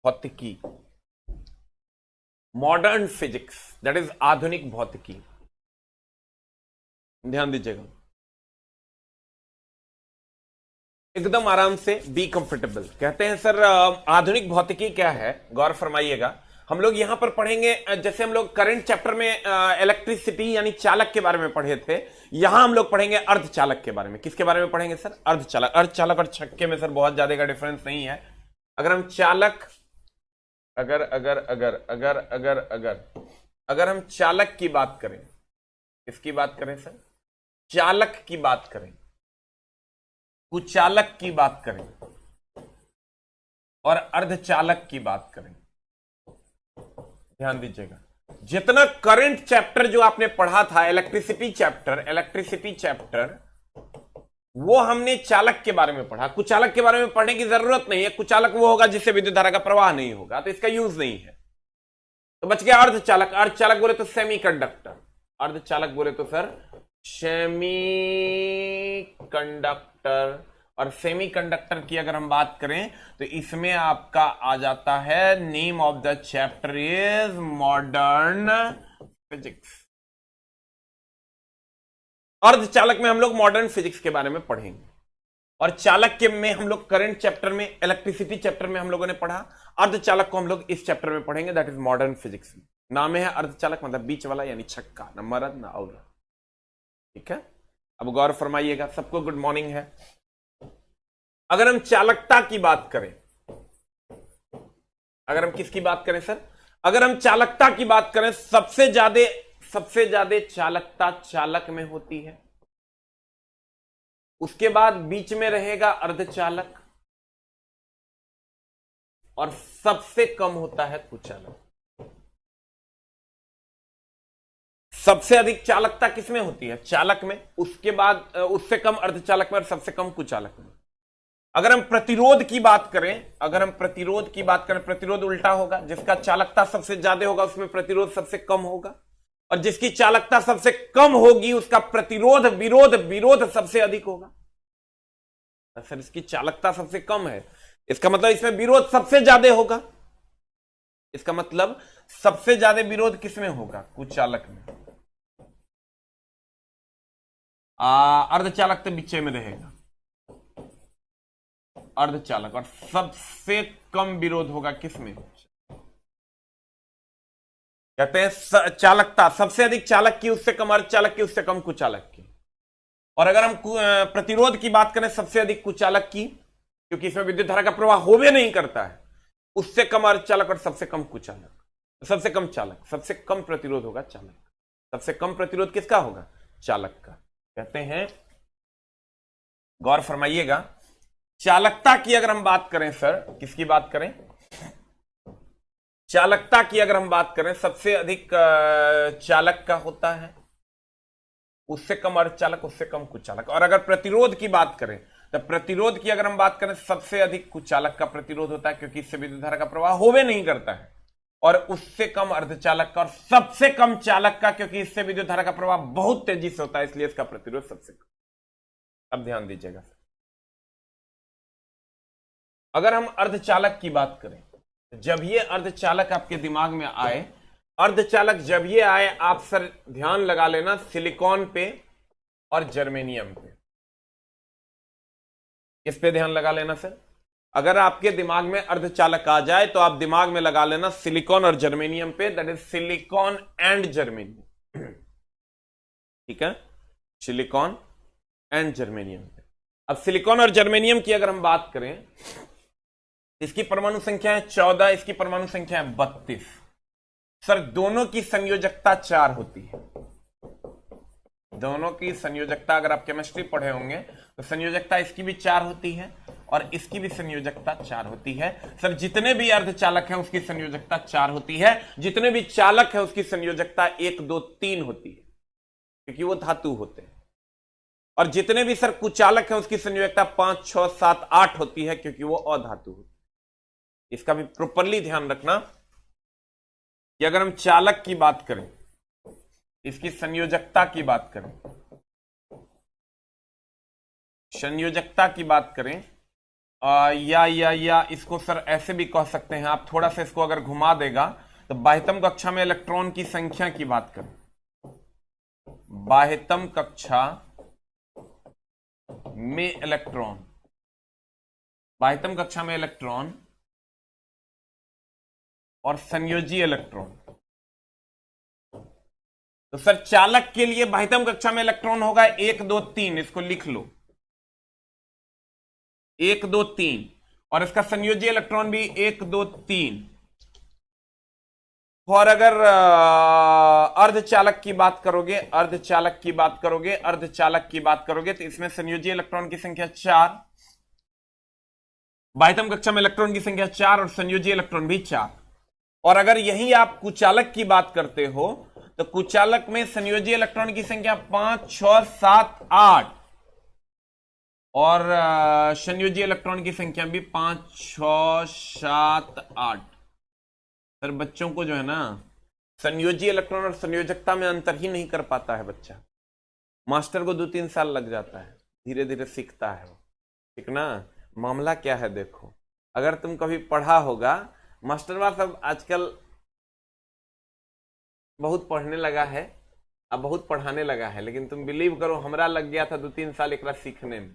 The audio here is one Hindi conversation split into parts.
भौतिकी, मॉडर्न फिजिक्स, दैट इज आधुनिक भौतिकी। ध्यान दीजिएगा, एकदम आराम से, बी कंफर्टेबल। कहते हैं सर आधुनिक भौतिकी क्या है, गौर फरमाइएगा। हम लोग यहां पर पढ़ेंगे, जैसे हम लोग करंट चैप्टर में इलेक्ट्रिसिटी यानी चालक के बारे में पढ़े थे, यहां हम लोग पढ़ेंगे अर्धचालक के बारे में। किसके बारे में पढ़ेंगे सर? अर्धचालक। अर्धचालक और छक्के में सर बहुत ज्यादा का डिफरेंस नहीं है। अगर हम चालक, अगर अगर अगर अगर अगर अगर अगर हम चालक की बात करें, किसकी बात करें सर? चालक की बात करें, कुचालक की बात करें और अर्धचालक की बात करें, ध्यान दीजिएगा, जितना करंट चैप्टर जो आपने पढ़ा था इलेक्ट्रिसिटी चैप्टर, वो हमने चालक के बारे में पढ़ा। कुचालक के बारे में पढ़ने की जरूरत नहीं है। कुचालक वो होगा जिससे विद्युत धारा का प्रवाह नहीं होगा, तो इसका यूज नहीं है। तो बच गया अर्धचालक। अर्धचालक बोले तो सेमीकंडक्टर, अर्धचालक बोले तो सर सेमी कंडक्टर। और सेमीकंडक्टर की अगर हम बात करें तो इसमें आपका आ जाता है, name of the chapter is modern physics. अर्धचालक में हम लोग मॉडर्न फिजिक्स के बारे में पढ़ेंगे, और चालक के में हम लोग करंट चैप्टर में, इलेक्ट्रिसिटी चैप्टर में हम लोगों ने पढ़ा। अर्धचालक को हम लोग इस चैप्टर में पढ़ेंगे, दैट इज मॉडर्न फिजिक्स। नाम है अर्धचालक, मतलब बीच वाला, यानी छक्का, न मरद न औरत। ठीक है, अब गौर फरमाइएगा, सबको गुड मॉर्निंग है। अगर हम चालकता की बात करें, अगर हम किसकी बात करें सर? अगर हम चालकता की बात करें, सबसे ज्यादा चालकता चालक में होती है। उसके बाद बीच में रहेगा अर्धचालक, और सबसे कम होता है कुचालक। सबसे अधिक चालकता किसमें होती है? चालक में। उसके बाद उससे कम अर्धचालक में, और सबसे कम कुचालक में। अगर हम प्रतिरोध की बात करें, प्रतिरोध उल्टा होगा। जिसका चालकता सबसे ज्यादा होगा उसमें प्रतिरोध सबसे कम होगा, और जिसकी चालकता सबसे कम होगी उसका प्रतिरोध, विरोध सबसे अधिक होगा। सर इसकी चालकता सबसे कम है, इसका मतलब इसमें विरोध सबसे ज्यादा होगा। इसका मतलब सबसे ज्यादा विरोध किसमें होगा? कुचालक में। अर्धचालक तो बीच में रहेगा, अर्धचालक। और सबसे कम विरोध होगा किसमें? कहते हैं चालकता सबसे अधिक चालक की, उससे कम अर्धचालक की, उससे कम कुचालक की। और अगर हम प्रतिरोध की बात करें, सबसे अधिक कुचालक की, क्योंकि इसमें विद्युत धारा का प्रवाह होवे नहीं करता है। उससे कम अर्धचालक और सबसे कम कुचालक, सबसे कम चालक, सबसे कम प्रतिरोध होगा चालक। सबसे कम प्रतिरोध किसका होगा? चालक का। कहते हैं, गौर फरमाइएगा, चालकता की अगर हम बात करें सर, किसकी बात करें? चालकता की अगर हम बात करें, सबसे अधिक चालक का होता है, उससे कम अर्धचालक, उससे कम कुचालक। और अगर प्रतिरोध की बात करें, तो प्रतिरोध की अगर हम बात करें, सबसे अधिक कुचालक का प्रतिरोध होता है, क्योंकि इससे विद्युत धारा का प्रवाह होवे नहीं करता है। और उससे कम अर्धचालक का, और सबसे कम चालक का, क्योंकि इससे विद्युत धारा का प्रवाह बहुत तेजी से होता है, इसलिए इसका प्रतिरोध सबसे कम। अब ध्यान दीजिएगा, अगर हम अर्धचालक की बात करें, जब ये अर्धचालक आपके दिमाग में आए, अर्धचालक जब ये आए, आप सर ध्यान लगा लेना सिलिकॉन पे और जर्मेनियम पे। किस पे ध्यान लगा लेना सर? अगर आपके दिमाग में अर्धचालक आ जाए तो आप दिमाग में लगा लेना सिलिकॉन और जर्मेनियम पे, that is silicon and germanium. ठीक है, सिलिकॉन एंड जर्मेनियम पे। अब सिलिकॉन और जर्मेनियम की अगर हम बात करें, इसकी परमाणु संख्या है 14, इसकी परमाणु संख्या है 32। सर दोनों की संयोजकता 4 होती है। दोनों की संयोजकता, अगर आप केमिस्ट्री पढ़े होंगे तो संयोजकता इसकी भी 4 होती है और इसकी भी संयोजकता 4 होती है। सर जितने भी अर्धचालक हैं उसकी संयोजकता 4 होती है, जितने भी चालक है उसकी संयोजकता 1, 2, 3 होती है, क्योंकि वो धातु होते हैं। और जितने भी सर कुचालक है उसकी संयोजकता 5, 6, 7, 8 होती है, क्योंकि वो अधातु होती है। इसका भी प्रॉपरली ध्यान रखना कि अगर हम चालक की बात करें, इसकी संयोजकता की बात करें, संयोजकता की बात करें, या इसको सर ऐसे भी कह सकते हैं आप, थोड़ा सा इसको अगर घुमा देगा तो बाह्यतम कक्षा में इलेक्ट्रॉन की संख्या की बात करें, बाह्यतम कक्षा में इलेक्ट्रॉन, बाह्यतम कक्षा में इलेक्ट्रॉन और संयोजी इलेक्ट्रॉन। तो सर चालक के लिए बाह्यतम कक्षा में इलेक्ट्रॉन होगा 1 2 3, इसको लिख लो 1 2 3, और इसका संयोजी इलेक्ट्रॉन भी 1 2 3। और अगर अर्धचालक की बात करोगे, अर्धचालक की बात करोगे, अर्धचालक की बात करोगे तो इसमें संयोजी इलेक्ट्रॉन की संख्या 4, बाह्यतम कक्षा में इलेक्ट्रॉन की संख्या 4 और संयोजी इलेक्ट्रॉन भी 4। और अगर यही आप कुचालक की बात करते हो तो कुचालक में संयोजी इलेक्ट्रॉन की संख्या 5 6 7 8 और संयोजी इलेक्ट्रॉन की संख्या भी 5 6 7 8। सर बच्चों को जो है ना संयोजी इलेक्ट्रॉन और संयोजकता में अंतर ही नहीं कर पाता है बच्चा, मास्टर को 2-3 साल लग जाता है, धीरे धीरे सीखता है वो, ठीक ना। मामला क्या है देखो, अगर तुम कभी पढ़ा होगा, मास्टरवा सब आजकल बहुत पढ़ने लगा है, अब बहुत पढ़ाने लगा है, लेकिन तुम बिलीव करो हमरा लग गया था 2-3 साल एक सीखने में।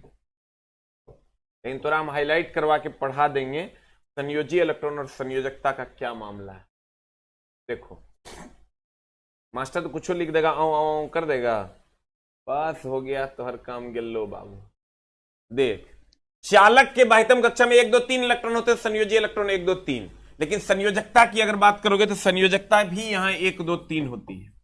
लेकिन थोड़ा हम हाईलाइट करवा के पढ़ा देंगे संयोजी इलेक्ट्रॉन और संयोजकता का क्या मामला है। देखो मास्टर तो कुछ लिख देगा, आओ कर देगा, बस हो गया तो हर काम गिल्लो बाबू। देख चालक के बाह्यतम कक्षा में 1 2 3 इलेक्ट्रॉन होते हैं, संयोजी इलेक्ट्रॉन 1 2 3, लेकिन संयोजकता की अगर बात करोगे तो संयोजकता भी यहां 1 2 3 होती है।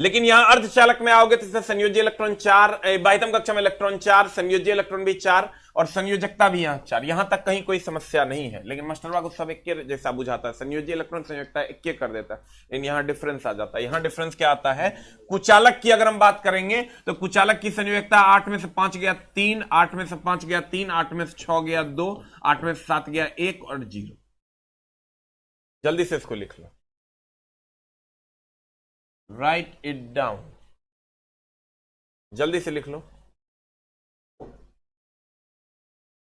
लेकिन यहां अर्धचालक में आओगे तो इसमें संयोजी इलेक्ट्रॉन 4, बाह्यतम कक्षा में इलेक्ट्रॉन 4, संयोजी इलेक्ट्रॉन भी 4 और संयोजकता भी यहां 4। यहां तक कहीं कोई समस्या नहीं है, लेकिन मास्टरवा को सब एक के जैसा बुझाता है, संयोजी इलेक्ट्रॉन संयोजकता एक के कर देता है, लेकिन यहां डिफरेंस आ जाता है। यहां डिफरेंस क्या आता है, कुचालक की अगर हम बात करेंगे तो कुचालक की संयोजकता 8 में से 5 गया 3, 8 में से 5 गया 3, 8 में से 6 गया 2, 8 में से 7 गया 1 और 0। जल्दी से इसको लिख लो, राइट इट डाउन, जल्दी से लिख लो।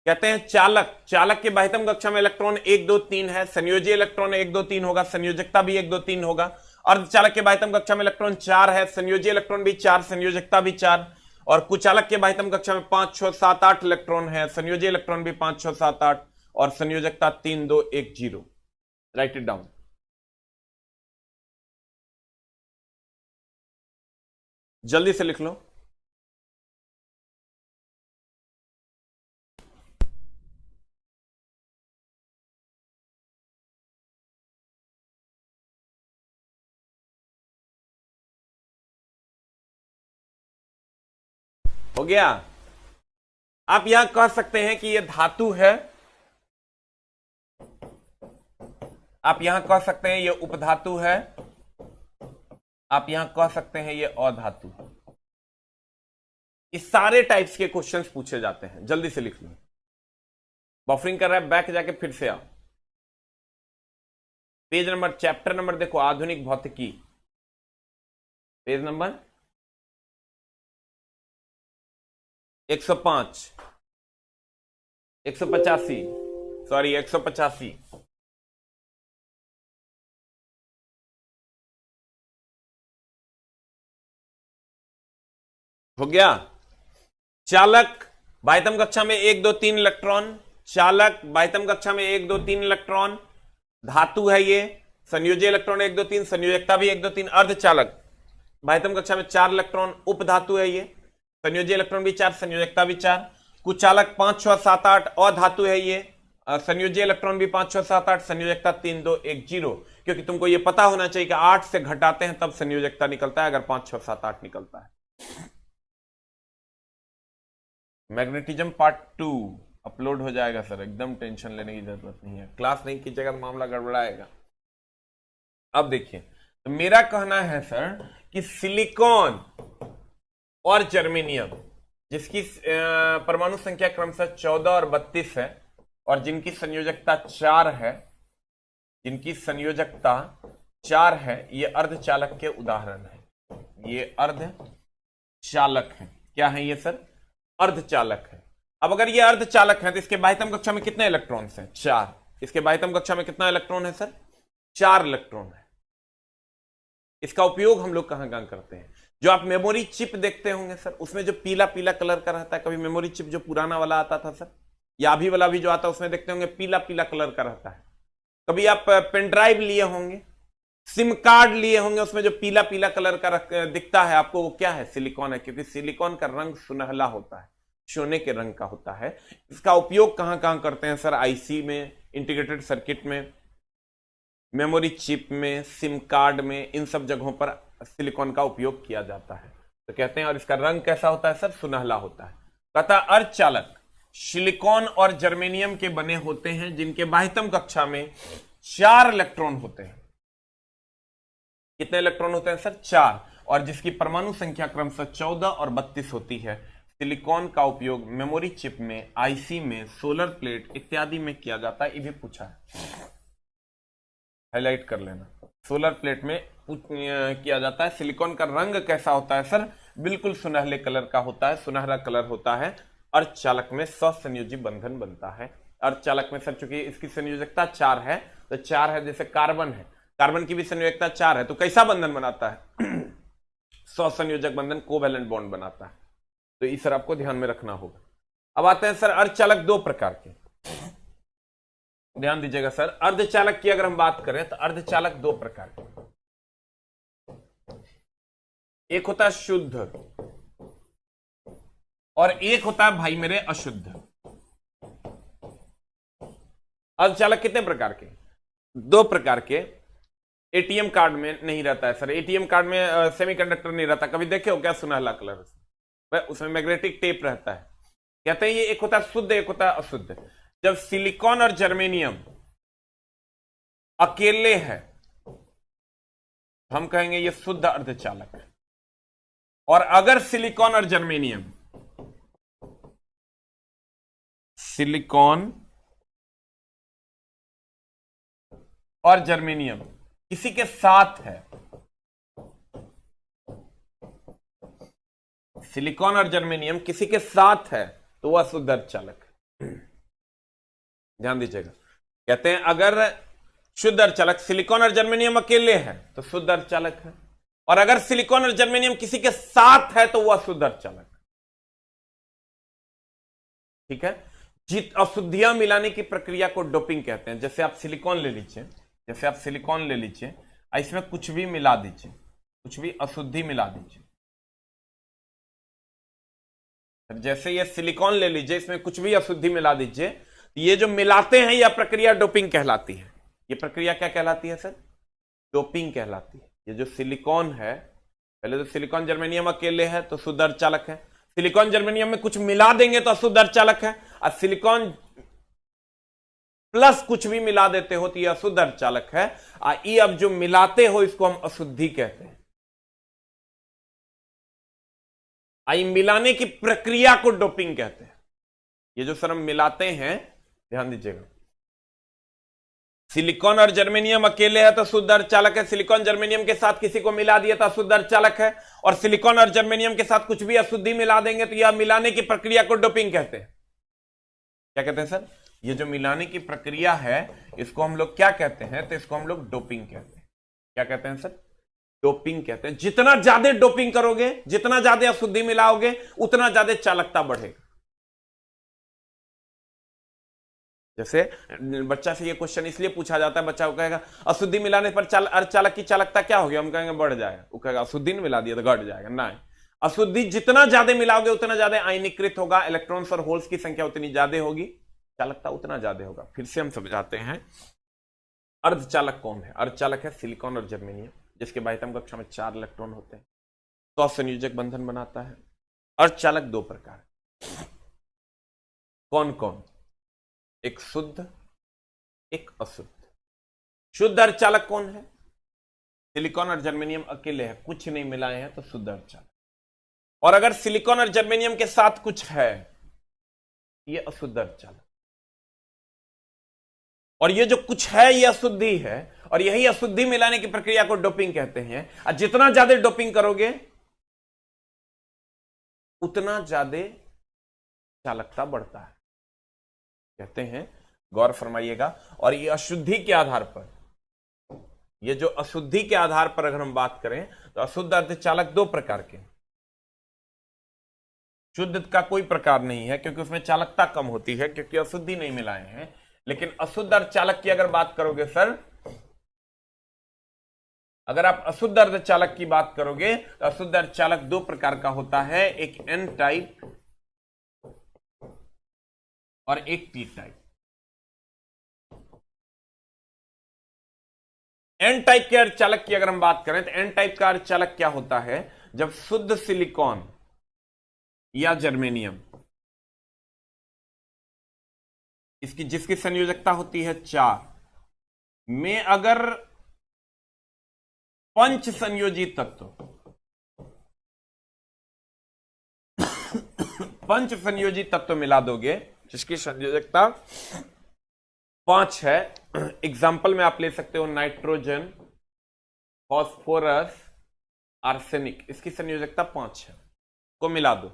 कहते हैं चालक, चालक के बाह्यतम कक्षा में इलेक्ट्रॉन 1 2 3 है, संयोजी इलेक्ट्रॉन 1 2 3 होगा, संयोजकता भी 1 2 3 होगा। अर्धचालक के बाह्यतम कक्षा में इलेक्ट्रॉन 4 है, संयोजी इलेक्ट्रॉन भी 4, संयोजकता भी 4। और कुचालक के बाह्यतम कक्षा में 5 6 7 8 इलेक्ट्रॉन है, संयोजी इलेक्ट्रॉन भी 5 6 7 8 और संयोजकता 3 2 1 0। Right it down. जल्दी से लिख लो। हो गया। आप यहां कह सकते हैं कि यह धातु है, आप यहां कह सकते हैं यह उपधातु है, आप यहां कह सकते हैं यह अधातु। इस सारे टाइप्स के क्वेश्चंस पूछे जाते हैं। जल्दी से लिख लो। बफरिंग कर रहा है, बैक जाके फिर से आओ। पेज नंबर, चैप्टर नंबर देखो, आधुनिक भौतिकी, पेज नंबर 105, 185, सॉरी 185। हो गया। चालक बाह्यतम कक्षा में 1 2 3 इलेक्ट्रॉन, चालक बाह्यतम कक्षा में 1 2 3 इलेक्ट्रॉन, धातु है ये, संयोजी इलेक्ट्रॉन 1 2 3, संयोजकता भी 1 2 3। अर्धचालक बाह्यतम कक्षा में 4 इलेक्ट्रॉन, उपधातु है ये, संयोजी इलेक्ट्रॉन भी 4, संयोजकता भी 4। कुचालक 5 6 7 8, अधातु है ये, संयोजी इलेक्ट्रॉन भी 5 6 7 8, संयोजकता 3 2 1 0। क्योंकि तुमको ये पता होना चाहिए कि 8 से घटाते हैं तब संयोजकता निकलता है, अगर 5 6 7 8 निकलता है। मैग्नेटिज्म पार्ट 2 अपलोड हो जाएगा सर, एकदम टेंशन लेने की जरूरत नहीं है। क्लास नहीं कीजिएगा तो मामला गड़बड़ाएगा। अब देखिए, तो मेरा कहना है सर कि सिलिकॉन और जर्मेनियम, जिसकी परमाणु संख्या क्रमशः 14 और 32 है और जिनकी संयोजकता 4 है, जिनकी संयोजकता 4 है, ये अर्धचालक के उदाहरण है। ये अर्धचालक है। क्या है ये सर? अर्धचालक है। अब अगर ये अर्धचालक है तो इसके बाह्यतम कक्षा में कितने इलेक्ट्रॉन्स हैं? 4। इसके बाह्यतम कक्षा में कितना इलेक्ट्रॉन है सर? 4 इलेक्ट्रॉन है। इसका उपयोग हम लोग कहां कहां करते हैं? जो आप मेमोरी चिप देखते होंगे सर, उसमें जो पीला पीला कलर का रहता है, कभी मेमोरी चिप जो पुराना वाला आता था सर, या अभी वाला भी जो आता है उसमें देखते होंगे पीला पीला कलर का रहता है। कभी आप पेन ड्राइव लिए होंगे, सिम कार्ड लिए होंगे, उसमें जो पीला पीला कलर का दिखता है आपको, वो क्या है? सिलिकॉन है, क्योंकि सिलिकॉन का रंग सुनहला होता है, सोने के रंग का होता है। इसका उपयोग कहां कहां करते हैं सर? आईसी में, इंटीग्रेटेड सर्किट में, मेमोरी चिप में, सिम कार्ड में, इन सब जगहों पर सिलिकॉन का उपयोग किया जाता है। तो कहते हैं, और इसका रंग कैसा होता है सर? सुनहला होता है। कहता अर्धचालक सिलिकॉन और जर्मेनियम के बने होते हैं, जिनके बाह्यतम कक्षा में 4 इलेक्ट्रॉन होते हैं। कितने इलेक्ट्रॉन होते हैं सर? 4। और जिसकी परमाणु संख्या क्रमशः 14 और 32 होती है। सिलिकॉन का उपयोग मेमोरी चिप में, आईसी में, सोलर प्लेट इत्यादि में किया जाता है। ये भी पूछा है, हाईलाइट कर लेना। सोलर प्लेट में किया जाता है। सिलिकॉन का रंग कैसा होता है सर? बिल्कुल सुनहले कलर का होता है, सुनहरा कलर होता है। अर्धचालक में सहसंयोजी बंधन बनता है। अर्धचालक में सर चूंकि इसकी संयोजकता 4 है, तो 4 है, जैसे कार्बन है, कार्बन की भी संयोजकता 4 है, तो कैसा बंधन बनाता है? सहसंयोजक बंधन, कोवैलेंट बॉन्ड बनाता है। तो इस सर आपको ध्यान में रखना होगा। अब आते हैं सर अर्धचालक 2 प्रकार के, ध्यान दीजिएगा सर। अर्धचालक की अगर हम बात करें तो अर्धचालक 2 प्रकार के, एक होता है शुद्ध और एक होता है भाई मेरे अशुद्ध। अर्धचालक कितने प्रकार के? 2 प्रकार के। एटीएम कार्ड में नहीं रहता है सर, एटीएम कार्ड में सेमीकंडक्टर नहीं रहता। कभी देखे हो क्या सुनहला कलर? उसमें मैग्नेटिक टेप रहता है। कहते हैं ये एक होता है शुद्ध, एक होता है अशुद्ध। जब सिलिकॉन और जर्मेनियम अकेले है, हम कहेंगे ये शुद्ध अर्धचालक है। और अगर सिलिकॉन और जर्मेनियम, सिलिकॉन और जर्मेनियम किसी के साथ है, सिलिकॉन और जर्मेनियम किसी के साथ है, तो वह शुद्ध अर्धचालक है। ध्यान दीजिएगा, कहते हैं अगर शुद्ध अर्धचालक सिलिकॉन और जर्मेनियम अकेले है तो शुद्ध अर्धचालक है, और अगर सिलिकॉन और जर्मेनियम किसी के साथ है तो वह शुद्ध अर्धचालक। ठीक है। जित अशुद्धियां मिलाने की प्रक्रिया को डोपिंग कहते हैं। जैसे आप सिलिकॉन ले लीजिए, जैसे आप सिलिकॉन ले लीजिए, इसमें कुछ भी मिला दीजिए, कुछ भी अशुद्धि मिला दीजिए। जैसे ये सिलिकॉन ले लीजिए, इसमें कुछ भी अशुद्धि मिला दीजिए, ये जो मिलाते हैं यह प्रक्रिया डोपिंग कहलाती है। ये प्रक्रिया क्या कहलाती है सर? डोपिंग कहलाती है। ये जो सिलिकॉन है, पहले तो सिलिकॉन जर्मेनियम अकेले है तो शुद्ध अर्धचालक है, सिलिकॉन जर्मेनियम में कुछ मिला देंगे तो अशुद्ध अर्धचालक है, और सिलिकॉन प्लस कुछ भी मिला देते हो तो यह अशुद्ध अर्धचालक है। ये अब जो मिलाते हो इसको हम अशुद्धि कहते हैं। आई मिलाने की प्रक्रिया को डोपिंग कहते हैं। ये जो सर हम मिलाते हैं, ध्यान दीजिएगा, सिलिकॉन और जर्मेनियम अकेले है तो शुद्ध अर्धचालक है, सिलिकॉन जर्मेनियम के साथ किसी को मिला दिया तो अशुद्ध अर्धचालक है, और सिलिकॉन और जर्मेनियम के साथ कुछ भी अशुद्धि मिला देंगे तो यह मिलाने की प्रक्रिया को डोपिंग कहते हैं। क्या कहते हैं सर? ये जो मिलाने की प्रक्रिया है इसको हम लोग क्या कहते हैं? तो इसको हम लोग डोपिंग कहते हैं। क्या कहते हैं सर? डोपिंग कहते हैं। जितना ज्यादा डोपिंग करोगे, जितना ज्यादा अशुद्धि मिलाओगे, उतना ज्यादा चालकता बढ़ेगा। जैसे बच्चा से ये क्वेश्चन इसलिए पूछा जाता है, बच्चा को कहेगा अशुद्धि मिलाने पर अर्धचालक की चालकता क्या होगी? हम कहेंगे बढ़ जाएगा। वो कहेगा अशुद्धि ने मिला दिया तो घट जाएगा। ना, अशुद्धि जितना ज्यादा मिलाओगे उतना ज्यादा आयनीकृत होगा, इलेक्ट्रॉन्स और होल्स की संख्या उतनी ज्यादा होगी, चालकता उतना ज्यादा होगा। फिर से हम समझाते हैं अर्धचालक कौन है। अर्धचालक है सिलिकॉन और जर्मेनियम, जिसके बाह्यतम कक्षा में 4 इलेक्ट्रॉन होते हैं, तो संयोजक बंधन बनाता है। अर्धचालक 2 प्रकार, कौन कौन? एक शुद्ध, एक अशुद्ध। शुद्ध अर्धचालक कौन है? सिलिकॉन और जर्मेनियम अकेले है, कुछ नहीं मिलाए हैं तो शुद्ध अर्धचालक। और अगर सिलिकॉन और जर्मेनियम के साथ कुछ है, ये अशुद्ध अर्धचालक। और ये जो कुछ है ये अशुद्धि है, और यही अशुद्धि मिलाने की प्रक्रिया को डोपिंग कहते हैं। और जितना ज्यादा डोपिंग करोगे उतना ज्यादा चालकता बढ़ता है। कहते हैं, गौर फरमाइएगा। और ये अशुद्धि के आधार पर, ये जो अशुद्धि के आधार पर अगर हम बात करें तो अशुद्ध अर्धचालक दो प्रकार के, शुद्ध का कोई प्रकार नहीं है क्योंकि उसमें चालकता कम होती है क्योंकि अशुद्धि नहीं मिलाए हैं। लेकिन अशुद्ध अर्धचालक की अगर बात करोगे सर, अगर आप अशुद्ध अर्धचालक की बात करोगे तो अशुद्ध अर्धचालक दो प्रकार का होता है, एक एन टाइप और एक पी टाइप। एन टाइप के अर्धचालक की अगर हम बात करें तो एन टाइप का अर्धचालक क्या होता है, जब शुद्ध सिलिकॉन या जर्मेनियम, इसकी जिसकी संयोजकता होती है 4 में, अगर पंच संयोजी तत्व, पंच संयोजी तत्व मिला दोगे जिसकी संयोजकता 5 है, एग्जाम्पल में आप ले सकते हो नाइट्रोजन, फॉस्फोरस, आर्सेनिक, इसकी संयोजकता 5 है, को मिला दो,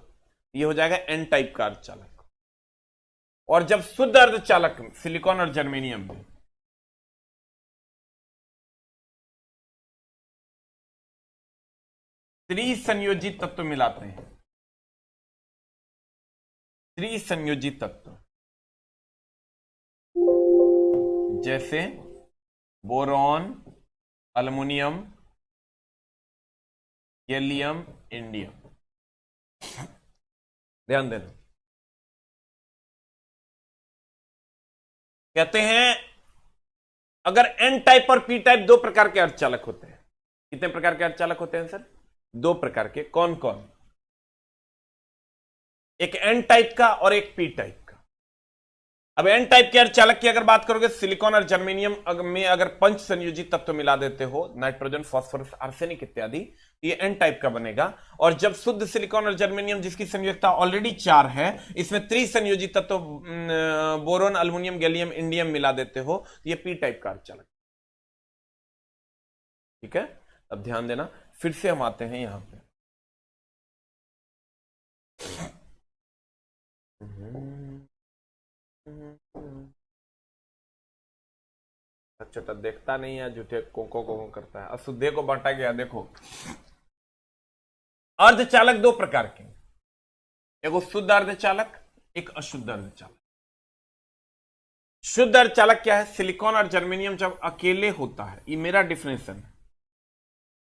ये हो जाएगा एन टाइप का अर्धचालक। और जब शुद्ध अर्धचालक सिलिकॉन और जर्मेनियम में त्रिसंयोजी तत्व मिलाते हैं, त्रिसंयोजी तत्व जैसे बोरॉन, अल्युमिनियम, गैलियम, इंडियम, ध्यान देना। कहते हैं अगर एन टाइप और पी टाइप दो प्रकार के अर्धचालक होते हैं, कितने प्रकार के अर्धचालक होते हैं सर? दो प्रकार के। कौन कौन? एक एन टाइप का और एक पी टाइप का। अब एन टाइप के अर्धचालक की अगर बात करोगे, सिलिकॉन और जर्मेनियम में अगर पंच संयोजी तत्व मिला देते हो, नाइट्रोजन, फास्फोरस, आर्सेनिक इत्यादि, ये एन टाइप का बनेगा। और जब शुद्ध सिलिकॉन और जर्मेनियम जिसकी संयोजकता ऑलरेडी 4 है, इसमें त्रिसंयोजी तत्व बोरोन, अल्युमिनियम, गैलियम, इंडियम मिला देते हो, ये पी टाइप का अर्धचालक। ठीक है, अब ध्यान देना, फिर से हम आते हैं यहां पे। अच्छा, तो देखता नहीं है, झूठे को करता है, अशुद्धे को बांटा गया। देखो, अर्धचालक दो प्रकार के, एक शुद्ध अर्धचालक, एक अशुद्ध अर्धचालक। शुद्ध अर्धचालक क्या है? सिलिकॉन और जर्मेनियम जब अकेले होता है, ये मेरा डिफिनेशन है,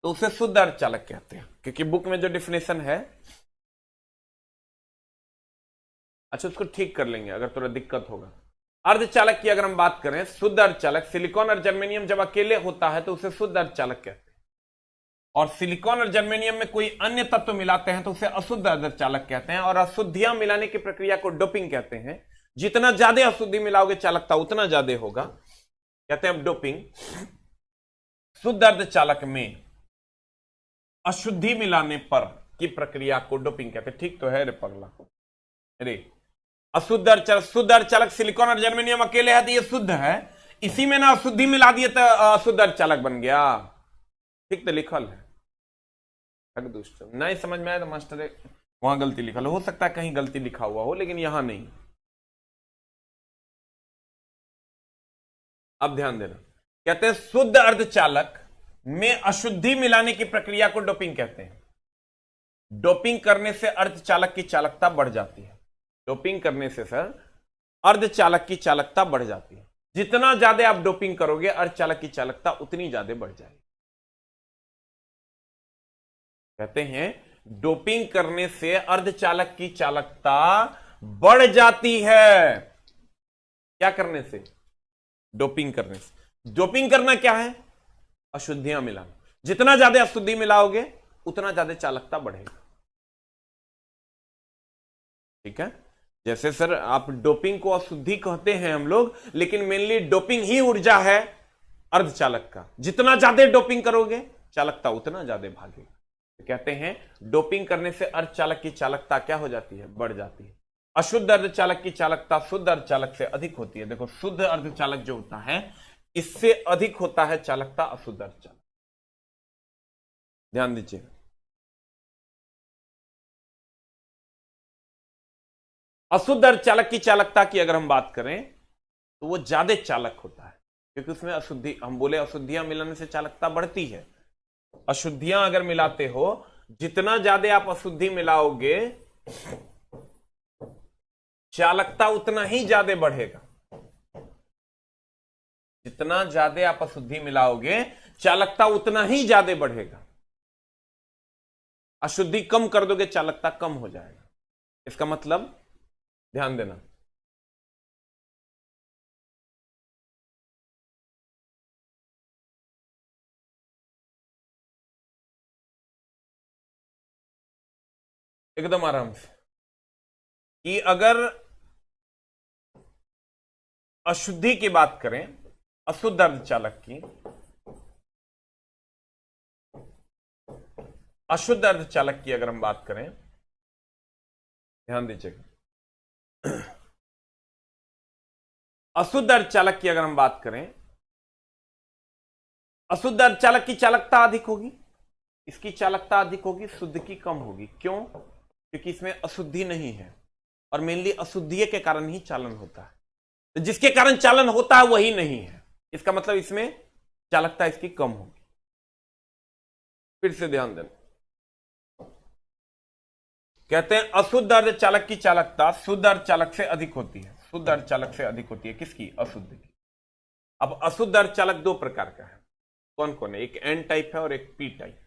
तो उसे शुद्ध अर्धचालक कहते हैं, क्योंकि बुक में जो डिफिनेशन है, अच्छा उसको ठीक कर लेंगे अगर थोड़ा दिक्कत होगा। अर्धचालक की अगर हम बात करें, शुद्ध अर्धचालक, सिलिकॉन और जर्मेनियम जब अकेले होता है तो उसे शुद्ध अर्धचालक कहते हैं, और सिलिकॉन और जर्मेनियम में कोई अन्य तत्व मिलाते हैं तो उसे अशुद्ध अर्धचालक कहते हैं। और अशुद्धियां मिलाने की प्रक्रिया को डोपिंग कहते हैं। जितना ज्यादा अशुद्धि मिलाओगे चालकता उतना ज्यादा होगा, कहते हैं अब डोपिंग। शुद्ध अर्धचालक में अशुद्धि मिलाने पर की प्रक्रिया को डोपिंग कहते हैं। ठीक तो है रे पगला? अरे अशुद्ध अर्धचालक, शुद्ध अर्धचालक सिलिकॉन और जर्मेनियम अकेले है तो ये शुद्ध है, इसी में ना अशुद्धि मिला दिए तो अशुद्ध अर्धचालक बन गया। ठीक तो लिखल है, नहीं समझ में आया तो मास्टर वहां गलती लिखल हो सकता है, कहीं गलती लिखा हुआ हो, लेकिन यहां नहीं। अब ध्यान देना, कहते हैं शुद्ध अर्धचालक में अशुद्धि मिलाने की प्रक्रिया को डोपिंग कहते हैं। डोपिंग करने से अर्धचालक की चालकता बढ़ जाती है। डोपिंग करने से सर अर्धचालक की चालकता बढ़ जाती है। जितना ज्यादा आप डोपिंग करोगे, अर्धचालक की चालकता उतनी ज्यादा बढ़ जाएगी। कहते हैं डोपिंग करने से अर्धचालक की चालकता बढ़ जाती है। क्या करने से? डोपिंग करने से। डोपिंग करना क्या है? अशुद्धियां मिलाना। जितना ज्यादा अशुद्धि मिलाओगे उतना ज्यादा चालकता बढ़ेगा। ठीक है, जैसे सर आप डोपिंग को अशुद्धि कहते हैं हम लोग, लेकिन मेनली डोपिंग ही ऊर्जा है अर्धचालक का। जितना ज्यादा डोपिंग करोगे चालकता उतना ज्यादा भागेगा। तो कहते हैं डोपिंग करने से अर्धचालक की चालकता क्या हो जाती है? बढ़ जाती है। अशुद्ध अर्धचालक की चालकता शुद्ध अर्धचालक से अधिक होती है। देखो, शुद्ध अर्धचालक जो होता है इससे अधिक होता है चालकता अशुद्ध अर्धचालक। ध्यान दीजिए। अशुद्ध अर्धचालक की चालकता की अगर हम बात करें तो वो ज्यादा चालक होता है, क्योंकि उसमें अशुद्धि, हम बोले अशुद्धियां मिलाने से चालकता बढ़ती है। अशुद्धियां अगर मिलाते हो, जितना ज्यादा आप अशुद्धि मिलाओगे चालकता उतना ही ज्यादा बढ़ेगा। जितना ज्यादा आप अशुद्धि मिलाओगे चालकता उतना ही ज्यादा बढ़ेगा। अशुद्धि कम कर दोगे चालकता कम हो जाएगा। इसका मतलब ध्यान देना, एकदम आराम से, कि अगर अशुद्धि की बात करें, अशुद्ध अर्धचालक की, अशुद्ध अर्धचालक की अगर हम बात करें, ध्यान दीजिएगा, अशुद्ध अर्धचालक की अगर हम बात करें, अशुद्ध अर्धचालक की चालकता अधिक होगी, इसकी चालकता अधिक होगी, शुद्ध की कम होगी। क्यों? क्योंकि इसमें अशुद्धि नहीं है, और मेनली अशुद्धि के कारण ही चालन होता है। तो जिसके कारण चालन होता है वही नहीं है, इसका मतलब इसमें चालकता इसकी कम होगी। फिर से ध्यान देना, कहते हैं अशुद्ध अर्धचालक की चालकता शुद्ध अर्धचालक से अधिक होती है। शुद्ध अर्धचालक से अधिक होती है किसकी? अशुद्ध की। अब अशुद्ध अर्धचालक दो प्रकार का है, कौन कौन है? एक एन टाइप है और एक पी टाइप।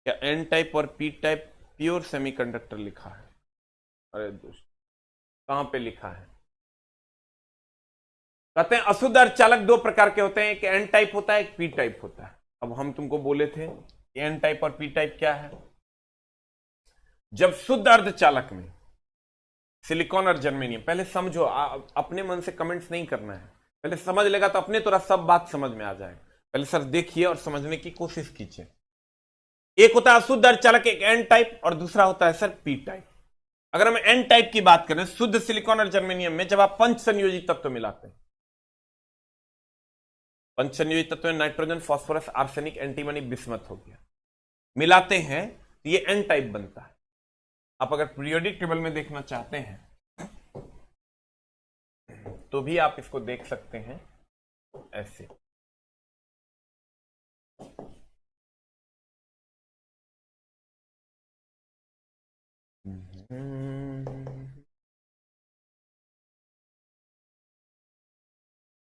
क्या एन टाइप और पी टाइप प्योर सेमीकंडक्टर लिखा है? अरे दोस्त, कहां पे लिखा है? कहते हैं अशुद्ध अर्धचालक दो प्रकार के होते हैं, एक एन टाइप होता है, एक पी टाइप होता है। अब हम तुमको बोले थे एन टाइप और पी टाइप क्या है। जब शुद्ध अर्धचालक में सिलिकॉन और जर्मेनियम, पहले समझो, अपने मन से कमेंट्स नहीं करना है, पहले समझ लेगा तो अपने तोरा सब बात समझ में आ जाएगा। पहले सर देखिए और समझने की कोशिश कीजिए। एक होता है शुद्ध अर्धचालक, एक एन टाइप, और दूसरा होता है सर पी टाइप। अगर हम एन टाइप की बात करें, शुद्ध सिलिकॉन और जर्मेनियम में जब आप पंच संयोजी तत्व मिलाते हैं, पंच संयोजी तत्व में nitrogen, phosphorus, arsenic, antimony, bismuth हो गया, मिलाते हैं तो ये एन टाइप बनता है। आप अगर पीरियोडिक टेबल में देखना चाहते हैं तो भी आप इसको देख सकते हैं ऐसे।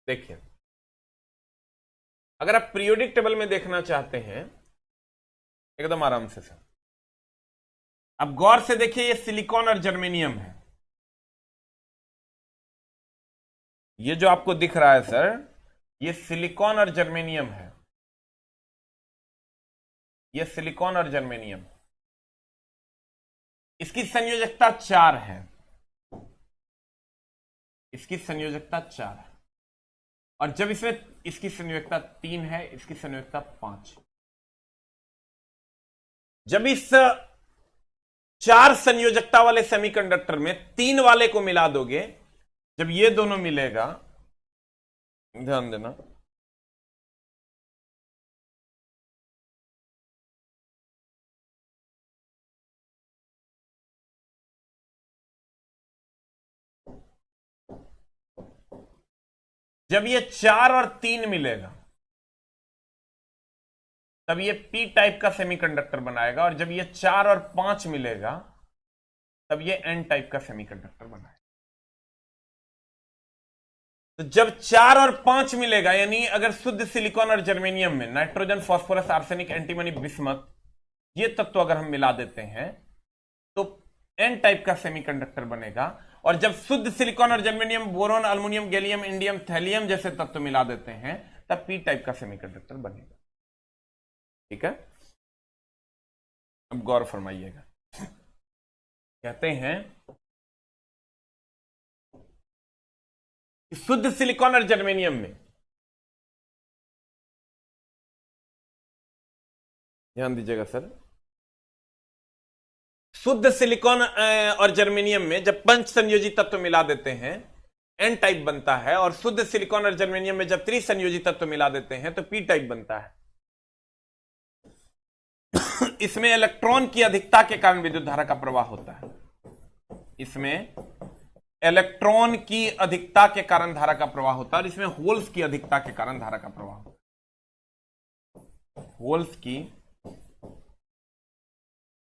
देखिए, अगर आप पीरियोडिक टेबल में देखना चाहते हैं एकदम आराम से सर, अब गौर से देखिए, ये सिलिकॉन और जर्मेनियम है। ये जो आपको दिख रहा है सर, ये सिलिकॉन और जर्मेनियम है। ये सिलिकॉन और जर्मेनियम, इसकी संयोजकता 4 है। इसकी संयोजकता 4 है, और जब इसमें इसकी संयोजकता 3 है, इसकी संयोजकता 5। जब इस 4 संयोजकता वाले सेमीकंडक्टर में 3 वाले को मिला दोगे, जब ये दोनों मिलेगा, ध्यान देना, जब ये 4 और 3 मिलेगा तब ये पी टाइप का सेमीकंडक्टर बनाएगा, और जब ये 4 और 5 मिलेगा तब ये एन टाइप का सेमीकंडक्टर बनाएगा। तो जब 4 और 5 मिलेगा, यानी अगर शुद्ध सिलिकॉन और जर्मेनियम में nitrogen, phosphorus, arsenic, antimony, bismuth, ये तत्व अगर हम मिला देते हैं तो एन टाइप का सेमीकंडक्टर बनेगा। और जब शुद्ध सिलिकॉन और germanium, boron, aluminium, gallium, indium, thallium जैसे तत्व मिला देते हैं तब पी टाइप का सेमीकंडक्टर बनेगा। ठीक है, अब गौर फरमाइएगा। कहते हैं कि शुद्ध सिलिकॉन और जर्मेनियम में, ध्यान दीजिएगा सर, शुद्ध सिलिकॉन और जर्मेनियम में जब पंच संयोजी तत्व मिला देते हैं एन टाइप बनता है, और शुद्ध सिलिकॉन और जर्मेनियम में जब त्रिसंयोजी तत्व मिला देते हैं तो पी टाइप बनता है। इसमें इलेक्ट्रॉन की अधिकता के कारण विद्युत धारा का प्रवाह होता है। इसमें इलेक्ट्रॉन की अधिकता के कारण धारा का प्रवाह होता है और इसमें होल्स की अधिकता के कारण धारा का प्रवाह होता है। होल्स की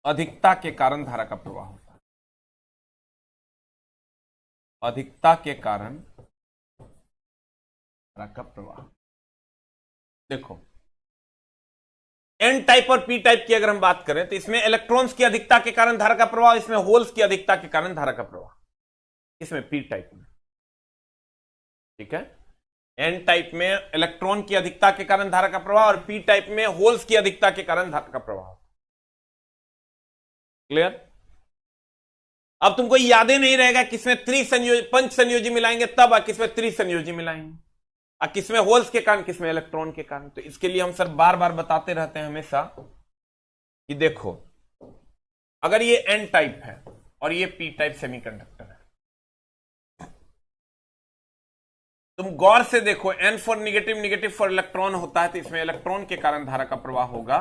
अधिकता के कारण धारा का प्रवाह होता है। अधिकता के कारण धारा का प्रवाह। देखो, एन टाइप और पी टाइप की अगर हम बात करें तो इसमें इलेक्ट्रॉन्स की अधिकता के कारण धारा का प्रवाह, इसमें होल्स की अधिकता के कारण धारा का प्रवाह, इसमें पी टाइप में। ठीक है, एन टाइप में इलेक्ट्रॉन की अधिकता के कारण धारा का प्रवाह और पी टाइप में होल्स की अधिकता के कारण धारा का प्रवाह। क्लियर? अब तुमको याद ही नहीं रहेगा किसमें पंच संयोजी मिलाएंगे तब, और किसमें त्रिसंयोजी मिलाएंगे, और किसमें होल्स के कारण, किसमें इलेक्ट्रॉन के कारण। तो इसके लिए हम सर बार बार बताते रहते हैं हमेशा कि देखो, अगर ये एन टाइप है और ये पी टाइप सेमीकंडक्टर है, तुम गौर से देखो, N for negative, negative for electron होता है तो इसमें इलेक्ट्रॉन के कारण धारा का प्रवाह होगा,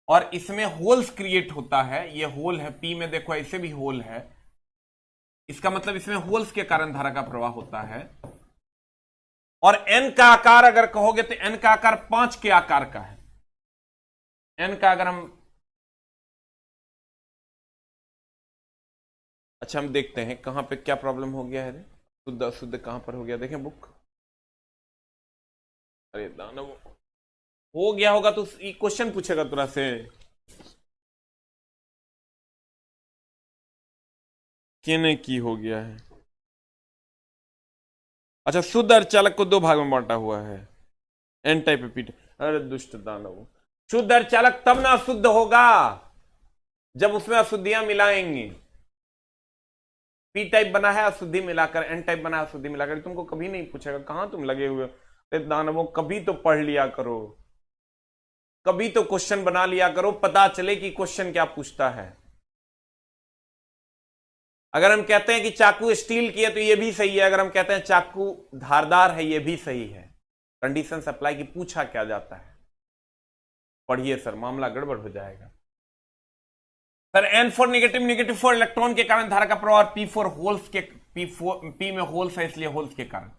और इसमें होल्स क्रिएट होता है। ये होल है, पी में देखो ऐसे भी होल है, इसका मतलब इसमें होल्स के कारण धारा का प्रवाह होता है। और एन का आकार अगर कहोगे तो एन का आकार 5 के आकार का है। एन का अगर हम, अच्छा हम देखते हैं कहां पे क्या प्रॉब्लम हो गया है। शुद्ध अशुद्ध कहां पर हो गया, देखें बुक। अरे दानव, हो गया होगा तो क्वेश्चन पूछेगा तुरा से, किने की हो गया है। अच्छा, शुद्ध अर्धचालक को 2 भाग में बांटा हुआ है, एन टाइप पी टाइप। अरे दुष्ट दानव, शुद्ध अर्धचालक तब ना अशुद्ध होगा जब उसमें अशुद्धियां मिलाएंगी। पी टाइप बना है अशुद्धि मिलाकर, एन टाइप बना है अशुद्धि मिलाकर। तुमको कभी नहीं पूछेगा, कहां तुम लगे हुए हो दानवों, कभी तो पढ़ लिया करो, कभी तो क्वेश्चन बना लिया करो, पता चले कि क्वेश्चन क्या पूछता है। अगर हम कहते हैं कि चाकू स्टील की है तो यह भी सही है, अगर हम कहते हैं चाकू धारदार है यह भी सही है। कंडीशन अप्लाई की पूछा क्या जाता है, पढ़िए सर, मामला गड़बड़ हो जाएगा। Sir N for negative, negative for electron के कारण धारा का प्रवाह, और पी फॉर होल्स के, पी में होल्स है इसलिए होल्स के कारण।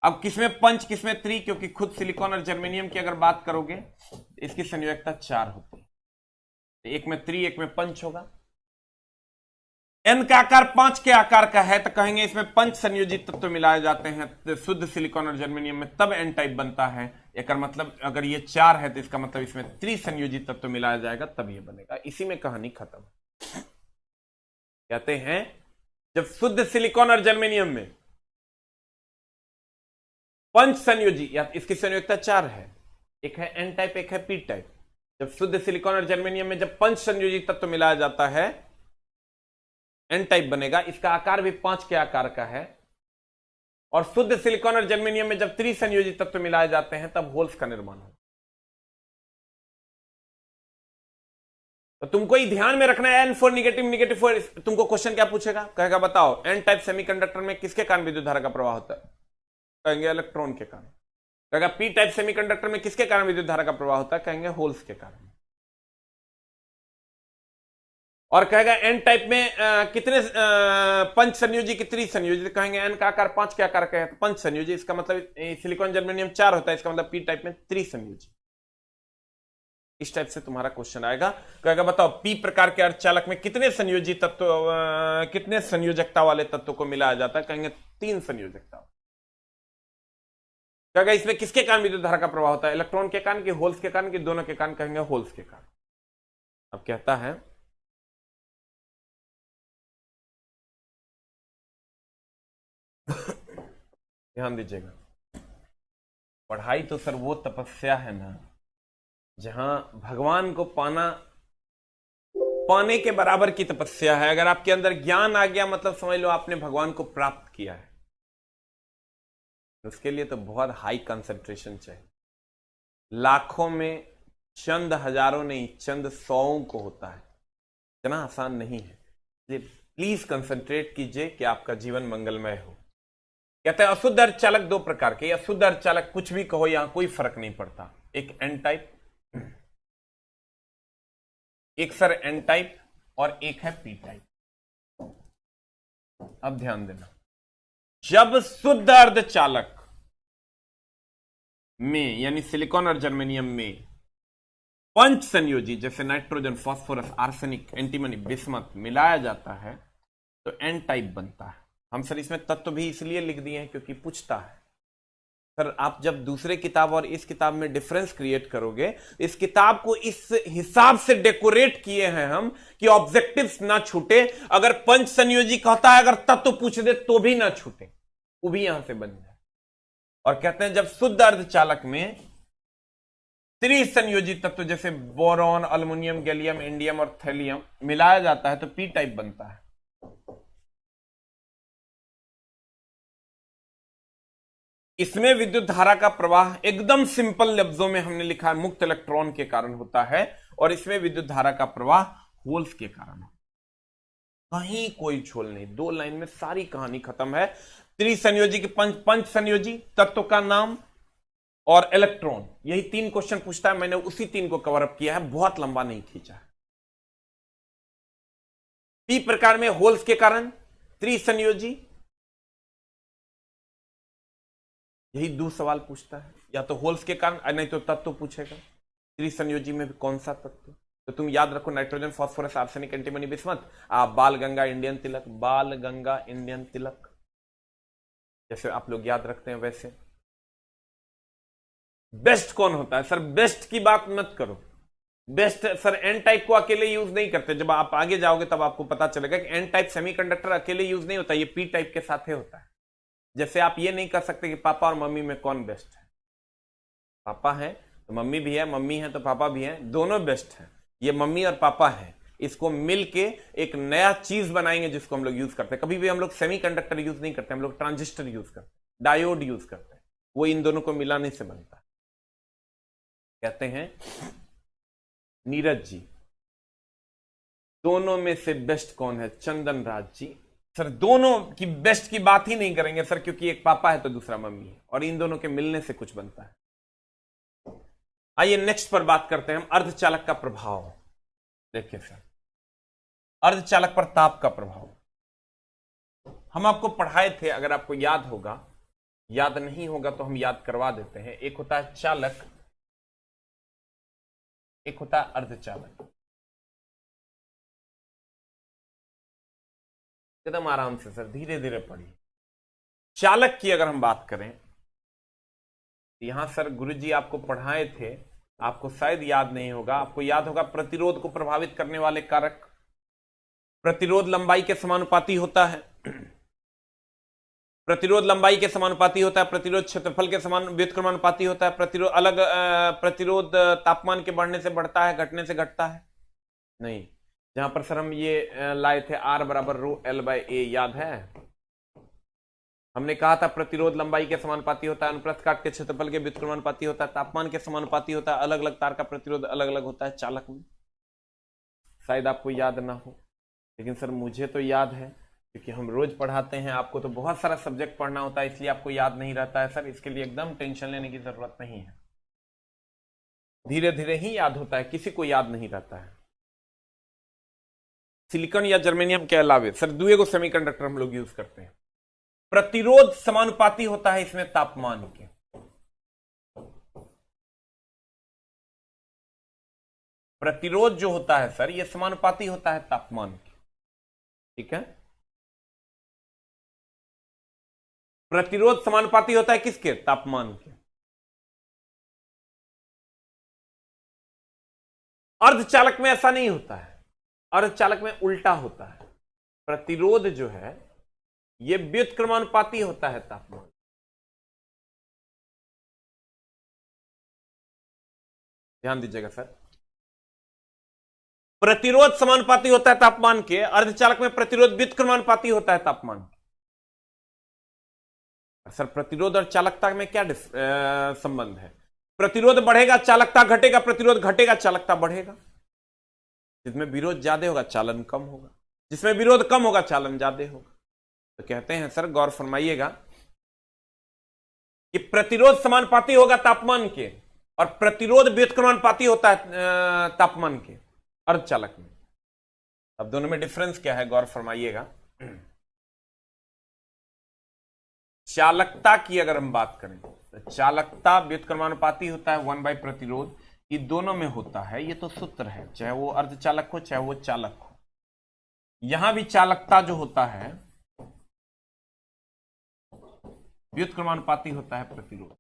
अब किसमें पंच किसमें त्रि, क्योंकि खुद सिलिकॉन और जर्मेनियम की अगर बात करोगे इसकी संयोजकता 4 होती है, एक में त्रि एक में पंच होगा। एन का आकार 5 के आकार का है तो कहेंगे इसमें पंच संयोजित तत्व मिलाए जाते हैं शुद्ध सिलिकॉन और जर्मेनियम में, तब एन टाइप बनता है। एक मतलब अगर ये 4 है तो इसका मतलब इसमें त्रिसंयोजित तत्व मिलाया जाएगा तब ये बनेगा। इसी में कहानी खत्म। कहते हैं जब शुद्ध सिलिकॉन और जर्मेनियम में पंच संयोजी, या इसकी संयोजकता 4 है, एक है एन टाइप एक है पी टाइप। जब शुद्ध सिलिकॉन और जर्मेनियम में जब पंच संयोजी तत्व मिलाया जाता है एन टाइप बनेगा। इसका आकार भी 5 के आकार का है। और शुद्ध सिलिकॉन और जर्मेनियम में जब त्रिसंयोजी तत्व मिलाए जाते हैं तब होल्स का निर्माण होगा। तो तुमको ही ध्यान में रखना है, N for negative, negative for, तुमको क्वेश्चन क्या पूछेगा, कहेगा बताओ एन टाइप सेमीकंडक्टर में किसके कारण विद्युत धारा का प्रवाह होता है, कहेंगे इलेक्ट्रॉन के कारण। कहेगा पी टाइप सेमीकंडक्टर में किसके कारण विद्युत धारा का प्रवाह होता है, कहेंगे होल्स के कारण। और कहेगा एन टाइप में कितने पंच संयोजी कितनी संयोजी, कहेंगे एन का आकार 5 के आकार का है तो पंच संयोजी, इसका मतलब सिलिकॉन जर्मेनियम 4 होता है, इसका मतलब पी टाइप में त्रिसंयोजी। इस टाइप से तुम्हारा क्वेश्चन आएगा। कहेगा बताओ पी प्रकार के अर्धचालक में कितने संयोजी तत्व, कितने संयोजकता वाले तत्वों को मिलाया जाता है, कहेंगे 3 संयोजकता। कहेगा इसमें किसके कारण विद्युत धारा का प्रवाह होता है, इलेक्ट्रॉन के कारण कि होल्स के कारण कि दोनों के कारण, कहेंगे होल्स के कारण। अब कहता है ध्यान दीजिएगा, पढ़ाई तो सर वो तपस्या है ना जहां भगवान को पाने के बराबर की तपस्या है। अगर आपके अंदर ज्ञान आ गया मतलब समझ लो आपने भगवान को प्राप्त किया है। उसके लिए तो बहुत हाई कंसंट्रेशन चाहिए। लाखों में चंद हजारों नहीं, चंद सौों को होता है, इतना आसान नहीं है। प्लीज कंसंट्रेट कीजिए कि आपका जीवन मंगलमय हो। कहते हैं अशुद्ध अर्धचालक 2 प्रकार के, अशुद्ध अर्धचालक कुछ भी कहो यहां कोई फर्क नहीं पड़ता। एक एन टाइप एक सर एन टाइप और एक है पी टाइप। अब ध्यान देना, जब शुद्ध अर्धचालक में यानी सिलिकॉन और जर्मेनियम में पंच संयोजी जैसे nitrogen, phosphorus, arsenic, antimony, bismuth मिलाया जाता है तो एन टाइप बनता है। हम सर इसमें तत्व भी इसलिए लिख दिए हैं क्योंकि पूछता है सर, आप जब दूसरे किताब और इस किताब में डिफरेंस क्रिएट करोगे, इस किताब को इस हिसाब से डेकोरेट किए हैं हम कि ऑब्जेक्टिव्स ना छूटे। अगर पंच संयोजी कहता है, अगर तत्व पूछ दे तो भी ना छूटे, वो भी यहां से बन जाए। और कहते हैं जब शुद्ध अर्धचालक में त्रिसंयोजी तत्व जैसे बोरॉन, अल्युमिनियम, गैलियम, इंडियम और थैलियम मिलाया जाता है तो पी टाइप बनता है। इसमें विद्युत धारा का प्रवाह एकदम सिंपल लफ्जों में हमने लिखा है मुक्त इलेक्ट्रॉन के कारण होता है, और इसमें विद्युत धारा का प्रवाह होल्स के कारण। कहीं कोई छोल नहीं, 2 लाइन में सारी कहानी खत्म है। त्रिसंयोजी के पंच संयोजी तत्व का नाम और इलेक्ट्रॉन, यही 3 क्वेश्चन पूछता है। मैंने उसी 3 को कवर अप किया है, बहुत लंबा नहीं खींचा है। पी प्रकार में होल्स के कारण त्रिसंयोजी, यही 2 सवाल पूछता है, या तो होल्स के कारण नहीं तो तत्व पूछेगा। त्रिसंयोजी में भी कौन सा तत्व, तो तुम याद रखो nitrogen, phosphorus, arsenic, antimony, bismuth. बाल गंगा इंडियन तिलक, बाल गंगा इंडियन तिलक, जैसे आप लोग याद रखते हैं वैसे। बेस्ट कौन होता है सर, बेस्ट की बात मत करो। बेस्ट सर एन टाइप को अकेले यूज नहीं करते, जब आप आगे जाओगे तब आपको पता चलेगा कि एन टाइप सेमीकंडक्टर अकेले यूज नहीं होता, ये पी टाइप के साथ होता है। जैसे आप ये नहीं कर सकते कि पापा और मम्मी में कौन बेस्ट है। पापा है तो मम्मी भी है, मम्मी है तो पापा भी है, दोनों बेस्ट है। ये मम्मी और पापा है, इसको मिलके एक नया चीज बनाएंगे जिसको हम लोग यूज करते हैं। कभी भी हम लोग सेमीकंडक्टर यूज नहीं करते, हम लोग ट्रांजिस्टर यूज करते हैं, डायोड यूज करते हैं, वो इन दोनों को मिलाने से बनता है। कहते हैं नीरज जी दोनों में से बेस्ट कौन है, चंदन राज जी। सर दोनों की बेस्ट की बात ही नहीं करेंगे सर, क्योंकि एक पापा है तो दूसरा मम्मी है, और इन दोनों के मिलने से कुछ बनता है। आइए नेक्स्ट पर बात करते हैं हम, अर्धचालक का प्रभाव। देखिए सर, अर्धचालक पर ताप का प्रभाव हम आपको पढ़ाए थे, अगर आपको याद होगा, याद नहीं होगा तो हम याद करवा देते हैं। एक होता है चालक, एक होता है अर्धचालक। एकदम आराम से सर, धीरे धीरे पढ़िए। चालक की अगर हम बात करें, यहां सर गुरुजी आपको पढ़ाए थे, आपको शायद याद नहीं होगा, आपको याद होगा प्रतिरोध को प्रभावित करने वाले कारक। प्रतिरोध लंबाई के समानुपाती होता है, प्रतिरोध लंबाई के समानुपाती होता है, प्रतिरोध क्षेत्रफल के समान व्युत्क्रमानुपाती होता है, प्रतिरोध तापमान के बढ़ने से बढ़ता है, घटने से घटता है नहीं। जहां पर सर हम ये लाए थे R बराबर रो L बाय A, याद है? हमने कहा था प्रतिरोध लंबाई के समानुपाती होता है, अनुप्रस्थ काट के क्षेत्रफल के व्युत्क्रमानुपाती होता है, तापमान के समानुपाती होता है, अलग अलग तार का प्रतिरोध अलग अलग होता है चालक में। शायद आपको याद ना हो, लेकिन सर मुझे तो याद है, क्योंकि हम रोज पढ़ाते हैं। आपको तो बहुत सारा सब्जेक्ट पढ़ना होता है, इसलिए आपको याद नहीं रहता है सर, इसके लिए एकदम टेंशन लेने की जरूरत नहीं है, धीरे धीरे ही याद होता है, किसी को याद नहीं रहता है। सिलिकॉन या जर्मेनियम के अलावे सर दुए को सेमीकंडक्टर हम लोग यूज करते हैं। प्रतिरोध समानुपाती होता है इसमें तापमान के, प्रतिरोध जो होता है सर ये समानुपाती होता है तापमान के, ठीक है। प्रतिरोध समानुपाती होता है किसके, तापमान के। अर्धचालक में ऐसा नहीं होता है, अर्धचालक में उल्टा होता है। प्रतिरोध जो है ये व्युत्क्रमानुपाती होता है तापमान। ध्यान दीजिएगा सर, प्रतिरोध समानुपाती होता है तापमान के, अर्धचालक में प्रतिरोध व्युत्क्रमानुपाती होता है तापमान के। सर प्रतिरोध और चालकता में क्या संबंध है? प्रतिरोध बढ़ेगा चालकता घटेगा, प्रतिरोध घटेगा चालकता बढ़ेगा। जिसमें विरोध ज्यादा होगा चालन कम होगा, जिसमें विरोध कम होगा चालन ज्यादा होगा। तो कहते हैं सर, गौर फरमाइएगा कि प्रतिरोध समानुपाती होगा तापमान के और प्रतिरोध व्युत्क्रमानुपाती होता है तापमान के। अर्धचालक में। अब दोनों में डिफरेंस क्या है, गौर फरमाइएगा। चालकता की अगर हम बात करें तो चालकता व्युत्क्रमानुपाती होता है 1 बाय प्रतिरोध, ये दोनों में होता है, ये तो सूत्र है, चाहे वो अर्धचालक हो चाहे वो चालक हो। यहां भी चालकता जो होता है व्युत्क्रमानुपाती होता है प्रतिरोध।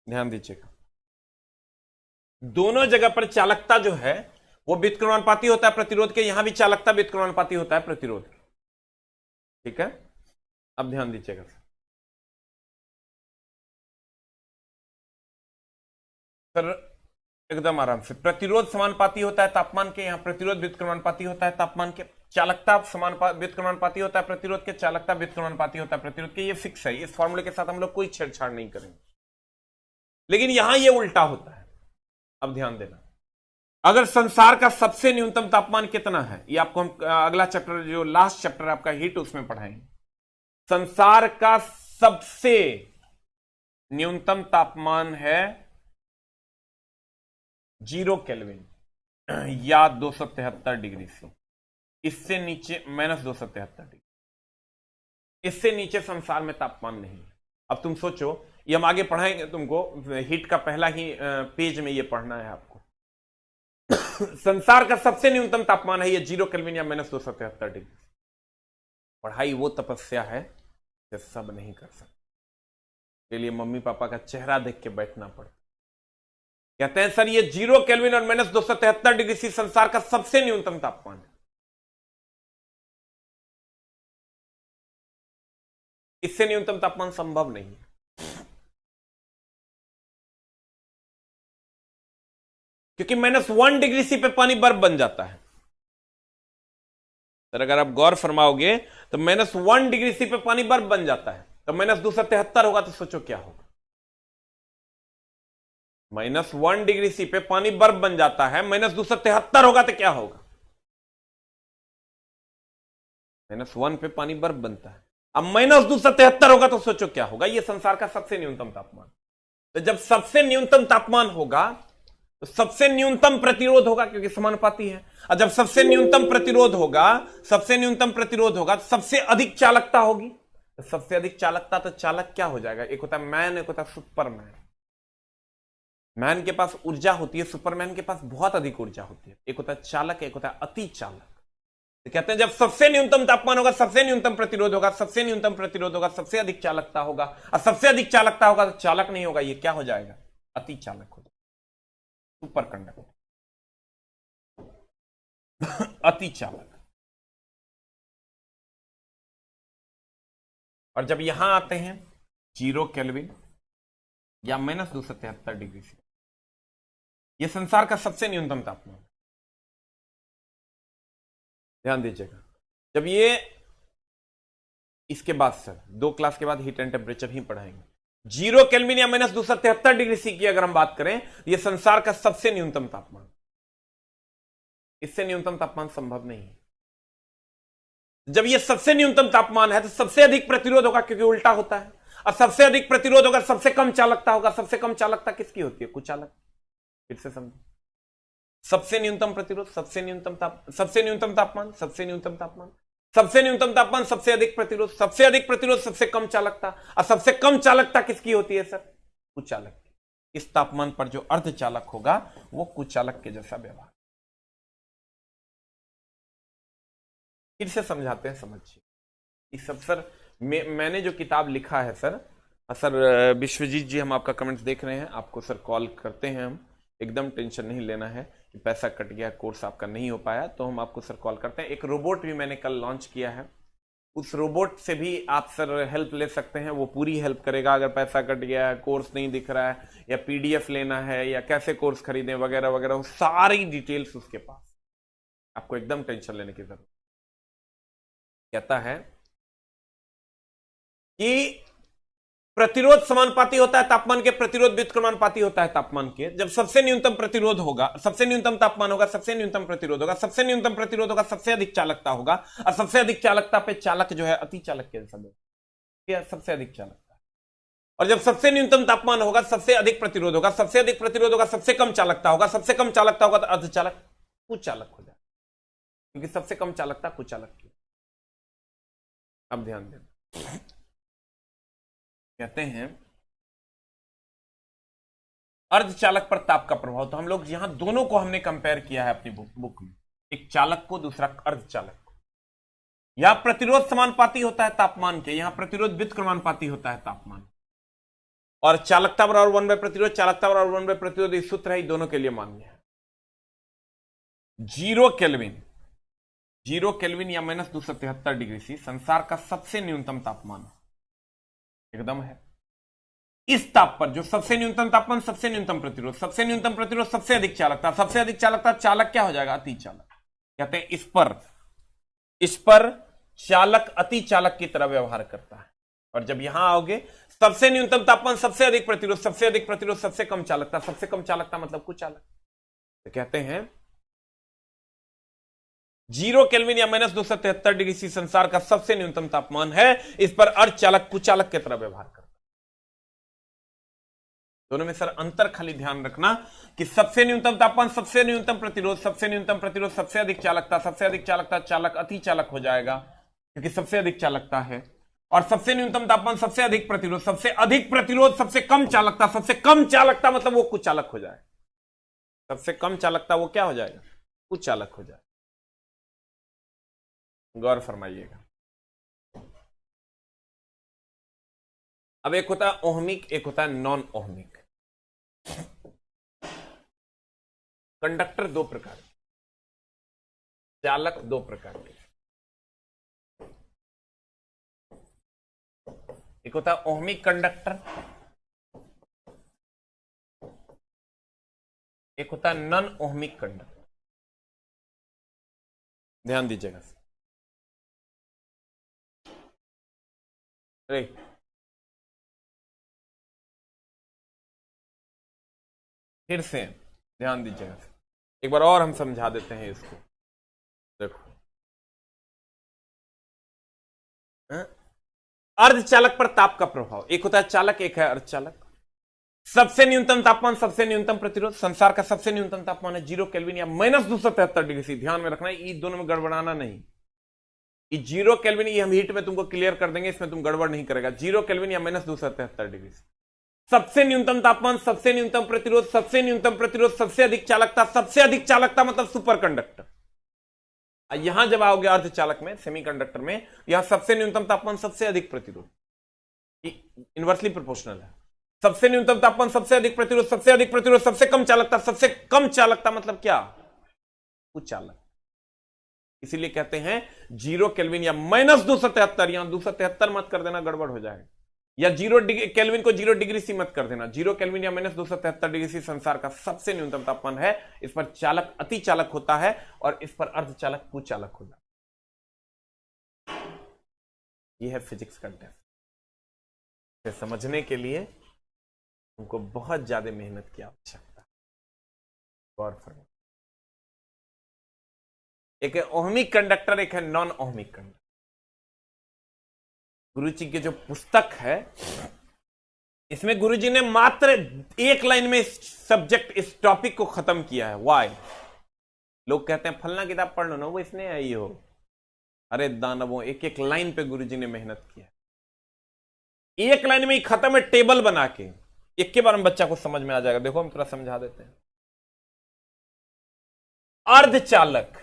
ध्यान दीजिएगा, दोनों जगह पर चालकता जो है वो व्युत्क्रमानुपाती होता है प्रतिरोध के, यहां भी चालकता व्युत्क्रमानुपाती होता है प्रतिरोध के। ठीक है, अब ध्यान दीजिएगा सर, एकदम आराम से। प्रतिरोध समानुपाती होता है तापमान के, यहां प्रतिरोध व्युत्क्रमानुपाती होता है तापमान के। चालकता व्युत्क्रमानुपाती होता है प्रतिरोध के, चालकता व्युत्क्रमानुपाती होता है प्रतिरोध के। ये फिक्स है, इस फॉर्मूले के साथ हम लोग कोई छेड़छाड़ नहीं करेंगे। लेकिन यहां ये उल्टा होता है। अब ध्यान देना, अगर संसार का सबसे न्यूनतम तापमान कितना है, ये आपको हम अगला चैप्टर जो लास्ट चैप्टर आपका हीट उसमें पढ़ाएंगे। संसार का सबसे न्यूनतम तापमान है 0 केल्विन या 273 डिग्री सी, इससे नीचे -273 डिग्री, इससे नीचे संसार में तापमान नहीं है। अब तुम सोचो, ये हम आगे पढ़ाएंगे तुमको, हीट का पहला ही पेज में ये पढ़ना है आपको। संसार का सबसे न्यूनतम तापमान है ये 0 केल्विन या -273 डिग्री। पढ़ाई वो तपस्या है जो सब नहीं कर सकते, के लिए मम्मी पापा का चेहरा देख के बैठना पड़ता। कहते हैं सर ये 0 केल्विन और -273 डिग्री सी संसार का सबसे न्यूनतम तापमान है, इससे न्यूनतम तापमान संभव नहीं है। क्योंकि -1 डिग्री सी पे पानी बर्फ बन जाता है। सर अगर आप गौर फरमाओगे तो -1 डिग्री सी पे पानी बर्फ बन जाता है, तो -273 होगा तो सोचो क्या होगा। -1 डिग्री सी पे पानी बर्फ बन जाता है, -273 होगा तो क्या होगा। -1 पे पानी बर्फ बनता है, अब -273 होगा तो सोचो क्या होगा। यह संसार का सबसे न्यूनतम तापमान। तो जब सबसे न्यूनतम तापमान होगा तो सबसे न्यूनतम प्रतिरोध होगा, क्योंकि समानुपाती है। और जब सबसे न्यूनतम प्रतिरोध होगा, तो सबसे अधिक चालकता होगी। तो सबसे अधिक चालकता, तो चालक क्या हो जाएगा, एक होता है मैन, एक होता है सुपरमैन। मैन के पास ऊर्जा होती है, सुपरमैन के पास बहुत अधिक ऊर्जा होती है। एक होता है चालक, एक होता है अति चालक। तो कहते हैं जब सबसे न्यूनतम तापमान होगा, सबसे न्यूनतम प्रतिरोध होगा, सबसे अधिक चालकता होगा। और सबसे अधिक चालकता होगा तो चालक नहीं होगा, ये क्या हो जाएगा, अति चालक हो जाएगा, सुपर कंडक्टर, अति चालक। और जब यहां आते हैं 0 केल्विन या -273 डिग्री से, यह संसार का सबसे न्यूनतम तापमान। ध्यान दीजिएगा, जब ये इसके बाद सर 2 क्लास के बाद हीट एंड टेम्परेचर ही पढ़ाएंगे। 0 केल्विन या -273 डिग्री सी की अगर हम बात करें, यह संसार का सबसे न्यूनतम तापमान, इससे न्यूनतम तापमान संभव नहीं है। जब यह सबसे न्यूनतम तापमान है तो सबसे अधिक प्रतिरोध होगा, क्योंकि उल्टा होता है। और सबसे अधिक प्रतिरोध होगा, सबसे कम चालकता होगा। सबसे कम चालकता किसकी होती है, कुचालक। फिर से समझो, सबसे न्यूनतम प्रतिरोध, सबसे न्यूनतम तापमान, सबसे न्यूनतम तापमान, सबसे अधिक प्रतिरोध, सबसे कम चालकता। और सबसे कम चालकता किसकी होती है सर, कुचालक। इस तापमान पर जो अर्धचालक होगा वो कुचालक के जैसा व्यवहार। फिर से समझाते हैं, समझिए। इस सब सर मैंने जो किताब लिखा है सर विश्वजीत जी, हम आपका कमेंट्स देख रहे हैं, आपको सर कॉल करते हैं हम, एकदम टेंशन नहीं लेना है कि पैसा कट गया, कोर्स आपका नहीं हो पाया, तो हम आपको सर कॉल करते हैं। एक रोबोट भी मैंने कल लॉन्च किया है, उस रोबोट से भी आप सर हेल्प ले सकते हैं, वो पूरी हेल्प करेगा। अगर पैसा कट गया है, कोर्स नहीं दिख रहा है, या पीडीएफ लेना है, या कैसे कोर्स खरीदें वगैरह वगैरह, सारी डिटेल्स उसके पास, आपको एकदम टेंशन लेने की जरूरत। कहता है कि प्रतिरोध समानुपाती होता है तापमान के, प्रतिरोध व्युत्क्रमानुपाती होता है तापमान के। जब सबसे न्यूनतम प्रतिरोध होगा, सबसे न्यूनतम तापमान होगा, सबसे न्यूनतम प्रतिरोध होगा, सबसे अधिक चालकता होगा। और सबसे अधिक चालकता पे चालक जो है अति चालक के जैसा, सबसे अधिक चालकता। और जब सबसे न्यूनतम तापमान होगा सबसे अधिक प्रतिरोध होगा, सबसे अधिक प्रतिरोध होगा सबसे कम चालकता होगा, सबसे कम चालकता होगा तो अर्धचालक कुचालक हो जाएगा, क्योंकि सबसे कम चालकता कुचालक की। अब ध्यान देना, कहते हैं अर्धचालक पर ताप का प्रभाव। तो हम लोग यहां दोनों को हमने कंपेयर किया है अपनी बुक में, एक चालक को दूसरा अर्धचालक को। यहां प्रतिरोध समानुपाती होता है तापमान के, यहां प्रतिरोध व्युत्क्रमानुपाती होता है तापमान, और चालकता बराबर 1 बाय प्रतिरोध, चालकता बराबर 1 बाय प्रतिरोध, इस सूत्र है, दोनों के लिए मान्य है। 0 केल्विन या -273 डिग्री C संसार का सबसे न्यूनतम तापमान एकदम है। इस ताप पर जो सबसे न्यूनतम तापमान, सबसे न्यूनतम प्रतिरोध, सबसे न्यूनतम प्रतिरोध, सबसे अधिक चालकता, सबसे अधिक चालकता, चालक क्या हो जाएगा? अति चालक। कहते हैं इस पर चालक अति चालक की तरह व्यवहार करता है। और जब यहां आओगे, सबसे न्यूनतम तापमान, सबसे अधिक प्रतिरोध, सबसे अधिक प्रतिरोध, सबसे कम चालकता, सबसे कम चालकता मतलब कुचालक। तो कहते हैं 0 केल्विन या -273 डिग्री C संसार का सबसे न्यूनतम तापमान है, इस पर अर्धचालक कुचालक की तरह व्यवहार करता है। दोनों में सर अंतर खाली ध्यान रखना कि सबसे न्यूनतम तापमान, सबसे न्यूनतम प्रतिरोध, सबसे न्यूनतम प्रतिरोध, सबसे अधिक चालकता, सबसे अधिक चालकता, चालक अति चालक हो जाएगा क्योंकि सबसे अधिक चालकता है। और सबसे न्यूनतम तापमान, सबसे अधिक प्रतिरोध, सबसे अधिक प्रतिरोध, सबसे कम चालकता, सबसे कम चालकता मतलब वो कुचालक हो जाएगा। सबसे कम चालकता वो क्या हो जाएगा? कुचालक हो जाएगा। गौर फरमाइएगा। अब एक होता है ओहमिक, एक होता है नॉन ओहमिक। कंडक्टर दो प्रकार के, चालक दो प्रकार के। एक होता है ओहमिक कंडक्टर, एक होता है नॉन ओहमिक कंडक्टर। ध्यान दीजिएगा। फिर से ध्यान दीजिएगा, एक बार और हम समझा देते हैं इसको। देखो, अर्धचालक पर ताप का प्रभाव, एक होता है चालक, एक है अर्धचालक। सबसे न्यूनतम तापमान, सबसे न्यूनतम प्रतिरोध, संसार का सबसे न्यूनतम तापमान है 0 केल्विन या -273 डिग्री C। ध्यान में रखना, ये दोनों में गड़बड़ाना नहीं। ये 0 केल्विन ये हम हीट में तुमको क्लियर कर देंगे, इसमें तुम गड़बड़ नहीं करेगा। 0 केल्विन या -273 डिग्री C। सबसे न्यूनतम तापमान, सबसे न्यूनतम प्रतिरोध, सबसे न्यूनतम प्रतिरोध, सबसे अधिक चालकता, सबसे अधिक चालकता मतलब सुपर कंडक्टर। यहां जब आओगे अर्धचालक में, सेमीकंडक्टर में, यहां सबसे न्यूनतम तापमान, सबसे अधिक प्रतिरोध, इनवर्सली प्रोपोर्शनल है। सबसे न्यूनतम तापमान, सबसे अधिक प्रतिरोध, सबसे अधिक प्रतिरोध, सबसे कम चालकता, सबसे कम चालकता मतलब क्या? कुचालक। इसीलिए कहते हैं 0 केल्विन या -273, यहां 273 मत कर देना, गड़बड़ हो जाएगा। या 0 केल्विन को 0 डिग्री C मत कर देना। 0 केल्विन या -273 डिग्री C संसार का सबसे न्यूनतम तापमान है। इस पर चालक अति चालक होता है और इस पर अर्धचालक कुचालक होता है। यह है फिजिक्स का टेस्ट। समझने के लिए तुमको बहुत ज्यादा मेहनत की आवश्यकता है। गौर फरमाइए। एक है ओहमिक कंडक्टर, एक है नॉन ओहमिक कंडक्टर। गुरुजी की जो पुस्तक है, इसमें गुरुजी ने मात्र एक लाइन में इस सब्जेक्ट, इस टॉपिक को खत्म किया है। वाई? लोग कहते हैं फलना किताब पढ़ लो ना, वो इसने आई हो। अरे दानवों, एक एक लाइन पे गुरुजी ने मेहनत किया। एक लाइन में ही खत्म है, टेबल बना के। एक के बार में बच्चा को समझ में आ जाएगा। देखो हम थोड़ा समझा देते हैं। अर्धचालक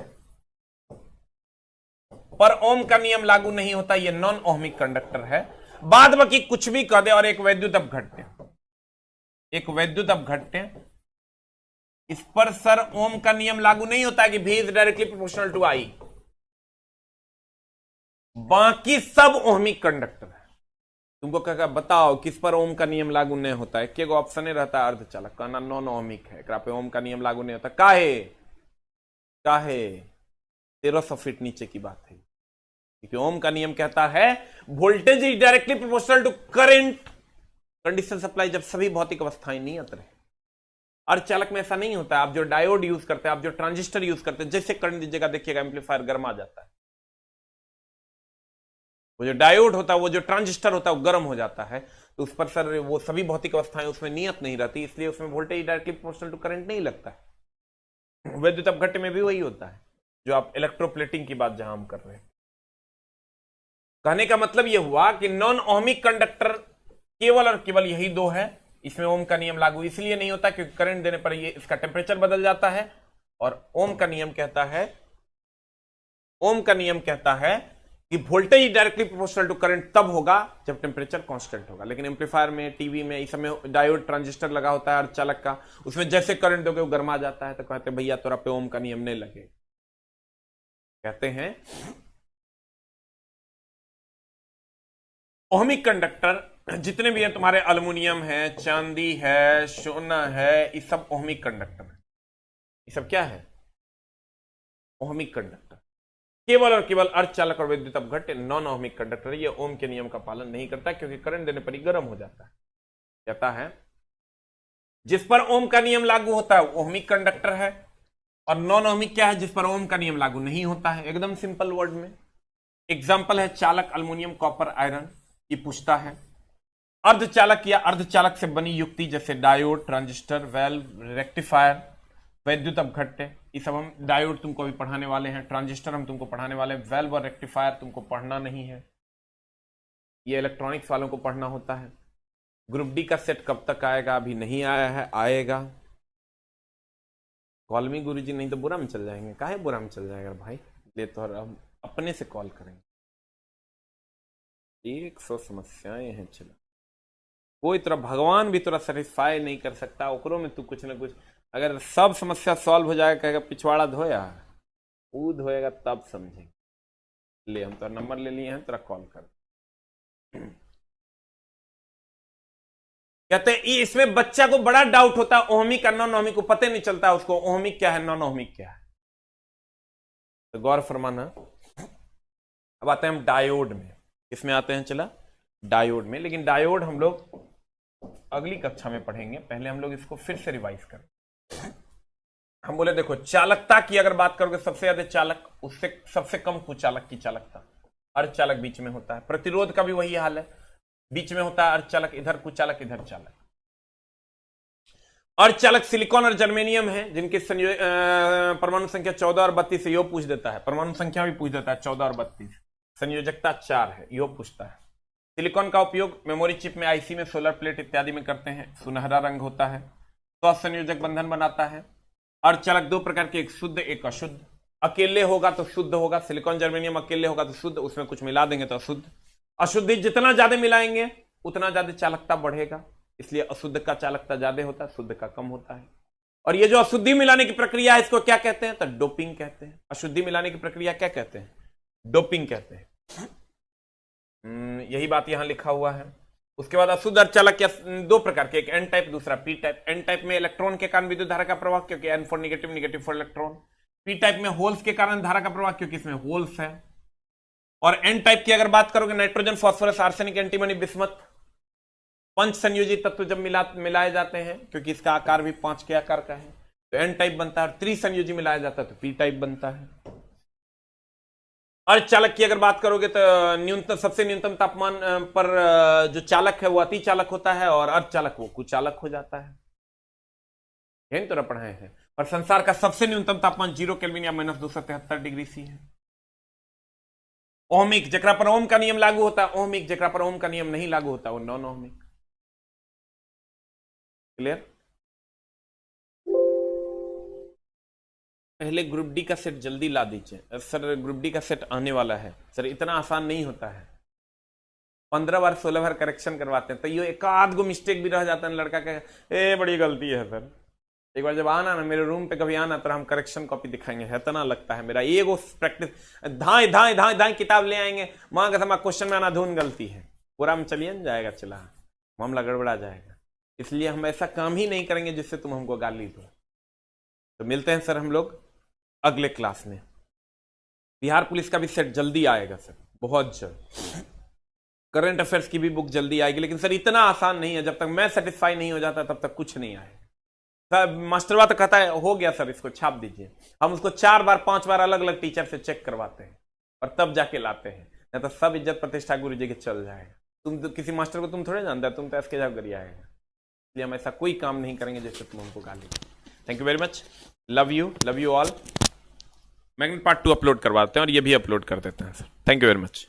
पर ओम का नियम लागू नहीं होता, यह नॉन ओहमिक कंडक्टर है। बाद बाकी कुछ भी कह दे। और एक वैद्युत अपघट्य, एक वैद्युत अपघट्य, इस पर सर ओम का नियम लागू नहीं होता कि V is directly proportional to I। बाकी सब ओहमिक कंडक्टर है। तुमको कहेगा बताओ किस पर ओम का नियम लागू नहीं होता है? केगो ऑप्शन रहता है अर्धचालक, कहना नॉन ओहमिक है, पे ओम का नियम लागू नहीं होता। काहे 1300 फीट नीचे की बात है, क्योंकि ओम का नियम कहता है voltage is directly proportional to current. Condition supply जब सभी भौतिक अवस्थाएं नियत रहे। अर्धचालक में ऐसा नहीं होता है। आप जो डायोड यूज करते हैं, आप जो ट्रांजिस्टर यूज करते हैं, जैसे करंट दीजिएगा देखिएगा एम्पलीफायर गर्म आ जाता है। वो जो डायोड होता है, वो जो ट्रांजिस्टर होता है, वो गर्म हो जाता है। तो उस पर सर वो सभी भौतिक अवस्थाएं उसमें नियत नहीं रहती, इसलिए उसमें voltage directly proportional to current नहीं लगता है। विद्युत अपघट्य में भी वही होता है जो आप इलेक्ट्रोप्लेटिंग की बात जहां हम कर रहे हैं। कहने का मतलब यह हुआ कि नॉन ओहमिक कंडक्टर केवल और केवल यही दो है, इसमें ओम का नियम लागू इसलिए नहीं होता क्योंकि करंट देने पर ये इसका टेम्परेचर बदल जाता है, और ओम का नियम कहता है कि voltage directly proportional to current तब होगा जब टेम्परेचर कांस्टेंट होगा। लेकिन एम्पलीफायर में, टीवी में, इस समय डायोड ट्रांजिस्टर लगा होता है अर्धचालक का, उसमें जैसे करंट दोगे वो गर्मा जाता है, तो कहते हैं भैया तोरा पे ओम का नियम नहीं लगे। कहते हैं ओहमिक कंडक्टर जितने भी हैं तुम्हारे, अल्युमिनियम है, चांदी है, सोना है, ये सब ओहमिक कंडक्टर है। ये सब क्या है? Ohmic conductor. केवल और केवल अर्धचालक और विद्युत अपघट्य नॉन ओहमिक कंडक्टर, ये ओम के नियम का पालन नहीं करता क्योंकि करंट देने पर ही गर्म हो जाता है। कहता है जिस पर ओम का नियम लागू होता है ओहमिक कंडक्टर है, और नॉन ओहमिक क्या है? जिस पर ओम का नियम लागू नहीं होता है। एकदम सिंपल वर्ड में एग्जाम्पल है चालक, अल्युमिनियम, कॉपर, आयरन, ये पूछता है। अर्धचालक या अर्धचालक से बनी युक्ति जैसे डायोड, ट्रांजिस्टर, वेल्व, रेक्टिफायर, विद्युत अपघट्य, ये सब हम डायोड तुमको अभी पढ़ाने वाले हैं, ट्रांजिस्टर हम तुमको पढ़ाने वाले हैं, वेल्व और रेक्टिफायर तुमको पढ़ना नहीं है, ये इलेक्ट्रॉनिक्स वालों को पढ़ना होता है। ग्रुप डी का सेट कब तक आएगा? अभी नहीं आया है, आएगा। कॉल मी गुरुजी, नहीं तो बुरा में चल जाएंगे। काहे बुरा में चल जाएगा भाई? ले तो हम अपने से कॉल करेंगे। 100 समस्याएं हैं, चलो कोई तरह भगवान भी तोरा सेटिस्फाई नहीं कर सकता, ओकरों में तू कुछ ना कुछ, अगर सब समस्या सॉल्व हो जाएगा, कहेगा पिछवाड़ा धोया, वो धोएगा तब समझेंगे। ले हम तो नंबर ले लिए हैं, तेरा कॉल कर। कहते हैं इसमें बच्चा को बड़ा डाउट होता है, ओहमिक और नॉन ओहमिक को पता नहीं चलता उसको, ओहमिक क्या है, नॉन ओहमिक क्या है। तो गौर फरमाना। अब आते हैं हम डायोड में। इसमें आते हैं चला डायोड में, लेकिन डायोड हम लोग अगली कक्षा में पढ़ेंगे। पहले हम लोग इसको फिर से रिवाइज करें। हम बोले देखो चालकता की अगर बात करोगे, सबसे ज्यादा चालक, उससे सबसे कम कुचालक की चालकता, अर्धचालक बीच में होता है। प्रतिरोध का भी वही हाल है, बीच में होता है अर्धचालक, इधर कुचालक, इधर चालक। अर्धचालक सिलिकॉन और जर्मेनियम है, जिनकी परमाणु संख्या 14 और 32 से यो पूछ देता है। परमाणु संख्या भी पूछ देता है 14 और 32, संयोजकता 4 है, यो पूछता है। सिलिकॉन का उपयोग मेमोरी चिप में, आईसी में, सोलर प्लेट इत्यादि में करते हैं। सुनहरा रंग होता है, तो संयोजक बंधन बनाता है। अर्धचालक दो प्रकार के, एक शुद्ध एक अशुद्ध। अकेले होगा तो शुद्ध होगा, सिलिकॉन जर्मेनियम अकेले होगा तो शुद्ध, उसमें कुछ मिला देंगे तो अशुद्ध। अशुद्धि जितना ज्यादा मिलाएंगे उतना ज्यादा चालकता बढ़ेगा, इसलिए अशुद्ध का चालकता ज्यादा होता है, शुद्ध का कम होता है। और ये जो अशुद्धि मिलाने की प्रक्रिया है, इसको क्या कहते हैं? तो डोपिंग कहते हैं। अशुद्धि मिलाने की प्रक्रिया क्या कहते हैं? डोपिंग कहते हैं। यही बात यहां लिखा हुआ है। उसके बाद अशुद्ध अर्धचालक दो प्रकार के, एक एन टाइप, दूसरा पी टाइप। एन टाइप में इलेक्ट्रॉन के कारण विद्युत धारा का प्रवाह, क्योंकि N for negative, negative for electron. P type में होल्स के कारण धारा का प्रवाह, क्योंकि इसमें होल्स है। और एन टाइप की अगर बात करोगे, nitrogen, phosphorus, arsenic, antimony, bismuth, पंच संयोजित तत्व जब मिलाए जाते हैं, क्योंकि इसका आकार भी 5 के आकार का है, तो एन टाइप बनता है। और त्रिसंयोजी मिलाया जाता है तो पी टाइप बनता है। अर्धचालक की अगर बात करोगे तो न्यूनतम, सबसे न्यूनतम तापमान पर जो चालक है वो अति चालक होता है, और अर्धचालक वो कुचालक हो जाता है। यही तो पढ़ाए हैं। और संसार का सबसे न्यूनतम तापमान 0 केल्विन या -273 डिग्री सी है। ओहमिक, जकरा पर ओम का नियम लागू होता है ओहमिक, जकरा पर ओम का नियम नहीं लागू होता वो नॉन ओहमिक। क्लियर? पहले ग्रुप डी का सेट जल्दी ला दीजिए सर, ग्रुप डी का सेट आने वाला है सर। इतना आसान नहीं होता है, 15 बार 16 बार करेक्शन करवाते हैं, तो ये एक आध गो मिस्टेक भी रह जाता है लड़का के, ए बड़ी गलती है सर। एक बार जब आना ना मेरे रूम पे, कभी आना तो हम करेक्शन कॉपी दिखाएंगे। है इतना लगता है मेरा एगो प्रैक्टिस, धाए धाए धाए धाए किताब ले आएंगे, मां का हमारा क्वेश्चन में अनाधून गलती है, पूरा में चलिए न जाएगा, चला मामला गड़बड़ा जाएगा। इसलिए हम ऐसा काम ही नहीं करेंगे जिससे तुम हमको गाली दो। तो मिलते हैं सर हम लोग अगले क्लास में। बिहार पुलिस का भी सेट जल्दी आएगा सर, बहुत जल्द। करंट अफेयर्स की भी बुक जल्दी आएगी, लेकिन सर इतना आसान नहीं है। जब तक मैं सेटिस्फाई नहीं हो जाता तब तक कुछ नहीं आएगा सर। मास्टरवा तो कहता है हो गया सर, इसको छाप दीजिए। हम उसको 4 बार 5 बार अलग अलग टीचर से चेक करवाते हैं और तब जाके लाते हैं, नहीं तो सब इज्जत प्रतिष्ठा गुरु जी के चल जाएगा। तुम तो किसी मास्टर को तुम थोड़े जानते हो, तुम तो एसके जावगरिया है, इसलिए हम ऐसा कोई काम नहीं करेंगे जिससे तुम हमको गाली दो। Thank you very much, love you all. Magnet part 2 upload करवाते हैं और ये भी अपलोड कर देते हैं sir. Thank you very much.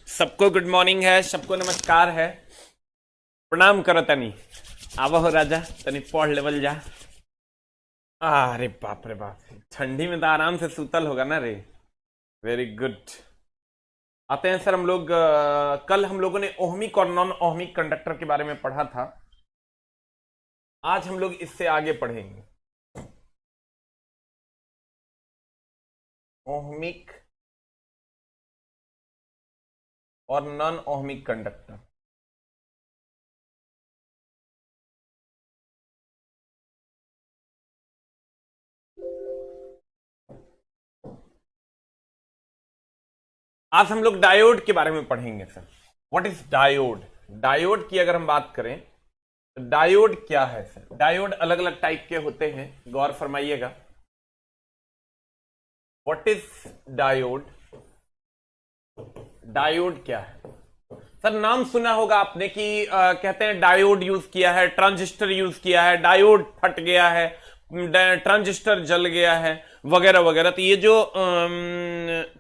सबको गुड मॉर्निंग है, सबको नमस्कार है, प्रणाम करो तनी। आवा हो राजा, तनी पढ़ लेवल जा। अरे बाप रे बाप, ठंडी में तो आराम से सूतल होगा ना रे। Very good. आते हैं सर, हम लोग कल हम लोगों ने ओहमिक और नॉन ओहमिक कंडक्टर के बारे में पढ़ा था। आज हम लोग इससे आगे पढ़ेंगे ओहमिक और नॉन ओहमिक कंडक्टर। आज हम लोग डायोड के बारे में पढ़ेंगे sir. What is diode? Diode की अगर हम बात करें तो डायोड क्या है सर? डायोड अलग अलग टाइप के होते हैं, गौर फरमाइएगा। What is diode? डायोड क्या है सर? नाम सुना होगा आपने कि कहते हैं डायोड यूज किया है, ट्रांजिस्टर यूज किया है, डायोड फट गया है, ट्रांजिस्टर जल गया है, वगैरह वगैरह। तो ये जो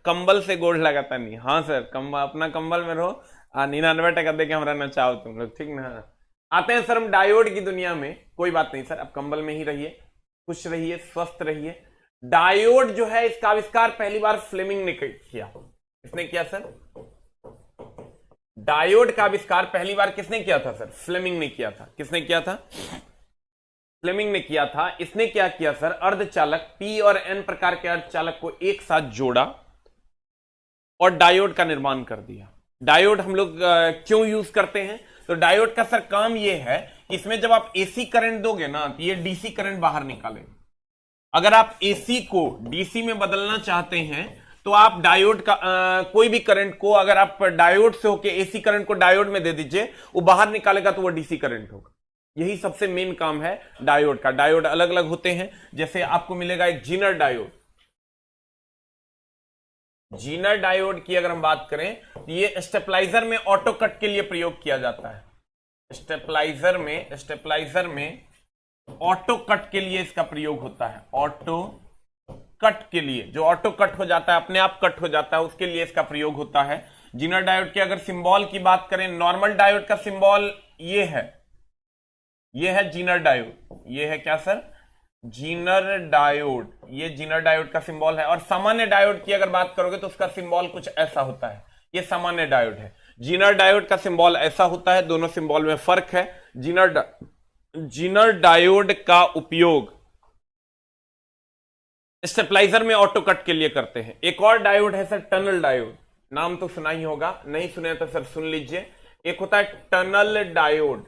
कंबल से गोड़ लगाता नहीं, हाँ सर, अपना कंबल में रहो, 99% दे के हमारा नचाओ तुम लोग, ठीक ना। आते हैं सर हम डायोड की दुनिया में। कोई बात नहीं सर, अब कंबल में ही रहिए, खुश रहिए, स्वस्थ रहिए। डायोड जो है, इसका आविष्कार पहली बार फ्लेमिंग ने किया। किसने किया सर? डायोड का आविष्कार पहली बार किसने किया था सर? फ्लेमिंग ने किया था। किसने किया था? फ्लेमिंग ने किया था। इसने क्या किया सर? अर्धचालक पी और एन प्रकार के अर्धचालक को एक साथ जोड़ा और डायोड का निर्माण कर दिया। डायोड हम लोग क्यों यूज करते हैं? तो डायोड का सर काम यह है कि इसमें जब आप एसी करंट दोगे ना, तो ये डीसी करंट बाहर निकालेगा। अगर आप एसी को डीसी में बदलना चाहते हैं तो आप डायोड का कोई भी करंट को अगर आप डायोड से होके एसी करंट को डायोड में दे दीजिए, वो बाहर निकालेगा तो वो डीसी करंट होगा। यही सबसे मेन काम है डायोड का। डायोड अलग अलग होते हैं, जैसे आपको मिलेगा एक जीनर डायोड। जीनर डायोड की अगर हम बात करें तो ये स्टेपलाइजर में ऑटो कट के लिए प्रयोग किया जाता है। स्टेपलाइजर में ऑटो कट के लिए इसका प्रयोग होता है। ऑटो कट के लिए, जो ऑटो कट हो जाता है, अपने आप कट हो जाता है, उसके लिए इसका प्रयोग होता है। जीनर डायोड के अगर सिंबल की बात करें, नॉर्मल डायोड का सिंबल ये है जीनर डायोड। ये है क्या सर? Zener diode. ये जीनर डायोड का सिंबल है। और सामान्य डायोड की अगर बात करोगे तो उसका सिंबल कुछ ऐसा होता है। ये सामान्य डायोड है। जीनर डायोड का सिंबल ऐसा होता है। दोनों सिंबल में फर्क है। जीनर डायोड का उपयोग स्टेपलाइजर में ऑटो कट के लिए करते हैं। एक और डायोड है सर, टनल डायोड। नाम तो सुना ही होगा, नहीं सुने तो सर सुन लीजिए। एक होता है टनल डायोड।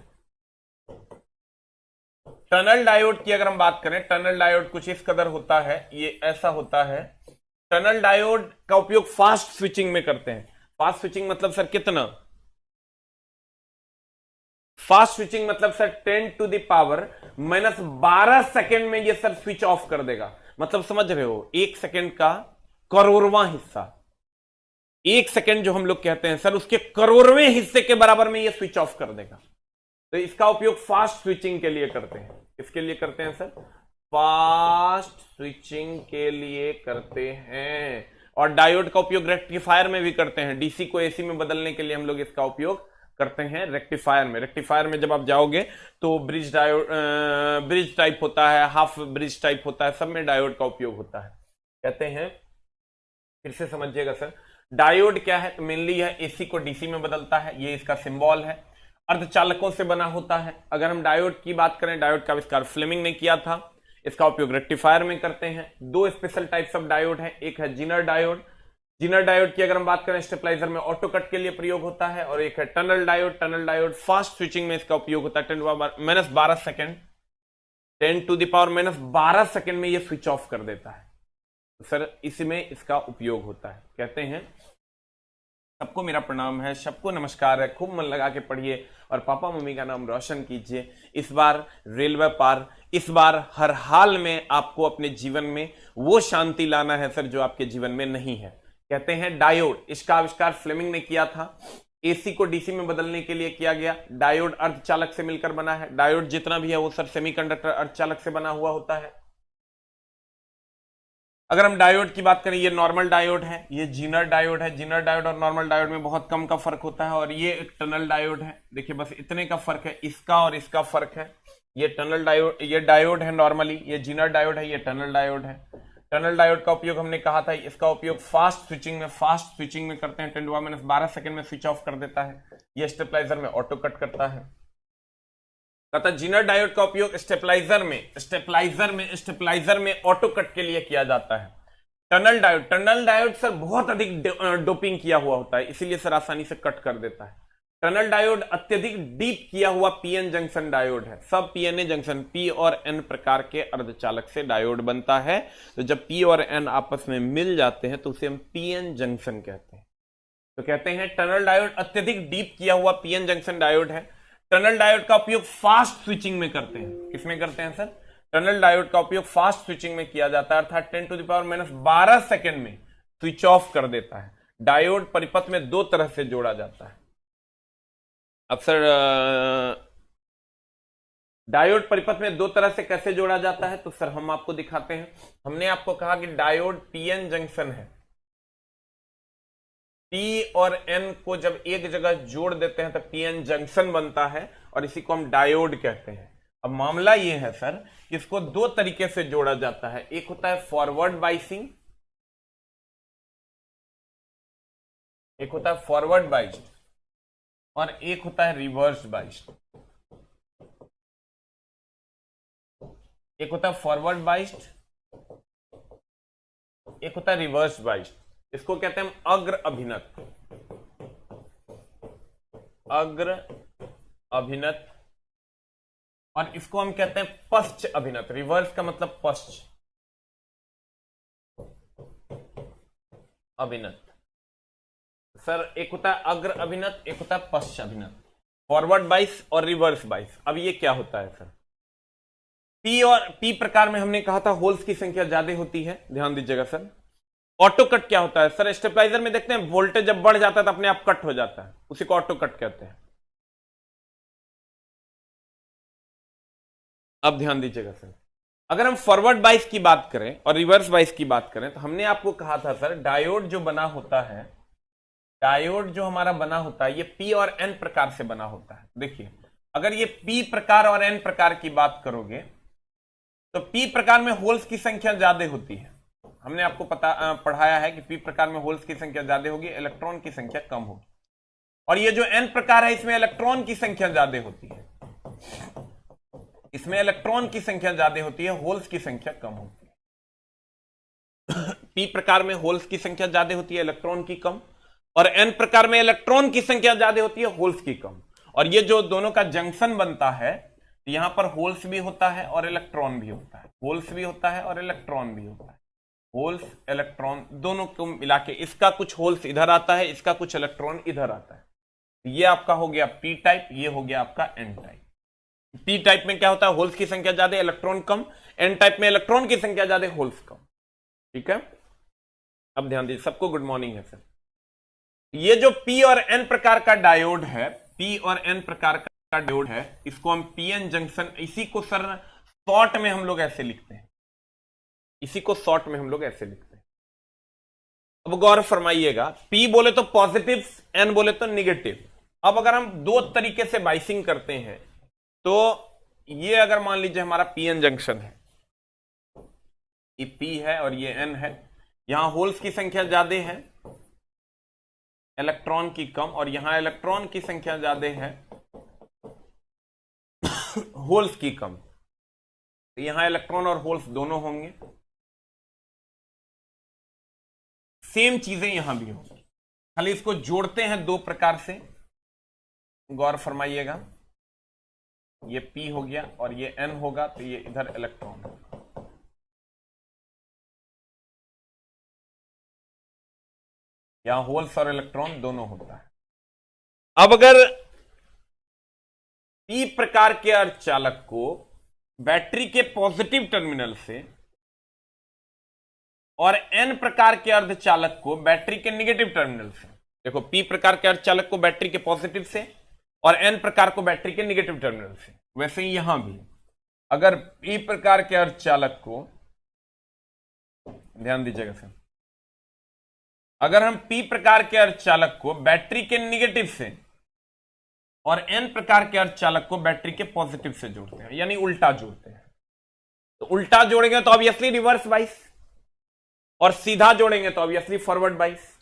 टनल डायोड की अगर हम बात करें, टनल डायोड कुछ इस कदर होता है, ये ऐसा होता है। टनल डायोड का उपयोग फास्ट स्विचिंग में करते हैं। फास्ट स्विचिंग मतलब सर कितना? फास्ट स्विचिंग मतलब सर 10⁻⁻12 सेकेंड में ये सर स्विच ऑफ कर देगा। मतलब समझ रहे हो, 1 सेकेंड का करोड़वां हिस्सा, 1 सेकेंड जो हम लोग कहते हैं सर, उसके करोड़वें हिस्से के बराबर में ये स्विच ऑफ कर देगा। तो इसका उपयोग फास्ट स्विचिंग के लिए करते हैं। किसके लिए करते हैं सर? फास्ट स्विचिंग के लिए करते हैं। और डायोड का उपयोग रेक्टिफायर में भी करते हैं। डीसी को एसी में बदलने के लिए हम लोग इसका उपयोग करते हैं रेक्टिफायर में। रेक्टिफायर में जब आप जाओगे तो ब्रिज डायोड, ब्रिज टाइप होता है, हाफ ब्रिज टाइप होता है, सब में डायोड का उपयोग होता है। कहते हैं, फिर से समझिएगा सर, डायोड क्या है? तो मेनली यह एसी को डीसी में बदलता है। ये इसका सिंबल है। अर्धचालकों से बना होता है। अगर हम डायोड की बात करें, डायोड का आविष्कार फ्लेमिंग ने किया था। इसका उपयोग रेक्टिफायर में करते हैं। 2 स्पेशल टाइप्स ऑफ डायोड है। एक है जीनर डायोड। जीनर डायोड की अगर हम बात करें, स्टेपलाइजर में ऑटो कट के लिए प्रयोग होता है। और एक है tunnel diode. Tunnel diode fast switching में इसका उपयोग होता है। 10⁻12 सेकेंड, 10⁻12 सेकेंड में ये स्विच ऑफ कर देता है। तो सर इसमें इसका उपयोग होता है। कहते हैं, सबको मेरा प्रणाम है, सबको नमस्कार है। खूब मन लगा के पढ़िए और पापा मम्मी का नाम रोशन कीजिए। इस बार रेलवे पार, इस बार हर हाल में आपको अपने जीवन में वो शांति लाना है सर जो आपके जीवन में नहीं है। कहते हैं डायोड, इसका आविष्कार फ्लेमिंग ने किया था। एसी को डीसी में बदलने के लिए किया गया। डायोड अर्धचालक से मिलकर बना है। डायोड जितना भी है वो सर सेमीकंडक्टर अर्धचालक से बना हुआ होता है। अगर हम डायोड की बात करें, ये नॉर्मल डायोड है, ये जीनर डायोड है। जीनर डायोड और नॉर्मल डायोड में बहुत कम का फर्क होता है। और ये एक टनल डायोड है, देखिए बस इतने का फर्क है, इसका और इसका फर्क है। ये टनल डायोड, ये डायोड है नॉर्मली, ये जीनर डायोड है, ये टनल डायोड है। टनल डायोड का उपयोग हमने कहा था, इसका उपयोग फास्ट स्विचिंग में करते हैं। 10⁻12 सेकंड में स्विच ऑफ कर देता है। ये स्टेबलाइजर में ऑटो कट करता है। तथा जीनर डायोड का उपयोग स्टेबलाइजर में ऑटो कट के लिए किया जाता है। टनल डायोड सर बहुत अधिक डोपिंग किया हुआ होता है, इसीलिए सर आसानी से कट कर देता है। टनल डायोड अत्यधिक डीप किया हुआ पीएन जंक्शन डायोड है। सब पीएनए जंक्शन, पी और एन प्रकार के अर्धचालक से डायोड बनता है। तो जब पी और एन आपस में मिल जाते हैं तो उसे हम पीएन जंक्शन कहते हैं। तो कहते हैं टनल डायोड अत्यधिक डीप किया हुआ पीएन जंक्शन डायोड है। टनल डायोड का उपयोग फास्ट स्विचिंग में करते हैं। किसमें करते हैं सर? टनल डायोड का उपयोग फास्ट स्विचिंग में किया जाता है, अर्थात 10⁻12 सेकंड में स्विच ऑफ कर देता है। डायोड परिपथ में दो तरह से जोड़ा जाता है। अब सर डायोड परिपथ में दो तरह से कैसे जोड़ा जाता है, तो सर हम आपको दिखाते हैं। हमने आपको कहा कि डायोड पीएन जंक्शन है। पी और एन को जब एक जगह जोड़ देते हैं तो पीएन जंक्शन बनता है और इसी को हम डायोड कहते हैं। अब मामला यह है सर कि इसको दो तरीके से जोड़ा जाता है। एक होता है फॉरवर्ड बाइसिंग, एक होता है फॉरवर्ड बाइस्ड और एक होता है रिवर्स बाइस्ड। एक होता है फॉरवर्ड बाइस्ड, एक होता है रिवर्स बाइस्ड। इसको कहते हैं अग्र अभिनत। अग्र अभिनत और इसको हम कहते हैं पश्च अभिनत। रिवर्स का मतलब पश्च अभिनत। सर एक होता है अग्र अभिनत, एक होता है पश्च अभिनत। फॉरवर्ड बाइस और रिवर्स बाइस। अब ये क्या होता है सर? पी और पी प्रकार में हमने कहा था होल्स की संख्या ज्यादा होती है, ध्यान दीजिएगा सर। ऑटो कट क्या होता है सर? स्टेबलाइजर में देखते हैं वोल्टेज जब बढ़ जाता है तो अपने आप कट हो जाता है, उसी को ऑटो कट कहते हैं। अब ध्यान दीजिएगा सर, अगर हम फॉरवर्ड बाइस की बात करें और रिवर्स बाइस की बात करें तो हमने आपको कहा था सर डायोड जो बना होता है, डायोड जो हमारा बना होता है ये पी और एन प्रकार से बना होता है। देखिए अगर ये पी प्रकार और एन प्रकार की बात करोगे तो पी प्रकार में होल्स की संख्या ज्यादा होती है। हमने आपको पढ़ाया है कि पी प्रकार में होल्स की संख्या ज्यादा होगी, इलेक्ट्रॉन की संख्या कम होगी। और ये जो एन प्रकार है इसमें इलेक्ट्रॉन की संख्या ज्यादा होती है। इसमें इलेक्ट्रॉन की संख्या ज्यादा होती है, होल्स की संख्या कम होती है। पी प्रकार में होल्स की संख्या ज्यादा होती है, इलेक्ट्रॉन की कम। और एन प्रकार में इलेक्ट्रॉन की संख्या ज्यादा होती है, होल्स की कम। और ये जो दोनों का जंक्शन बनता है, यहां पर होल्स भी होता है और इलेक्ट्रॉन भी होता है। होल्स भी होता है और इलेक्ट्रॉन भी होता है। होल्स इलेक्ट्रॉन दोनों को मिला के इसका कुछ होल्स इधर आता है, इसका कुछ इलेक्ट्रॉन इधर आता है। ये आपका हो गया पी टाइप, ये हो गया आपका एन टाइप। पी टाइप में क्या होता है? होल्स की संख्या ज्यादा, इलेक्ट्रॉन कम। एन टाइप में इलेक्ट्रॉन की संख्या ज्यादा, होल्स कम। ठीक है, अब ध्यान दीजिए, सबको गुड मॉर्निंग है सर। ये जो पी और एन प्रकार का डायोड है, पी और एन प्रकार का डायोड है, इसको हम पीएन जंक्शन, इसी को सर शॉर्ट में हम लोग ऐसे लिखते हैं। इसी को शॉर्ट में हम लोग ऐसे लिखते हैं। अब गौर फरमाइएगा, पी बोले तो पॉजिटिव, एन बोले तो निगेटिव। अब अगर हम दो तरीके से बाइसिंग करते हैं तो ये अगर मान लीजिए हमारा पीएन जंक्शन है, ये पी है और ये एन है। यहां होल्स की संख्या ज्यादा है, इलेक्ट्रॉन की कम। और यहां इलेक्ट्रॉन की संख्या ज्यादा है, होल्स की कम। तो यहां इलेक्ट्रॉन और होल्स दोनों होंगे। सेम चीजें यहां भी होंगी, खाली इसको जोड़ते हैं दो प्रकार से। गौर फरमाइएगा, ये P हो गया और ये N होगा, तो ये इधर इलेक्ट्रॉन होगा। यहां होल्स और इलेक्ट्रॉन दोनों होता है। अब अगर P प्रकार के अर्धचालक को बैटरी के पॉजिटिव टर्मिनल से और N प्रकार के अर्धचालक को बैटरी के नेगेटिव टर्मिनल से, देखो P प्रकार के अर्धचालक को बैटरी के पॉजिटिव से और N प्रकार को बैटरी के नेगेटिव टर्मिनल से, वैसे ही यहां भी अगर P प्रकार के अर्धचालक को ध्यान दीजिएगा सर, अगर हम पी प्रकार के अर्धचालक को बैटरी के निगेटिव से और एन प्रकार के अर्धचालक को बैटरी के पॉजिटिव से जोड़ते हैं, यानी उल्टा जोड़ते हैं, तो उल्टा जोड़ेंगे तो ऑब्वियसली रिवर्स बाइस, और सीधा जोड़ेंगे तो ऑब्वियसली फॉरवर्ड बाइस।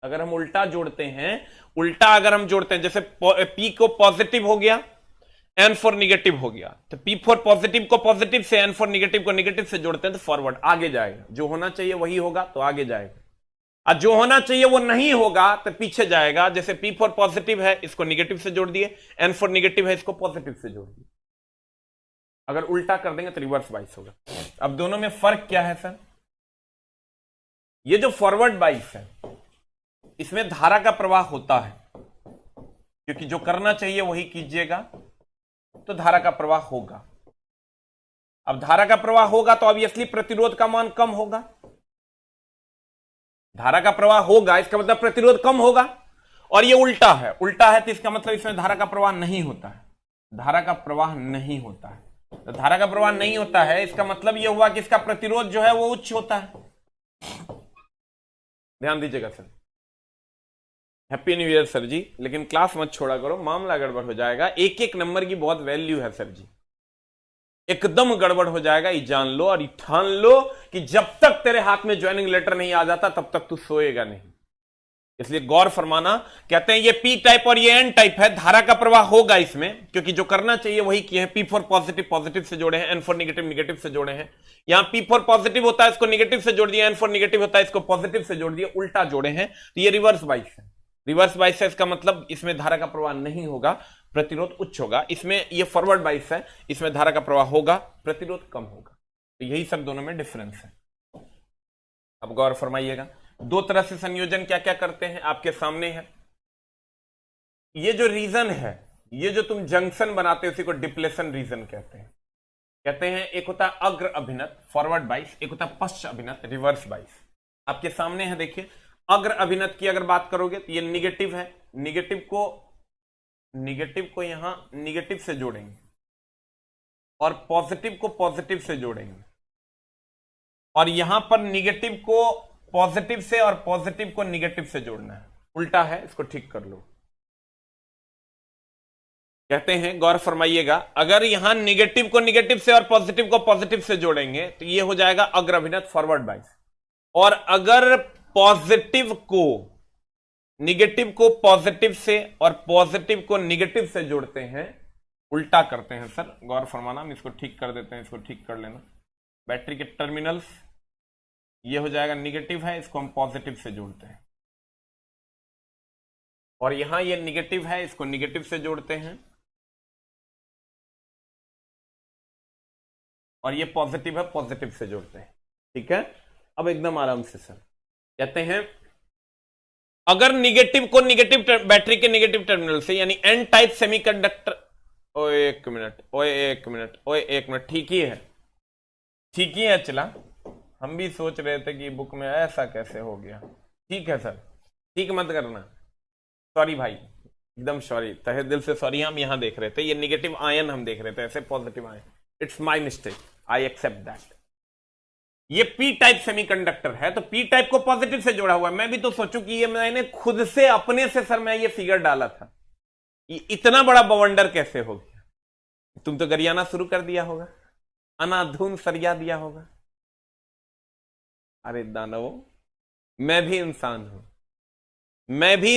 अगर हम उल्टा जोड़ते हैं, उल्टा अगर हम जोड़ते हैं, जैसे पी को पॉजिटिव हो गया, एन फॉर निगेटिव हो गया, तो पी फॉर पॉजिटिव को पॉजिटिव से, एन फॉर निगेटिव को निगेटिव से जोड़ते हैं तो फॉरवर्ड आगे जाएगा, जो होना चाहिए वही होगा तो आगे जाएगा, और जो होना चाहिए वो नहीं होगा तो पीछे जाएगा। जैसे पी फॉर पॉजिटिव है, इसको निगेटिव से जोड़ दिए, एन फॉर निगेटिव है, इसको पॉजिटिव से जोड़ दिए। अगर उल्टा कर देंगे तो रिवर्स बाइस होगा। अब दोनों में फर्क क्या है सर? ये जो फॉरवर्ड बाइस है इसमें धारा का प्रवाह होता है, क्योंकि जो करना चाहिए वही कीजिएगा तो धारा का प्रवाह होगा। अब धारा का प्रवाह होगा तो ऑब्वियसली प्रतिरोध का मान कम होगा। धारा का प्रवाह होगा इसका मतलब प्रतिरोध कम होगा, और ये उल्टा है, उल्टा है तो इसका मतलब इसमें धारा का प्रवाह नहीं होता है, धारा का प्रवाह नहीं होता है। तो धारा का प्रवाह नहीं होता है इसका मतलब यह हुआ कि इसका प्रतिरोध जो है वो उच्च होता है। ध्यान दीजिएगा sir. Happy new year sir ji, लेकिन क्लास मत छोड़ा करो, मामला गड़बड़ हो जाएगा। एक एक नंबर की बहुत वैल्यू है सर जी, एकदम गड़बड़ हो जाएगा, ये जान लो और ठान लो कि जब तक तेरे हाथ में ज्वाइनिंग लेटर नहीं आ जाता तब तक तू सोएगा नहीं। इसलिए गौर फरमाना। कहते हैं ये पी टाइप और ये एन टाइप है, धारा का प्रवाह होगा इसमें, क्योंकि जो करना चाहिए वही किए हैं। पी फॉर पॉजिटिव पॉजिटिव से जोड़े हैं, एन फॉर निगेटिव निगेटिव से जोड़े हैं। यहां पी फॉर पॉजिटिव होता है इसको निगेटिव से जोड़ दिया, एन फॉर निगेटिव होता है इसको पॉजिटिव से जोड़ दिया, उल्टा जोड़े हैं, तो ये रिवर्स बाइस है। रिवर्स बाइस है इसका मतलब इसमें धारा का प्रवाह नहीं होगा, प्रतिरोध उच्च होगा। इसमें ये फॉरवर्ड बाइस है, इसमें धारा का प्रवाह होगा, प्रतिरोध कम होगा। तो यही सब दोनों में डिफरेंस है। अब गौर फरमाइएगा, दो तरह से संयोजन क्या क्या करते हैं आपके सामने है। ये जो रीजन है, ये जो तुम जंक्शन बनाते हो, इसी को डिप्लेशन रीजन कहते हैं। कहते हैं एक होता है अग्र अभिनत फॉरवर्ड बाइस, एक होता है पश्च अभिनत रिवर्स बाइस। आपके सामने है, देखिए अग्र अभिनत की अगर बात करोगे तो ये निगेटिव है, निगेटिव को यहां निगेटिव से जोड़ेंगे और पॉजिटिव को पॉजिटिव से जोड़ेंगे, और यहां पर निगेटिव को पॉजिटिव से और पॉजिटिव को निगेटिव से जोड़ना है। उल्टा है, इसको ठीक कर लो। कहते हैं गौर फरमाइएगा, अगर यहां निगेटिव को निगेटिव से और पॉजिटिव को पॉजिटिव से जोड़ेंगे तो ये हो जाएगा अग्र अभिनत फॉरवर्ड बाइस, और अगर पॉजिटिव को निगेटिव को पॉजिटिव से और पॉजिटिव को निगेटिव से जोड़ते हैं, उल्टा करते हैं सर। गौर फरमाना, हम इसको ठीक कर देते हैं, इसको ठीक कर लेना। बैटरी के टर्मिनल्स ये हो जाएगा निगेटिव है, इसको हम पॉजिटिव से जोड़ते हैं, और यहां ये निगेटिव है, इसको निगेटिव से जोड़ते हैं, और ये पॉजिटिव है, पॉजिटिव से जोड़ते हैं। ठीक है, अब एकदम आराम से सर। कहते हैं अगर निगेटिव को निगेटिव बैटरी के निगेटिव टर्मिनल से, यानी एन टाइप सेमीकंडक्टर, ओए एक मिनट, ठीक ही है चला। हम भी सोच रहे थे कि बुक में ऐसा कैसे हो गया। ठीक है सर, ठीक मत करना, सॉरी भाई, एकदम सॉरी, तहे दिल से सॉरी। हम यहां देख रहे थे ये निगेटिव आयन हम देख रहे थे, ऐसे positive ion, it's my mistake, I accept that. ये पी टाइप सेमीकंडक्टर है, तो पी टाइप को पॉजिटिव से जोड़ा हुआ है। मैं भी तो सोचूं कि ये मैंने खुद से अपने से सर मैं ये फिगर डाला था, ये इतना बड़ा बवंडर कैसे हो गया। तुम तो गरियाना शुरू कर दिया होगा, अनाधुन सरिया दिया होगा। अरे दानवो, मैं भी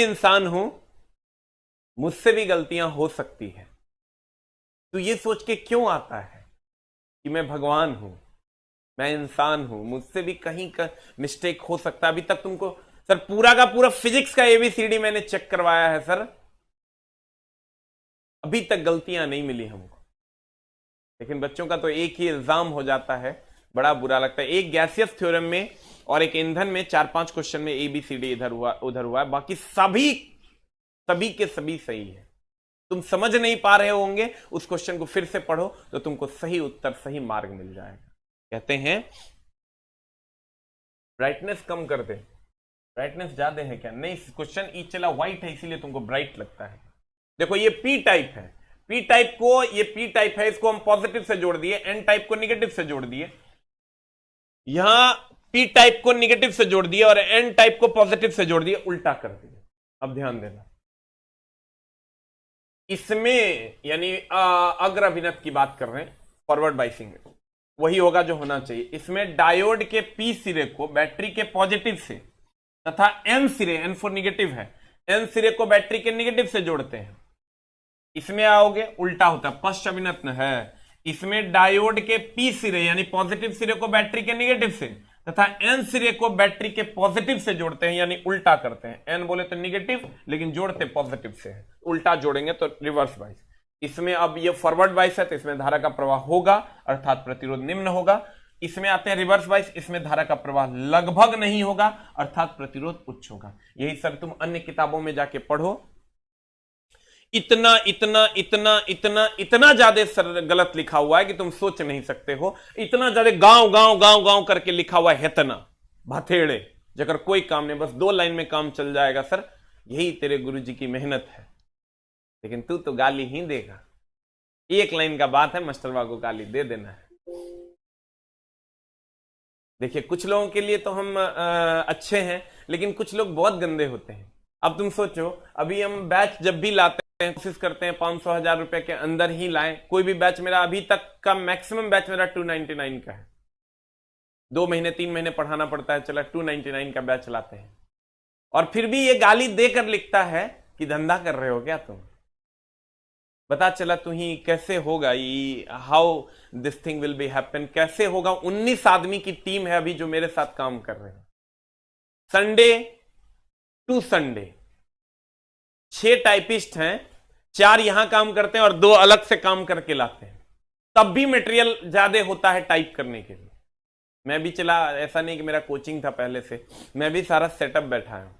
इंसान हूं, मुझसे भी गलतियां हो सकती है। तो ये सोच के क्यों आता है कि मैं भगवान हूं, मैं इंसान हूं, मुझसे भी कहीं का मिस्टेक हो सकता है। अभी तक तुमको सर पूरा का पूरा फिजिक्स का एबीसीडी मैंने चेक करवाया है सर, अभी तक गलतियां नहीं मिली हमको। लेकिन बच्चों का तो एक ही इल्जाम हो जाता है, बड़ा बुरा लगता है। एक गैसियस थ्योरम में और एक ईंधन में 4-5 क्वेश्चन में एबीसीडी इधर हुआ उधर हुआ है, बाकी सभी के सभी सही है। तुम समझ नहीं पा रहे होंगे, उस क्वेश्चन को फिर से पढ़ो तो तुमको सही उत्तर, सही मार्ग मिल जाएगा। कहते हैं ब्राइटनेस कम कर दे, ब्राइटनेस ज्यादा है क्या? नहीं, क्वेश्चन ई चला व्हाइट है इसीलिए तुमको ब्राइट लगता है। देखो ये पी टाइप है, पी टाइप को, ये पी टाइप है, इसको हम पॉजिटिव से जोड़ दिए, एन टाइप को निगेटिव से जोड़ दिए। यहां पी टाइप को निगेटिव से जोड़ दिया और एन टाइप को पॉजिटिव से जोड़ दिया, उल्टा कर दिया। अब ध्यान देना, इसमें यानी अग्र अभिनत की बात कर रहे हैं, फॉरवर्ड बाइसिंग वही होगा जो होना चाहिए। इसमें डायोड के पी सिरे को बैटरी के पॉजिटिव से तथा एन सिरे, एन फॉर निगेटिव है, एन सिरे को बैटरी के निगेटिव से जोड़ते हैं। इसमें आओगे उल्टा होता है, पश्च अभिनत है। इसमें डायोड के पी सिरे यानी पॉजिटिव सिरे को बैटरी के निगेटिव से तथा एन सिरे को बैटरी के पॉजिटिव से जोड़ते हैं, यानी उल्टा करते हैं। एन बोले तो निगेटिव लेकिन जोड़ते पॉजिटिव से है, उल्टा जोड़ेंगे तो रिवर्स बाइस। इसमें अब ये फॉरवर्ड बाइस है तो इसमें धारा का प्रवाह होगा अर्थात प्रतिरोध निम्न होगा। इसमें आते हैं रिवर्स बाइस, इसमें धारा का प्रवाह लगभग नहीं होगा अर्थात प्रतिरोध उच्च होगा। यही सर तुम अन्य किताबों में जाके पढ़ो, इतना इतना इतना इतना इतना ज्यादा गलत लिखा हुआ है कि तुम सोच नहीं सकते हो। इतना ज्यादा गांव गांव गांव गांव करके लिखा हुआ है, इतना भाथेड़े जगह कोई काम नहीं, बस 2 लाइन में काम चल जाएगा सर, यही तेरे गुरुजी की मेहनत है। लेकिन तू तो गाली ही देगा, 1 लाइन का बात है, मास्टरवा को गाली दे देना है। देखिए कुछ लोगों के लिए तो हम अच्छे हैं, लेकिन कुछ लोग बहुत गंदे होते हैं। अब तुम सोचो, अभी हम बैच जब भी लाते हैं कोशिश करते हैं 500-1000 रुपए के अंदर ही लाएं। कोई भी बैच मेरा अभी तक का मैक्सिमम बैच मेरा 299 का है। 2 महीने 3 महीने पढ़ाना पड़ता है, चला 299 का बैच लाते हैं। और फिर भी ये गाली देकर लिखता है कि धंधा कर रहे हो क्या तुम, बता चला तू ही कैसे होगा, how this thing will be happen, कैसे होगा। 19 आदमी की टीम है अभी जो मेरे साथ काम कर रहे हैं, संडे टू संडे 6 टाइपिस्ट हैं, 4 यहां काम करते हैं और 2 अलग से काम करके लाते हैं। तब भी मटेरियल ज्यादा होता है टाइप करने के लिए। मैं भी चला, ऐसा नहीं कि मेरा कोचिंग था पहले से, मैं भी सारा सेटअप बैठा हूं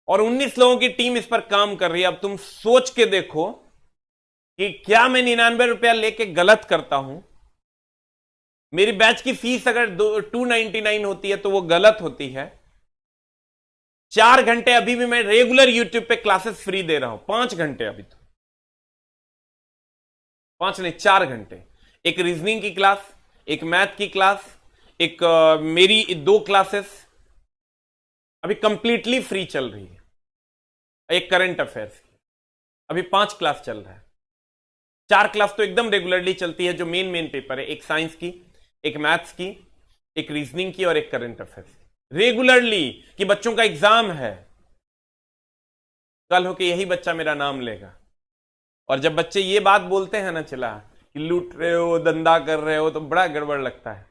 और 19 लोगों की टीम इस पर काम कर रही है। अब तुम सोच के देखो कि क्या मैं 99 रुपया लेके गलत करता हूं। मेरी बैच की फीस अगर 299 होती है तो वो गलत होती है। 4 घंटे अभी भी मैं रेगुलर यूट्यूब पे क्लासेस फ्री दे रहा हूं, 5 घंटे अभी तो, 5 नहीं 4 घंटे। एक रीजनिंग की क्लास, एक मैथ की क्लास, एक मेरी 2 क्लासेस अभी कंप्लीटली फ्री चल रही है, एक करंट अफेयर्स की अभी 5 क्लास चल रहा है। 4 क्लास तो एकदम रेगुलरली चलती है जो मेन पेपर है, एक साइंस की, एक मैथ्स की, एक रीजनिंग की और एक करंट अफेयर्स की, रेगुलरली कि बच्चों का एग्जाम है, कल होके यही बच्चा मेरा नाम लेगा। और जब बच्चे ये बात बोलते हैं ना चला कि लूट रहे हो, धंधा कर रहे हो, तो बड़ा गड़बड़ लगता है।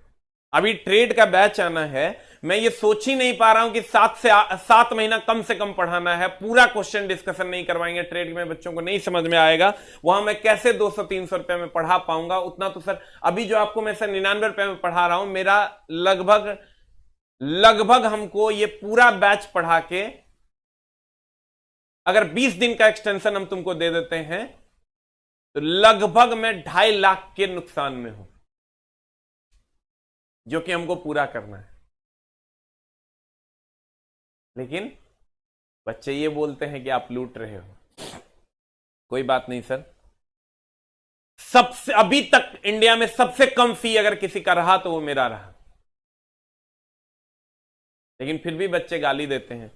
अभी ट्रेड का बैच आना है, मैं ये सोच ही नहीं पा रहा हूं कि 7 महीना कम से कम पढ़ाना है, पूरा क्वेश्चन डिस्कशन नहीं करवाएंगे, ट्रेड में बच्चों को नहीं समझ में आएगा, वहां मैं कैसे 200-300 रुपए में पढ़ा पाऊंगा। उतना तो सर अभी जो आपको मैं सर 99 रुपए में पढ़ा रहा हूं, मेरा लगभग हमको ये पूरा बैच पढ़ा के अगर 20 दिन का एक्सटेंशन हम तुमको दे देते हैं तो लगभग मैं 2.5 लाख के नुकसान में हूं, जो कि हमको पूरा करना है। लेकिन बच्चे ये बोलते हैं कि आप लूट रहे हो। कोई बात नहीं सर, सबसे अभी तक इंडिया में सबसे कम फी अगर किसी का रहा तो वो मेरा रहा, लेकिन फिर भी बच्चे गाली देते हैं।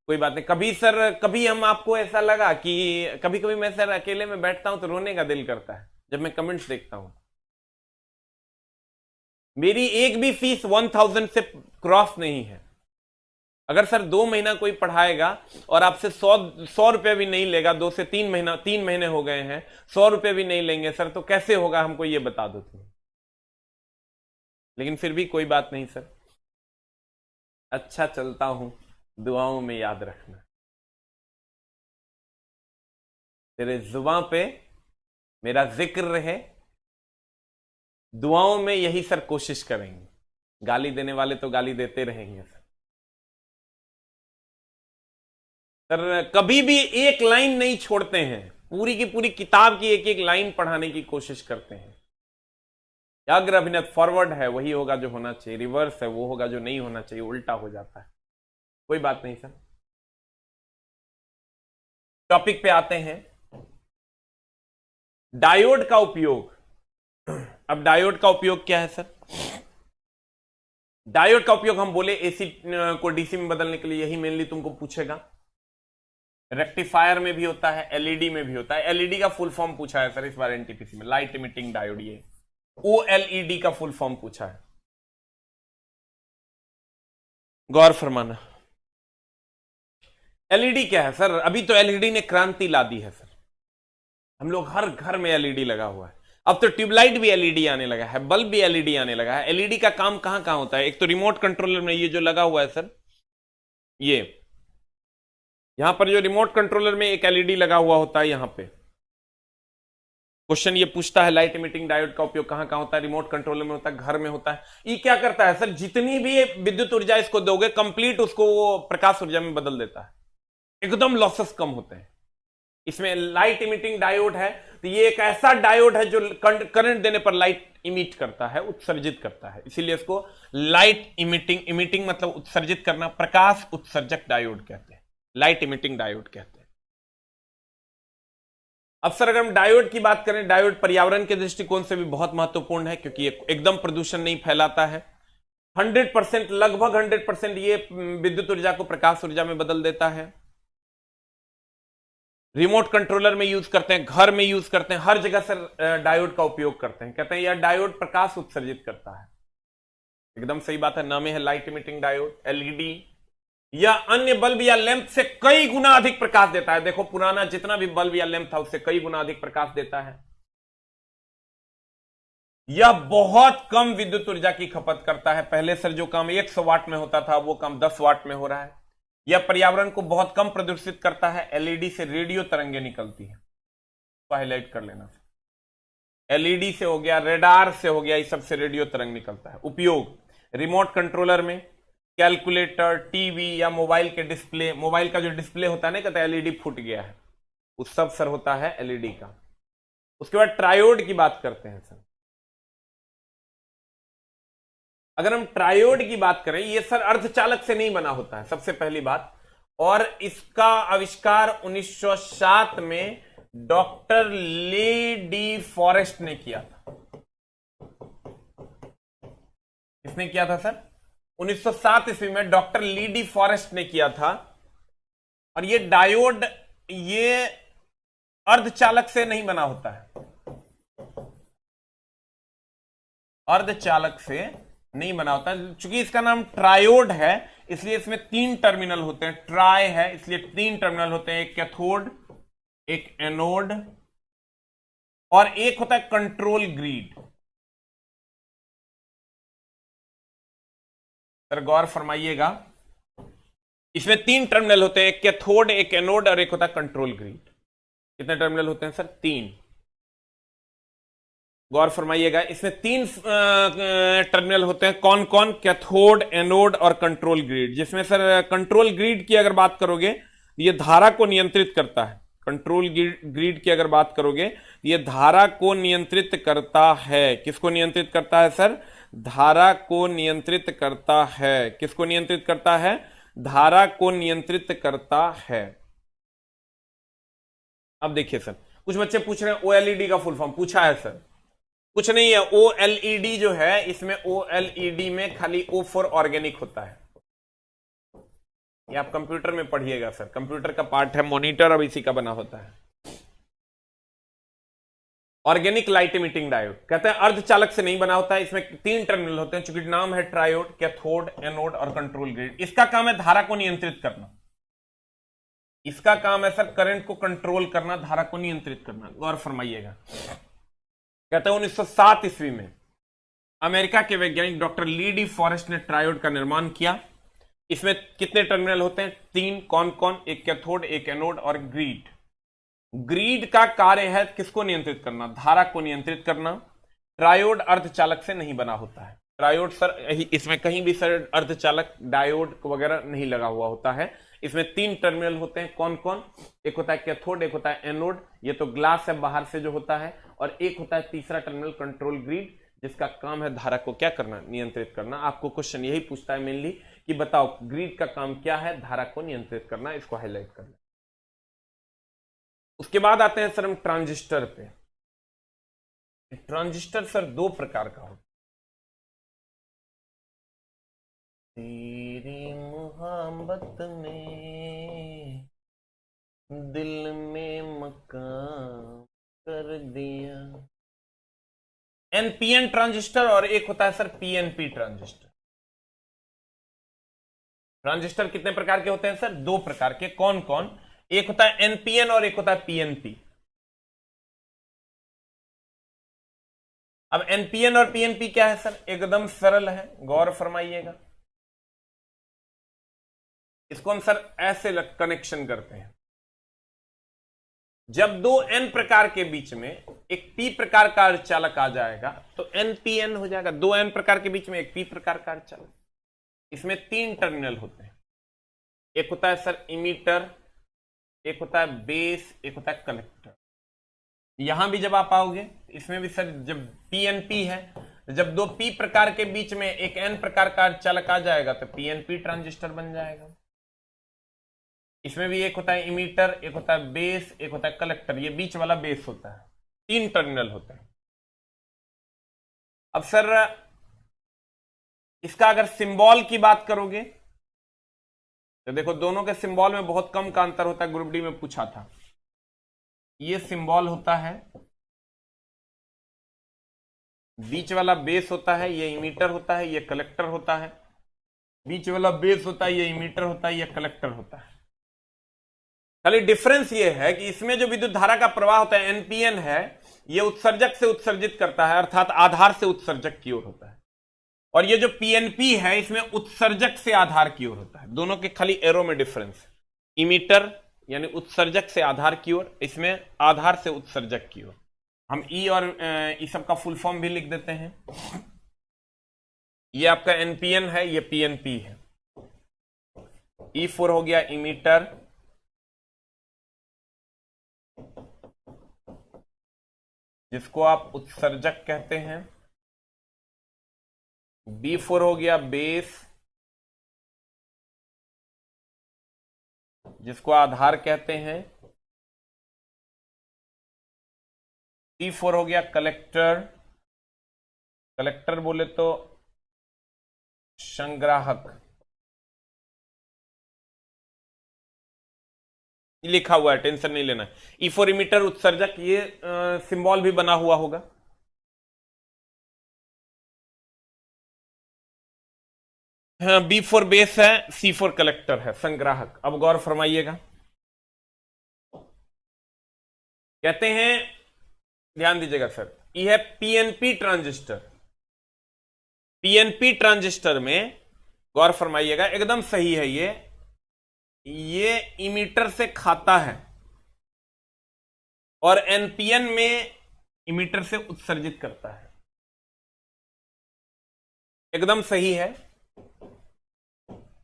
कोई बात नहीं, कभी सर कभी हम आपको ऐसा लगा कि कभी कभी मैं सर अकेले में बैठता हूं तो रोने का दिल करता है जब मैं कमेंट्स देखता हूं। मेरी एक भी फीस 1000 से क्रॉस नहीं है। अगर सर 2 महीना कोई पढ़ाएगा और आपसे 100 रुपए भी नहीं लेगा, 2 से 3 महीने हो गए हैं, 100 रुपए भी नहीं लेंगे सर, तो कैसे होगा हमको ये बता दो तुम। लेकिन फिर भी कोई बात नहीं सर, अच्छा चलता हूं, दुआओं में याद रखना। तेरे जुबान पे मेरा जिक्र रहे, दुआओं में यही सर कोशिश करेंगे। गाली देने वाले तो गाली देते रहेंगे सर। सर कभी भी एक लाइन नहीं छोड़ते हैं, पूरी की पूरी किताब की एक एक लाइन पढ़ाने की कोशिश करते हैं। अग्र अभिनत फॉरवर्ड है वही होगा जो होना चाहिए, रिवर्स है वो होगा जो नहीं होना चाहिए, उल्टा हो जाता है। कोई बात नहीं सर, टॉपिक पे आते हैं। डायोड का उपयोग। अब डायोड का उपयोग क्या है सर? डायोड का उपयोग हम बोले एसी को डीसी में बदलने के लिए, यही मेनली तुमको पूछेगा। रेक्टिफायर में भी होता है, एलईडी में भी होता है। एलईडी का फुल फॉर्म पूछा है सर इस बार एनटीपीसी में, लाइट इमिटिंग डायोड। ये ओएलईडी का फुल फॉर्म पूछा है, गौर फरमाना। एलईडी क्या है सर? अभी तो एलईडी ने क्रांति ला दी है सर, हम लोग हर घर में एलईडी लगा हुआ है। अब तो ट्यूबलाइट भी एलईडी आने लगा है, बल्ब भी एलईडी आने लगा है। एलईडी का काम कहां कहां होता है? एक तो रिमोट कंट्रोलर में, ये जो लगा हुआ है सर, ये यहां पर जो रिमोट कंट्रोलर में एक एलईडी लगा हुआ होता है, यहां पे क्वेश्चन ये पूछता है लाइट इमिटिंग डायोड का उपयोग कहां कहां होता है? रिमोट कंट्रोलर में होता है, घर में होता है। ये क्या करता है सर? जितनी भी विद्युत ऊर्जा इसको दोगे कंप्लीट उसको वो प्रकाश ऊर्जा में बदल देता है, एकदम लॉसेस कम होते हैं। इसमें लाइट इमिटिंग डायोड है, तो ये एक ऐसा डायोड है जो करंट देने पर लाइट इमिट करता है, उत्सर्जित करता है, इसीलिए इसको लाइट इमिटिंग, इमिटिंग मतलब उत्सर्जित करना, प्रकाश उत्सर्जक डायोड कहते हैं, लाइट इमिटिंग डायोड कहते हैं। अब सर अगर हम डायोड की बात करें, डायोड पर्यावरण के दृष्टिकोण से भी बहुत महत्वपूर्ण है, क्योंकि ये एकदम प्रदूषण नहीं फैलाता है। 100%, लगभग 100% ये विद्युत ऊर्जा को प्रकाश ऊर्जा में बदल देता है। रिमोट कंट्रोलर में यूज करते हैं, घर में यूज करते हैं, हर जगह सर डायोड का उपयोग करते हैं। कहते हैं यह डायोड प्रकाश उत्सर्जित करता है। एकदम सही बात है, नाम है लाइट इमिटिंग डायोड। एलईडी या अन्य बल्ब या लैंप से कई गुना अधिक प्रकाश देता है। देखो पुराना जितना भी बल्ब या लैंप था उससे कई गुना अधिक प्रकाश देता है। यह बहुत कम विद्युत ऊर्जा की खपत करता है। पहले सर जो काम 100 वाट में होता था वो काम 10 वाट में हो रहा है। यह पर्यावरण को बहुत कम प्रदूषित करता है। एलईडी से रेडियो तरंगें निकलती हैं, तो हाईलाइट कर लेना। एलईडी से हो गया, रेडार से हो गया, इस सब से रेडियो तरंग निकलता है। उपयोग रिमोट कंट्रोलर में, कैलकुलेटर, टीवी या मोबाइल के डिस्प्ले, मोबाइल का जो डिस्प्ले होता है ना, कहता है एलईडी फूट गया है, उस सब सर होता है एलईडी का। उसके बाद ट्रायोड की बात करते हैं सर। अगर हम ट्रायोड की बात करें, ये सर अर्धचालक से नहीं बना होता है, सबसे पहली बात। और इसका आविष्कार 1907 में डॉक्टर ली डी फॉरेस्ट ने किया था। किसने किया था सर? 1907 ईस्वी में डॉक्टर ली डी फॉरेस्ट ने किया था। और ये डायोड ये अर्धचालक से नहीं बना होता है, अर्धचालक से नहीं बना होता। चूंकि इसका नाम ट्रायोड है इसलिए इसमें 3 टर्मिनल होते हैं। ट्राई है इसलिए 3 टर्मिनल होते हैं, एक कैथोड, एक एनोड और एक होता है कंट्रोल ग्रिड। सर गौर फरमाइएगा, इसमें 3 टर्मिनल होते हैं, एक कैथोड, एक एनोड और एक होता है कंट्रोल ग्रिड। कितने टर्मिनल होते हैं सर? 3। गौर फरमाइएगा, इसमें 3 टर्मिनल होते हैं। कौन कौन? कैथोड, एनोड और कंट्रोल ग्रिड। जिसमें सर कंट्रोल ग्रिड की अगर बात करोगे, ये धारा को नियंत्रित करता है। कंट्रोल ग्रिड की अगर बात करोगे, ये धारा को नियंत्रित करता है। किसको नियंत्रित करता है सर? धारा को नियंत्रित करता है। किसको नियंत्रित करता है? धारा को नियंत्रित करता है। अब देखिए सर, कुछ बच्चे पूछ रहे हैं ओएलईडी का फुल फॉर्म पूछा है सर। कुछ नहीं है, ओएलईडी जो है इसमें ओएलईडी में खाली O फॉर ऑर्गेनिक होता है। ये आप कंप्यूटर में पढ़िएगा सर, कंप्यूटर का पार्ट है, मॉनिटर अब इसी का बना होता है। ऑर्गेनिक लाइट इमिटिंग डायोड कहते हैं अर्धचालक से नहीं बना होता है। इसमें 3 टर्मिनल होते हैं, चूंकि नाम है ट्रायोड, कैथोड, एनोड और कंट्रोल ग्रिड। इसका काम है धारा को नियंत्रित करना। इसका काम है सर करंट को कंट्रोल करना, धारा को नियंत्रित करना। गौर फरमाइएगा, कहते हैं 1907 ईस्वी में अमेरिका के वैज्ञानिक डॉक्टर ली डी फॉरेस्ट ने ट्रायोड का निर्माण किया। इसमें कितने टर्मिनल होते हैं? 3। कौन कौन? एक कैथोड, एक एनोड और ग्रिड। ग्रिड का कार्य है किसको नियंत्रित करना? धारा को नियंत्रित करना। ट्रायोड अर्धचालक से नहीं बना होता है। ट्रायोड सर इसमें कहीं भी सर अर्धचालक डायोड वगैरह नहीं लगा हुआ होता है। इसमें 3 टर्मिनल होते हैं। कौन कौन? एक होता है कैथोड, एक होता है एनोड, ये तो ग्लास है बाहर से जो होता है, और एक होता है तीसरा टर्मिनल कंट्रोल ग्रिड, जिसका काम है धारा को क्या करना? नियंत्रित करना। आपको क्वेश्चन यही पूछता है मेनली कि बताओ ग्रिड का काम क्या है? धारा को नियंत्रित करना। इसको हाईलाइट करना। उसके बाद आते हैं सर हम ट्रांजिस्टर पे। ट्रांजिस्टर सर 2 प्रकार का होता है। तेरी मोहब्बत में दिल में मकान कर दिया। एनपीएन ट्रांजिस्टर और एक होता है सर पीएनपी ट्रांजिस्टर। ट्रांजिस्टर कितने प्रकार के होते हैं सर? दो प्रकार के। कौन कौन? एक होता है एनपीएन और एक होता है पीएनपी। अब एनपीएन और पीएनपी क्या है सर? एकदम सरल है, गौर फरमाइएगा। इसको हम सर ऐसे कनेक्शन करते हैं। जब दो एन प्रकार के बीच में एक पी प्रकार का अर्धचालक आ जाएगा तो एनपीएन हो जाएगा। दो एन प्रकार के बीच में एक पी प्रकार का अर्धचालक। इसमें तीन टर्मिनल होते हैं। एक होता है सर इमीटर, एक होता है बेस, एक होता है कलेक्टर। यहां भी जब आप आओगे इसमें भी सर जब पीएनपी है, जब दो पी प्रकार के बीच में एक एन प्रकार का अर्धचालक आ जाएगा तो पीएनपी ट्रांजिस्टर बन जाएगा। इसमें भी एक होता है इमीटर, एक होता है बेस, एक होता है कलेक्टर। ये बीच वाला बेस होता है। तीन टर्मिनल होते हैं। अब सर इसका अगर सिंबल की बात करोगे तो देखो दोनों के सिंबल में बहुत कम का अंतर होता है। ग्रुप डी में पूछा था। ये सिंबल होता है, बीच वाला बेस होता है, ये इमीटर होता है, ये कलेक्टर होता है। बीच वाला बेस होता है, ये इमीटर होता है, ये कलेक्टर होता है। खाली डिफरेंस ये है कि इसमें जो विद्युत धारा का प्रवाह होता है एनपीएन है, ये उत्सर्जक से उत्सर्जित करता है, अर्थात आधार से उत्सर्जक की ओर होता है। और ये जो पीएनपी है इसमें उत्सर्जक से आधार की ओर होता है। दोनों के खाली एरो में डिफरेंस है। इमीटर यानी उत्सर्जक से आधार की ओर, इसमें आधार से उत्सर्जक की ओर। हम ई और ई सब का फुल फॉर्म भी लिख देते हैं। ये आपका एनपीएन है, ये पीएनपी है। E4 हो गया इमीटर, जिसको आप उत्सर्जक कहते हैं। B4 हो गया बेस, जिसको आधार कहते हैं। C4 हो गया कलेक्टर, कलेक्टर बोले तो संग्राहक। लिखा हुआ है, टेंशन नहीं लेना। E4 इमीटर उत्सर्जक, ये सिंबल भी बना हुआ होगा। हाँ, B4 बेस है, C4 कलेक्टर है, संग्राहक। अब गौर फरमाइएगा, कहते हैं, ध्यान दीजिएगा सर, ये है पीएनपी ट्रांजिस्टर। पीएनपी ट्रांजिस्टर में गौर फरमाइएगा, एकदम सही है। ये इमीटर से खाता है और एनपीएन में इमीटर से उत्सर्जित करता है। एकदम सही है,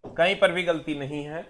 कहीं पर भी गलती नहीं है।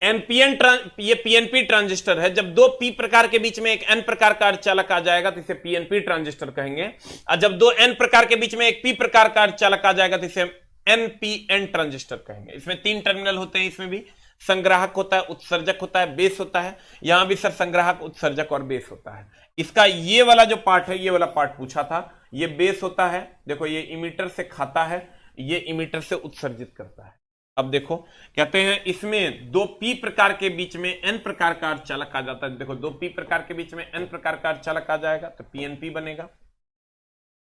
ये पीएनपी ट्रांजिस्टर है। जब दो पी प्रकार के बीच में एक एन प्रकार का अर्धचालक आ जाएगा तो इसे पीएनपी ट्रांजिस्टर कहेंगे। और जब दो एन प्रकार के बीच में एक पी प्रकार का अर्धचालक आ जाएगा तो इसे एनपीएन ट्रांजिस्टर कहेंगे। इसमें तीन टर्मिनल होते हैं। इसमें भी संग्राहक होता है, उत्सर्जक होता है, बेस होता है। यहां भी सर संग्राहक, उत्सर्जक और बेस होता है। इसका ये वाला जो पार्ट है, ये वाला पार्ट पूछा था, ये बेस होता है। देखो ये इमीटर से खाता है, ये इमीटर से उत्सर्जित करता है। अब देखो, कहते हैं इसमें दो पी प्रकार के बीच में एन प्रकार का अर्धचालक आ जाता है। देखो दो पी प्रकार के बीच में एन प्रकार का अर्धचालक आ जाएगा तो पीएनपी बनेगा।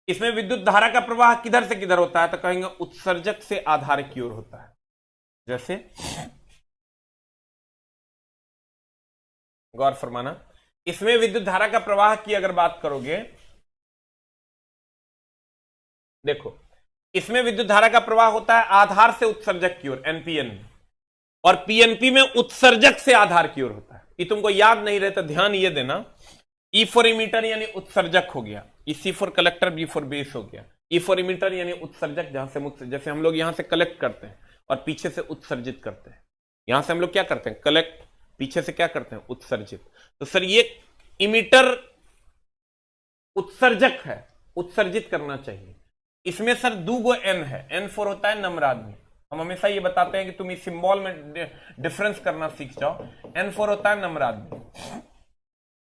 इसमें विद्युत धारा का प्रवाह किधर से किधर होता है तो कहेंगे उत्सर्जक से आधार की ओर होता है। जैसे गौर फरमाना, इसमें विद्युत धारा का प्रवाह की अगर बात करोगे, देखो इसमें विद्युत धारा का प्रवाह होता है आधार से उत्सर्जक की ओर एनपीएन में, और पीएनपी में उत्सर्जक से आधार की ओर होता है। ये तुमको याद नहीं रहता, ध्यान ये देना। E4 इमीटर यानी उत्सर्जक हो गया, C4 कलेक्टर, B4 बेस हो गया। E4 इमीटर यानी उत्सर्जक, जहां से मुक्त, जैसे हम लोग यहां से कलेक्ट करते हैं और पीछे से उत्सर्जित करते हैं। यहां से हम लोग क्या करते हैं, कलेक्ट, पीछे से क्या करते हैं, उत्सर्जित। तो सर ये इमीटर उत्सर्जक है, उत्सर्जित करना चाहिए। इसमें सर दूगो एन है, N4 होता है नम्र आदमी। हम हमेशा ये बताते हैं कि तुम इस सिंबल में डिफरेंस करना सीख जाओ। N4 होता है नम्र आदमी।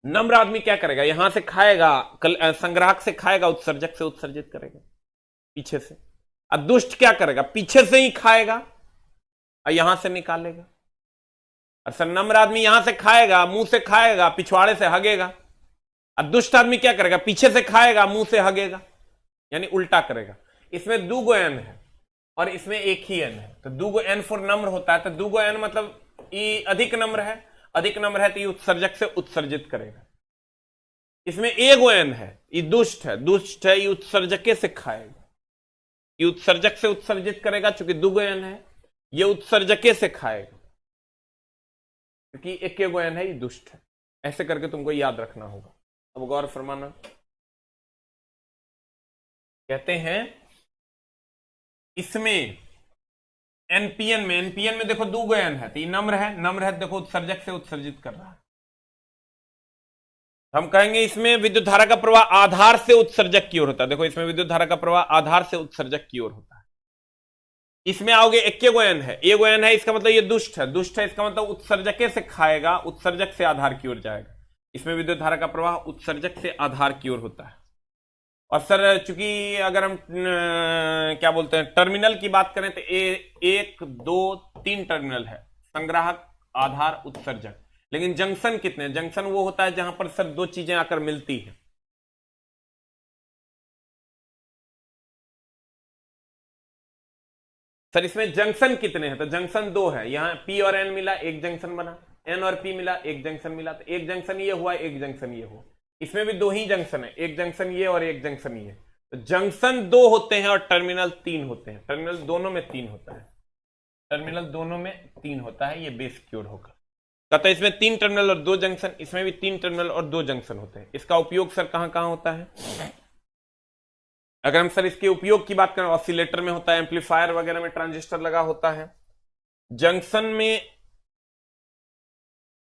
नम्र आदमी क्या करेगा, यहां से खाएगा, संग्राहक से खाएगा, उत्सर्जक से उत्सर्जित करेगा पीछे से। अब दुष्ट क्या करेगा, पीछे से ही खाएगा और यहां से निकालेगा। और सन्नम्र आदमी यहां से खाएगा, मुंह से खाएगा, पिछवाड़े से हगेगा। और दुष्ट आदमी क्या करेगा, पीछे से खाएगा, मुंह से हगेगा, यानी उल्टा करेगा। इसमें दो एन है और इसमें एक ही एन है, तो दो एन फॉर नम्र होता है। तो दो एन मतलब ये अधिक नम्र है, अधिक नम्र है तो ये उत्सर्जक से उत्सर्जित करेगा। इसमें एगो एन है, ये दुष्ट है, दुष्ट है, ये उत्सर्जके से खाएगा, ये उत्सर्जक से उत्सर्जित करेगा। चूंकि दो एन है, ये उत्सर्जके से खाएगा, क्योंकि एक एन है, ये दुष्ट है। ऐसे करके तुमको याद रखना होगा। अब गौर फरमाना, कहते हैं इसमें एनपीएन में देखो दो एन है, तो ये नम्र है, नम्र है, देखो उत्सर्जक से उत्सर्जित कर रहा है। हम कहेंगे इसमें विद्युत धारा का प्रवाह आधार से उत्सर्जक की ओर होता है। देखो इसमें विद्युत धारा का प्रवाह आधार से उत्सर्जक की ओर होता है। इसमें आओगे एकेगो एन है, एगो एन है, इसका मतलब ये दुष्ट है, दुष्ट है, इसका मतलब उत्सर्जके से खाएगा, उत्सर्जक से आधार की ओर जाएगा। इसमें विद्युत धारा का प्रवाह उत्सर्जक से आधार की ओर होता है। और सर चूंकि अगर हम क्या बोलते हैं टर्मिनल की बात करें तो एक दो तीन टर्मिनल है, संग्राहक, आधार, उत्सर्जक। लेकिन जंक्शन कितने, जंक्शन वो होता है जहां पर सर दो चीजें आकर मिलती है। सर इसमें जंक्शन कितने हैं, तो जंक्शन दो है, यहां पी और एन मिला, एक जंक्शन बना, एन और पी मिला, एक जंक्शन मिला, तो एक जंक्शन ये हुआ, एक जंक्शन ये हुआ। इसमें भी दो ही जंक्शन है, एक जंक्शन ये और एक जंक्शन ये। तो जंक्शन दो होते हैं और टर्मिनल तीन होते हैं। टर्मिनल दोनों में तीन होता है, टर्मिनल दोनों में तीन होता है, ये बेस की ओर होगा। कहता है इसमें तीन टर्मिनल और दो जंक्शन, इसमें भी तीन टर्मिनल और दो जंक्शन होते हैं। इसका उपयोग सर कहां कहां होता है, अगर हम सर इसके उपयोग की बात करें, ऑसिलेटर में होता है, एम्पलीफायर वगैरह में ट्रांजिस्टर लगा होता है। जंक्शन में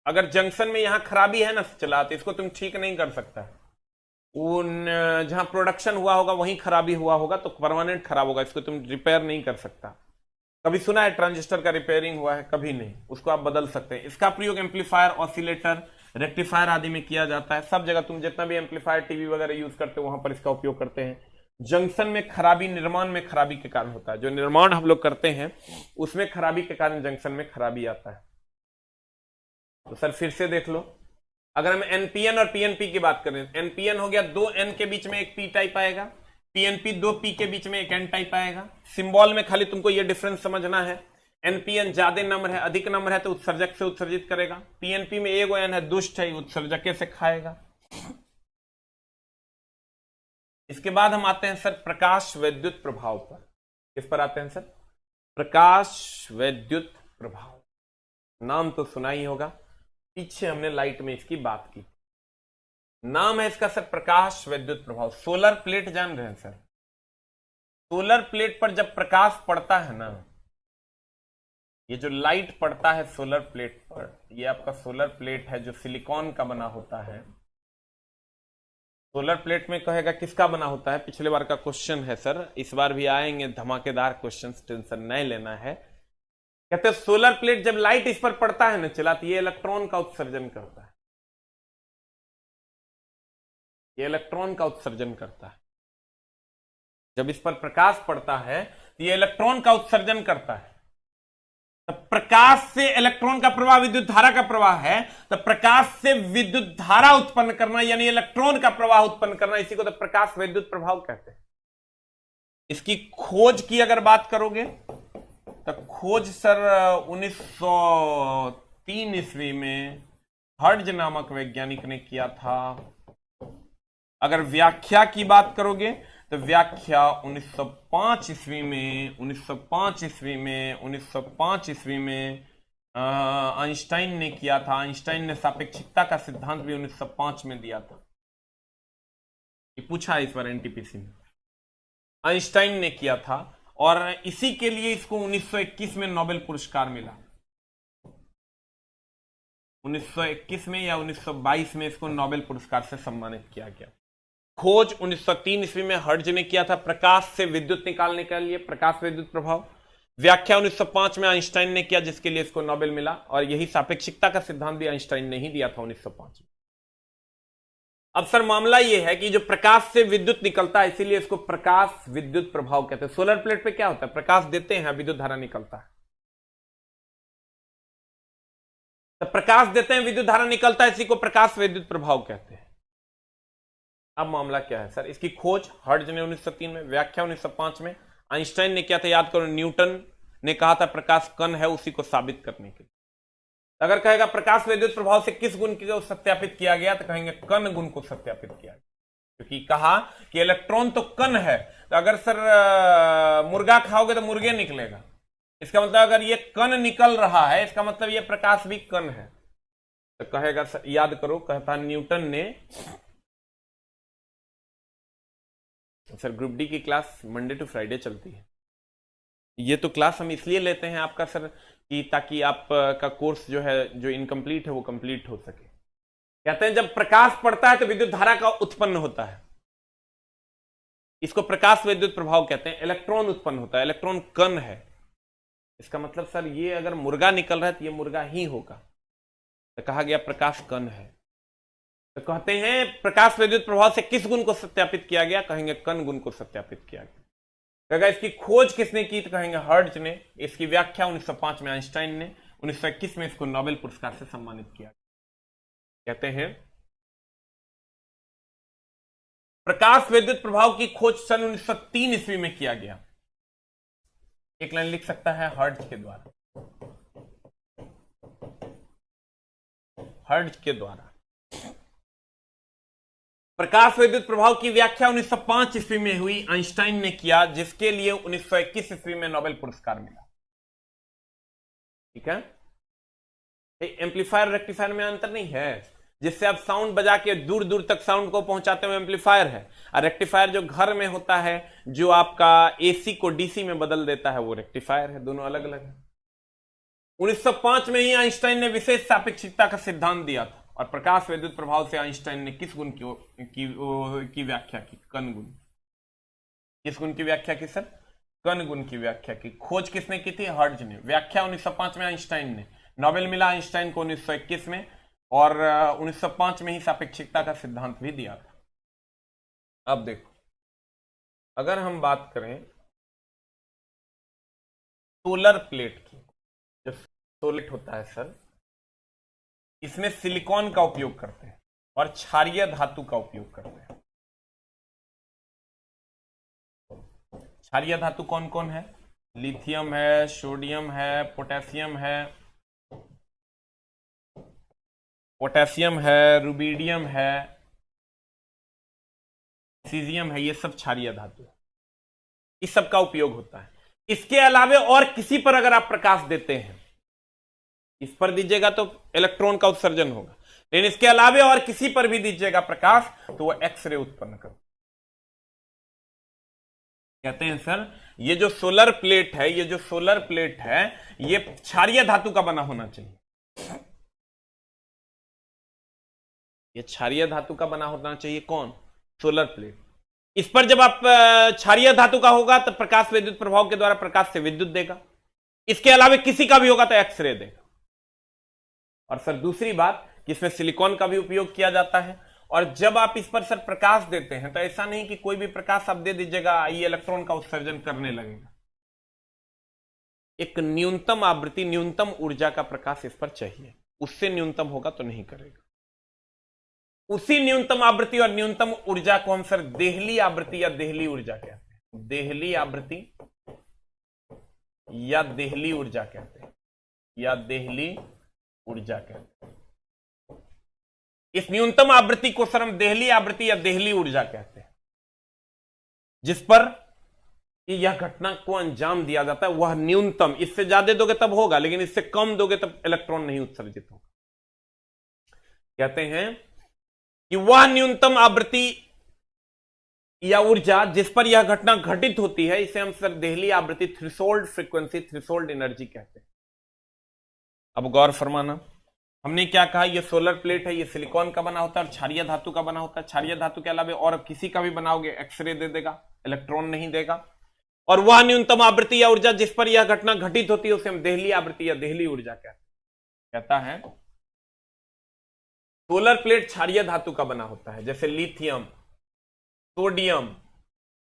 अगर जंक्शन में यहां खराबी है ना चलाते, इसको तुम ठीक नहीं कर सकता। उन जहां प्रोडक्शन हुआ होगा वहीं खराबी हुआ होगा तो परमानेंट खराब होगा, इसको तुम रिपेयर नहीं कर सकता। कभी सुना है ट्रांजिस्टर का रिपेयरिंग हुआ है, कभी नहीं, उसको आप बदल सकते हैं। इसका प्रयोग एम्पलीफायर, ऑसिलेटर, रेक्टिफायर आदि में किया जाता है। सब जगह तुम जितना भी एम्पलीफायर, टीवी वगैरह यूज करते हो वहां पर इसका उपयोग करते हैं। जंक्शन में खराबी, निर्माण में खराबी के कारण होता है, जो निर्माण हम लोग करते हैं उसमें खराबी के कारण जंक्शन में खराबी आता है। तो सर फिर से देख लो, अगर हम एनपीएन और पीएनपी की बात करें, एनपीएन हो गया दो एन के बीच में एक पी टाइप आएगा, पीएनपी दो पी के बीच में एक एन टाइप आएगा। सिंबल में खाली तुमको ये डिफरेंस समझना है। एनपीएन ज्यादा नंबर है, अधिक नंबर है तो उत्सर्जक से उत्सर्जित करेगा। पीएनपी में एगो एन है, दुष्ट है, उत्सर्जक से खाएगा। इसके बाद हम आते हैं सर प्रकाश वैद्युत प्रभाव पर। किस पर आते हैं सर, प्रकाश वैद्युत प्रभाव। नाम तो सुना ही होगा, पीछे हमने लाइट में इसकी बात की। नाम है इसका सर प्रकाश वैद्युत प्रभाव। सोलर प्लेट जान रहे हैं सर, सोलर प्लेट पर जब प्रकाश पड़ता है ना, ये जो लाइट पड़ता है सोलर प्लेट पर, ये आपका सोलर प्लेट है जो सिलिकॉन का बना होता है। सोलर प्लेट में कहेगा किसका बना होता है, पिछले बार का क्वेश्चन है सर, इस बार भी आएंगे धमाकेदार क्वेश्चन, टेंशन नहीं लेना है। कहते हैं सोलर प्लेट जब लाइट इस पर पड़ता है ना चलाती, ये इलेक्ट्रॉन का उत्सर्जन करता है, ये इलेक्ट्रॉन का उत्सर्जन करता है। जब इस पर प्रकाश पड़ता है तो ये इलेक्ट्रॉन का उत्सर्जन करता है। तो प्रकाश से इलेक्ट्रॉन का प्रवाह विद्युत धारा का प्रवाह है, तो प्रकाश से विद्युत धारा उत्पन्न करना यानी इलेक्ट्रॉन का प्रवाह उत्पन्न करना, इसी को तो प्रकाश वैद्युत प्रभाव कहते हैं। इसकी खोज की अगर बात करोगे तो खोज सर 1903 ईस्वी में हर्ट्ज नामक वैज्ञानिक ने किया था। अगर व्याख्या की बात करोगे तो व्याख्या 1905 ईस्वी में आइंस्टाइन ने किया था। आइंस्टाइन ने सापेक्षिकता का सिद्धांत भी 1905 में दिया था। ये पूछा है इस बार एनटीपीसी में, आइंस्टाइन ने किया था और इसी के लिए इसको 1921 में नोबेल पुरस्कार मिला। 1921 में या 1922 में इसको नोबेल पुरस्कार से सम्मानित किया गया। खोज 1903 ईस्वी में हर्ट्ज ने किया था प्रकाश से विद्युत निकालने के लिए, प्रकाश विद्युत प्रभाव। व्याख्या 1905 में आइंस्टाइन ने किया जिसके लिए इसको नोबेल मिला, और यही सापेक्षिकता का सिद्धांत भी आइंस्टाइन ने ही दिया था 1905 में। अब सर मामला यह है कि जो प्रकाश से विद्युत निकलता है, इसीलिए इसको प्रकाश विद्युत प्रभाव कहते हैं। सोलर प्लेट पे क्या होता है, प्रकाश देते हैं, विद्युत धारा निकलता है। तो प्रकाश देते हैं, विद्युत धारा निकलता है, इसी को प्रकाश विद्युत प्रभाव कहते हैं। अब मामला क्या है सर, इसकी खोज हर्ट्ज ने 1903 में, व्याख्या 1905 में, आइंस्टाइन ने किया था याद करो, न्यूटन ने कहा था प्रकाश कण है, उसी को साबित करने के लिए। अगर कहेगा प्रकाश विद्युत प्रभाव से किस गुण को सत्यापित किया गया, तो कहेंगे कण गुण को सत्यापित किया गया, क्योंकि कहा कि इलेक्ट्रॉन तो कण है। तो अगर सर मुर्गा खाओगे तो मुर्गे निकलेगा, इसका मतलब अगर ये कण निकल रहा है, इसका मतलब ये प्रकाश भी कण है। तो कहेगा सर, याद करो, कहता न्यूटन ने, सर ग्रुप डी की क्लास मंडे टू फ्राइडे चलती है, ये तो क्लास हम इसलिए लेते हैं आपका सर कि ताकि आपका कोर्स जो है, जो इनकम्प्लीट है, वो कंप्लीट हो सके। कहते हैं जब प्रकाश पड़ता है तो विद्युत धारा का उत्पन्न होता है, इसको प्रकाश विद्युत प्रभाव कहते हैं। इलेक्ट्रॉन उत्पन्न होता है, इलेक्ट्रॉन कण है, इसका मतलब सर ये अगर मुर्गा निकल रहा है तो ये मुर्गा ही होगा। तो कहा गया प्रकाश कण है। तो कहते हैं प्रकाश विद्युत प्रभाव से किस गुण को सत्यापित किया गया, कहेंगे कण गुण को सत्यापित किया गया। कहेगा इसकी खोज किसने की, तो कहेंगे हर्ट्ज ने। इसकी व्याख्या 1905 में आइंस्टाइन ने, 1921 में इसको नोबेल पुरस्कार से सम्मानित किया। कहते हैं प्रकाश विद्युत प्रभाव की खोज सन 1903 ईस्वी में किया गया। एक लाइन लिख सकता है, हर्ट्ज के द्वारा, हर्ट्ज के द्वारा। प्रकाश विद्युत प्रभाव की व्याख्या 1905 ईस्वी में हुई, आइंस्टाइन ने किया, जिसके लिए 1921 ईस्वी में नोबेल पुरस्कार मिला। ठीक है, एम्पलीफायर रेक्टिफायर में अंतर नहीं है। जिससे आप साउंड बजा के दूर दूर तक साउंड को पहुंचाते हुए एम्पलीफायर है, और रेक्टिफायर जो घर में होता है, जो आपका एसी को डीसी में बदल देता है, वो रेक्टिफायर है। दोनों अलग अलग है। 1905 में ही आइंस्टाइन ने विशेष सापेक्षिकता का सिद्धांत दिया था, और प्रकाश विद्युत प्रभाव से आइंस्टाइन ने किस गुण की व्याख्या की, कण गुण। किस गुण की व्याख्या की सर, कण गुण की व्याख्या की। खोज किसने की थी, हर्ट्ज ने। व्याख्या 1905 में आइंस्टाइन ने। नोबेल मिला आइंस्टाइन को 1921 में, और 1905 में ही सापेक्षिकता का सिद्धांत भी दिया था। अब देखो, अगर हम बात करें सोलर प्लेट की, जो सोलर होता है सर, इसमें सिलिकॉन का उपयोग करते हैं और क्षारीय धातु का उपयोग करते हैं। क्षारीय धातु कौन कौन है, लिथियम है, सोडियम है, पोटेशियम है, रुबिडियम है, सीजियम है, ये सब क्षारीय धातु है। इस सब का उपयोग होता है। इसके अलावे और किसी पर अगर आप प्रकाश देते हैं, इस पर दीजिएगा तो इलेक्ट्रॉन का उत्सर्जन होगा, लेकिन इसके अलावे और किसी पर भी दीजिएगा प्रकाश तो वो एक्सरे उत्पन्न कर। कहते हैं सर ये जो सोलर प्लेट है, ये जो सोलर प्लेट है, ये क्षारीय धातु का बना होना चाहिए। ये क्षारीय धातु का बना होना चाहिए। कौन, सोलर प्लेट। इस पर जब आप क्षारीय धातु का होगा तो प्रकाश विद्युत प्रभाव के द्वारा प्रकाश से विद्युत देगा। इसके अलावा किसी का भी होगा तो एक्सरे देगा। और सर दूसरी बात कि इसमें सिलिकॉन का भी उपयोग किया जाता है। और जब आप इस पर सर प्रकाश देते हैं तो ऐसा नहीं कि कोई भी प्रकाश आप दे दीजिएगा ये इलेक्ट्रॉन का उत्सर्जन करने लगेगा। एक न्यूनतम आवृत्ति, न्यूनतम ऊर्जा का प्रकाश इस पर चाहिए, उससे न्यूनतम होगा तो नहीं करेगा। उसी न्यूनतम आवृत्ति और न्यूनतम ऊर्जा को हम सर देहली आवृत्ति या देहली ऊर्जा कहते हैं। देहली आवृत्ति या देहली ऊर्जा कहते हैं, या देहली ऊर्जा कहते हैं। इस न्यूनतम आवृत्ति को सर हम देहली आवृत्ति या देहली ऊर्जा कहते हैं, जिस पर यह घटना को अंजाम दिया जाता है वह न्यूनतम। इससे ज्यादा दोगे तब होगा, लेकिन इससे कम दोगे तब इलेक्ट्रॉन नहीं उत्सर्जित होगा। कहते हैं कि वह न्यूनतम आवृत्ति या ऊर्जा जिस पर यह घटना घटित होती है, इसे हम सर देहली आवृत्ति, थ्रेशोल्ड फ्रीक्वेंसी, थ्रेशोल्ड एनर्जी कहते हैं। अब गौर फरमाना, हमने क्या कहा, यह सोलर प्लेट है, यह सिलिकॉन का बना होता है और क्षारीय धातु का बना होता है। क्षारीय धातु के अलावा और किसी का भी बनाओगे एक्सरे दे देगा, इलेक्ट्रॉन नहीं देगा। और वह न्यूनतम आवृत्ति या ऊर्जा जिस पर यह घटना घटित होती है उसे हम देहली आवृत्ति या देहली ऊर्जा कहते हैं। कहता है सोलर प्लेट क्षारीय धातु का बना होता है, जैसे lithium, sodium,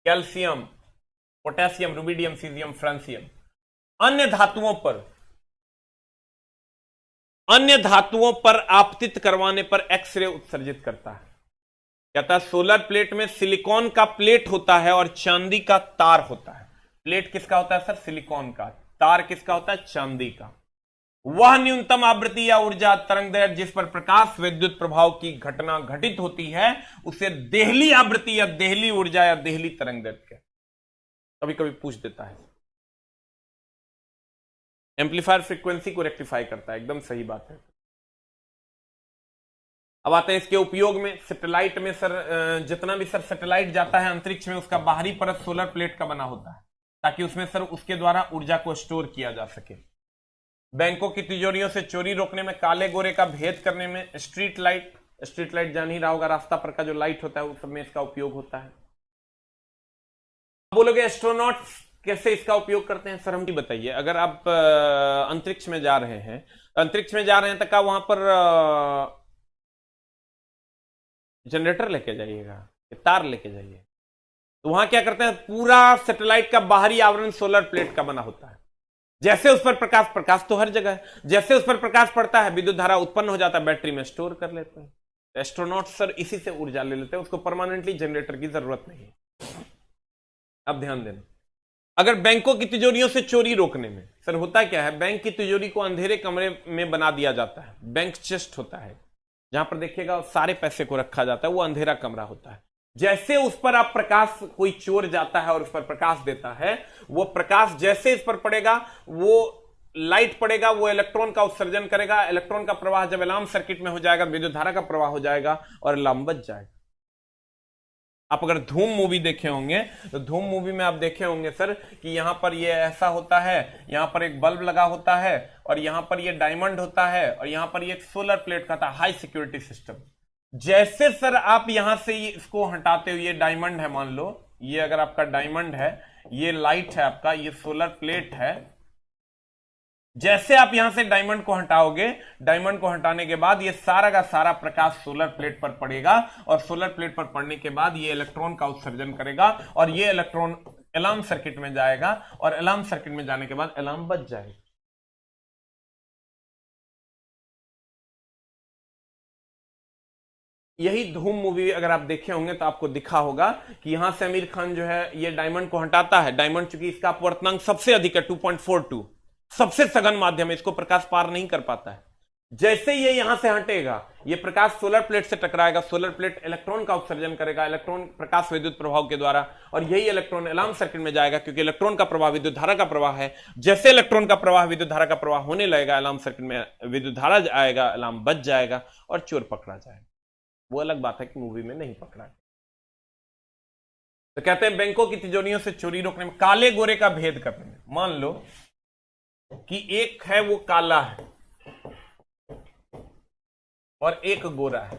calcium, potassium, rubidium, caesium, francium. अन्य धातुओं पर आपतित करवाने पर एक्सरे उत्सर्जित करता है। कहता है सोलर प्लेट में सिलिकॉन का प्लेट होता है और चांदी का तार होता है। प्लेट किसका होता है सर? सिलिकॉन का। तार किसका होता है? चांदी का। वह न्यूनतम आवृत्ति या ऊर्जा तरंगदैर्घ्य जिस पर प्रकाश विद्युत प्रभाव की घटना घटित होती है उसे देहली आवृत्ति या देहली ऊर्जा या देहली तरंगदैर्घ्य कभी कभी पूछ देता है। एम्पलीफायर फ्रीक्वेंसी को रेक्टिफाई करता है, एकदम सही बात है। अब आते हैं इसके उपयोग में। सैटेलाइट में सर जितना भी सर सैटेलाइट जाता है अंतरिक्ष में उसका बाहरी परत सोलर प्लेट का बना होता है ताकि उसमें सर उसके द्वारा ऊर्जा को स्टोर किया जा सके। बैंकों की तिजोरियों से चोरी रोकने में, काले गोरे का भेद करने में, स्ट्रीट लाइट जान ही रहा होगा, रास्ता पर का जो लाइट होता है उस सब में इसका उपयोग होता है। बोलोगे एस्ट्रोनॉट्स कैसे इसका उपयोग करते हैं? सर हम बताइए, अगर आप अंतरिक्ष में जा रहे हैं तो क्या वहां पर जनरेटर लेके जाइएगा, तार लेके जाइए, तो वहां क्या करते हैं? पूरा सैटेलाइट का बाहरी आवरण सोलर प्लेट का बना होता है। जैसे उस पर प्रकाश तो हर जगह है, जैसे उस पर प्रकाश पड़ता है विद्युत धारा उत्पन्न हो जाता है, बैटरी में स्टोर कर लेते हैं। एस्ट्रोनॉट सर इसी से ऊर्जा ले लेते हैं, उसको परमानेंटली जनरेटर की जरूरत नहीं है। अब ध्यान देना, अगर बैंकों की तिजोरियों से चोरी रोकने में सर होता क्या है, बैंक की तिजोरी को अंधेरे कमरे में बना दिया जाता है। बैंक चेस्ट होता है जहां पर देखिएगा सारे पैसे को रखा जाता है, वो अंधेरा कमरा होता है। जैसे उस पर आप प्रकाश, कोई चोर जाता है और उस पर प्रकाश देता है, वो प्रकाश जैसे इस पर पड़ेगा, वो लाइट पड़ेगा, वो इलेक्ट्रॉन का उत्सर्जन करेगा। इलेक्ट्रॉन का प्रवाह जब अलार्म सर्किट में हो जाएगा, विद्युत धारा का प्रवाह हो जाएगा और अलार्म बज जाएगा। आप अगर धूम मूवी देखे होंगे तो धूम मूवी में आप देखे होंगे सर कि यहां पर ये ऐसा होता है, यहां पर एक बल्ब लगा होता है और यहां पर ये डायमंड होता है और यहां पर ये एक सोलर प्लेट का था, हाई सिक्योरिटी सिस्टम। जैसे सर आप यहां से इसको हटाते हुए, ये डायमंड है मान लो, ये अगर आपका डायमंड है, ये लाइट है आपका, ये सोलर प्लेट है। जैसे आप यहां से डायमंड को हटाओगे, डायमंड को हटाने के बाद ये सारा का सारा प्रकाश सोलर प्लेट पर पड़ेगा और सोलर प्लेट पर पड़ने के बाद ये इलेक्ट्रॉन का उत्सर्जन करेगा और ये इलेक्ट्रॉन अलार्म सर्किट में जाएगा और अलार्म सर्किट में जाने के बाद अलार्म बज जाएगा। यही धूम मूवी अगर आप देखे होंगे तो आपको दिखा होगा कि यहां से आमिर खान जो है ये डायमंड को हटाता है। डायमंड चूंकि इसका अपवर्तनांक सबसे अधिक है 2.42, सबसे सघन माध्यम है, इसको प्रकाश पार नहीं कर पाता है। जैसे ये यहां से हटेगा, ये प्रकाश सोलर प्लेट से टकराएगा, सोलर प्लेट इलेक्ट्रॉन का उत्सर्जन करेगा, इलेक्ट्रॉन प्रकाश विद्युत प्रभाव के द्वारा, और यही इलेक्ट्रॉन अलार्म सर्किट में जाएगा क्योंकि इलेक्ट्रॉन का प्रवाह विद्युत धारा का प्रवाह है। जैसे इलेक्ट्रॉन का प्रवाह विद्युत धारा का प्रवाह होने लगेगा, अलार्म सर्किट में विद्युत धारा आएगा, अलार्म बज जाएगा और चोर पकड़ा जाएगा। वो अलग बात है कि मूवी में नहीं पकड़ा। तो कहते हैं बैंकों की तिजोरियों से चोरी रोकने में, काले गोरे का भेद करने में। मान लो कि एक है वो काला है और एक गोरा है,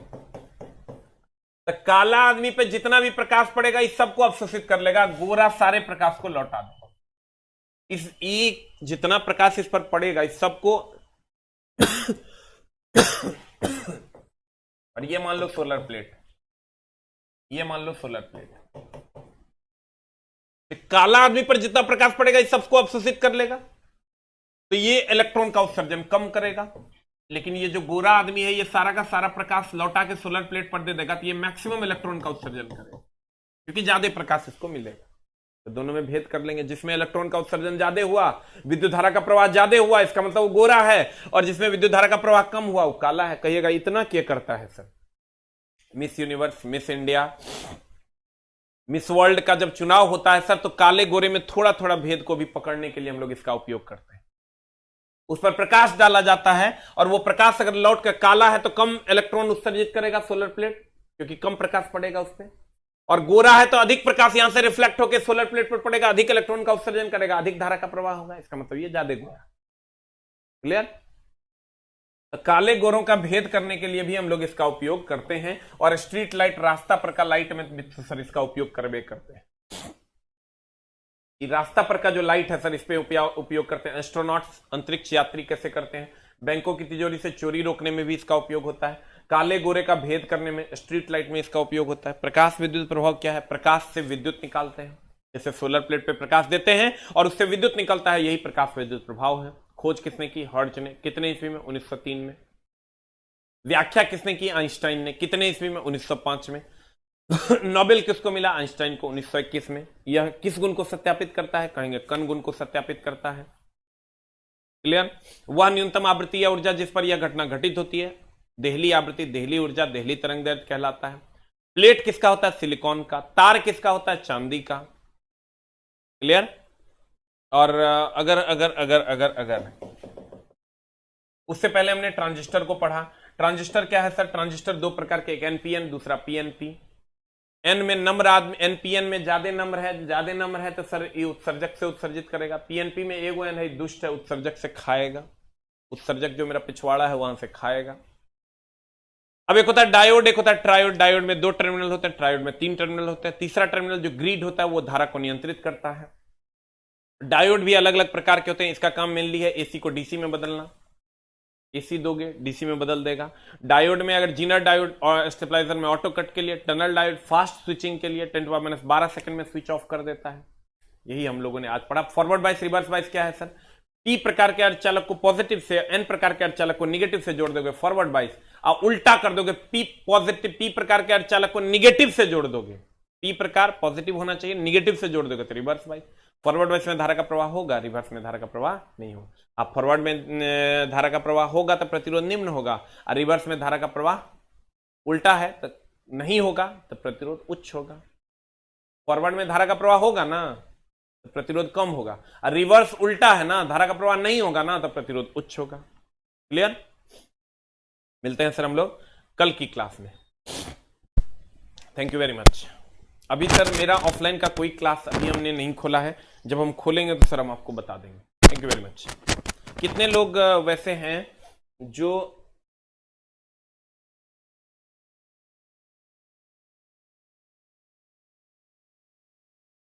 तो काला आदमी पे जितना भी प्रकाश पड़ेगा इस सबको अवशोषित कर लेगा, गोरा सारे प्रकाश को लौटा देगा। इस एक जितना प्रकाश इस पर पड़ेगा इस सबको और ये मान लो सोलर प्लेट, ये मान लो सोलर प्लेट, काला आदमी पर जितना प्रकाश पड़ेगा इस सबको अवशोषित कर लेगा, तो ये इलेक्ट्रॉन का उत्सर्जन कम करेगा। लेकिन ये जो गोरा आदमी है ये सारा का सारा प्रकाश लौटा के सोलर प्लेट पर दे देगा, तो ये मैक्सिमम इलेक्ट्रॉन का उत्सर्जन करेगा क्योंकि ज्यादा प्रकाश इसको मिलेगा। तो दोनों में भेद कर लेंगे, जिसमें इलेक्ट्रॉन का उत्सर्जन ज्यादा हुआ, विद्युत धारा का प्रवाह ज्यादा हुआ, इसका मतलब वो गोरा है, और जिसमें विद्युत धारा का प्रवाह कम हुआ वो काला है। कहिएगा इतना क्या करता है sir? Miss universe, miss India, miss world का जब चुनाव होता है सर, तो काले गोरे में थोड़ा थोड़ा भेद को भी पकड़ने के लिए हम लोग इसका उपयोग करते हैं। उस पर प्रकाश डाला जाता है और वो प्रकाश अगर लौट कर काला है तो कम इलेक्ट्रॉन उत्सर्जित करेगा सोलर प्लेट क्योंकि कम प्रकाश पड़ेगा उस पर, और गोरा है तो अधिक प्रकाश यहां से रिफ्लेक्ट होकर सोलर प्लेट पर पड़ेगा, अधिक इलेक्ट्रॉन का उत्सर्जन करेगा, अधिक धारा का प्रवाह होगा। इसका मतलब ये ज्यादा गोरा। क्लियर? तो काले गोरों का भेद करने के लिए भी हम लोग इसका उपयोग करते हैं, और स्ट्रीट लाइट, रास्ता पर का लाइट में सर इसका उपयोग करवे करते हैं। रास्ता पर का जो लाइट है सर इस पे उपयोग करते हैं। एस्ट्रोनॉट्स, अंतरिक्ष यात्री कैसे करते हैं? बैंकों की तिजोरी से चोरी रोकने में भी इसका उपयोग होता है। काले गोरे का भेद करने में, स्ट्रीट लाइट में इसका उपयोग होता है। प्रकाश विद्युत प्रभाव क्या है? प्रकाश से विद्युत निकालते हैं, जैसे सोलर प्लेट पे प्रकाश देते हैं और उससे विद्युत निकलता है, यही प्रकाश विद्युत प्रभाव है। खोज किसने की? हर्ट्ज ने। कितने ईस्वी में? 1903 में। व्याख्या किसने की? आइंस्टाइन ने। कितने ईस्वी में? 1905 में। नोबेल किसको मिला? आइंस्टाइन को, 1921 में। यह किस गुण को सत्यापित करता है? कहेंगे कण गुण को सत्यापित करता है। क्लियर? वह न्यूनतम आवृत्ति या ऊर्जा जिस पर यह घटना घटित होती है, देहली आवृत्ति, देहली ऊर्जा, देहली तरंग दैर्ध्य कहलाता है। प्लेट किसका होता है? सिलिकॉन का। तार किसका होता है? चांदी का। क्लियर? और अगर अगर अगर अगर अगर उससे पहले हमने ट्रांजिस्टर को पढ़ा। ट्रांजिस्टर क्या है सर? ट्रांजिस्टर दो प्रकार के, एक एनपीएन, दूसरा पीएनपी। एन में नम्र एनपीएन में ज्यादा नम्र है तो सर ये उत्सर्जक से उत्सर्जित करेगा। पीएनपी में एगो एन है, दुष्ट है, उत्सर्जक से खाएगा। उत्सर्जक जो मेरा पिछवाड़ा है वहां से खाएगा। अब एक होता है डायोड, एक होता है ट्रायोड। डायोड में 2 टर्मिनल होते हैं, ट्रायोड में 3 टर्मिनल होते हैं। तीसरा टर्मिनल जो ग्रिड होता है वो धारा को नियंत्रित करता है। डायोड भी अलग अलग प्रकार के होते हैं। इसका काम मेनली है एसी को डीसी में बदलना। एसी दोगे डीसी में बदल देगा। डायोड में अगर जीनर डायोड और स्टेबलाइजर में ऑटो कट के लिए, टनल डायोड फास्ट स्विचिंग के लिए 10⁻12 सेकंड में स्विच ऑफ कर देता है। यही हम लोगों ने आज पढ़ा। फॉरवर्ड बाइस, रिवर्स बाइस क्या है सर? पी प्रकार के अर्धचालक को पॉजिटिव से, एन प्रकार के अर्धचालक को निगेटिव से जोड़ दोगे, फॉरवर्ड बाइस। और उल्टा कर दोगे, पी पॉजिटिव, पी प्रकार के अर्धचालक को निगेटिव से जोड़ दोगे। पी प्रकार पॉजिटिव होना चाहिए, निगेटिव से जोड़ दोगे तो रिवर्स बाइस। फॉरवर्ड बाइस में धारा का प्रवाह होगा, रिवर्स में धारा का प्रवाह नहीं होगा। आप फॉरवर्ड में धारा का प्रवाह होगा तो प्रतिरोध निम्न होगा, और रिवर्स में धारा का प्रवाह उल्टा है तो नहीं होगा तो प्रतिरोध उच्च होगा। फॉरवर्ड में धारा का प्रवाह होगा ना तो प्रतिरोध कम होगा, और रिवर्स उल्टा है ना, धारा का प्रवाह नहीं होगा ना तो प्रतिरोध उच्च होगा। क्लियर? मिलते हैं सर हम लोग कल की क्लास में। Thank you very much. अभी सर मेरा ऑफलाइन का कोई क्लास अभी हमने नहीं खोला है, जब हम खोलेंगे तो सर हम आपको बता देंगे। Thank you very much. कितने लोग वैसे हैं जो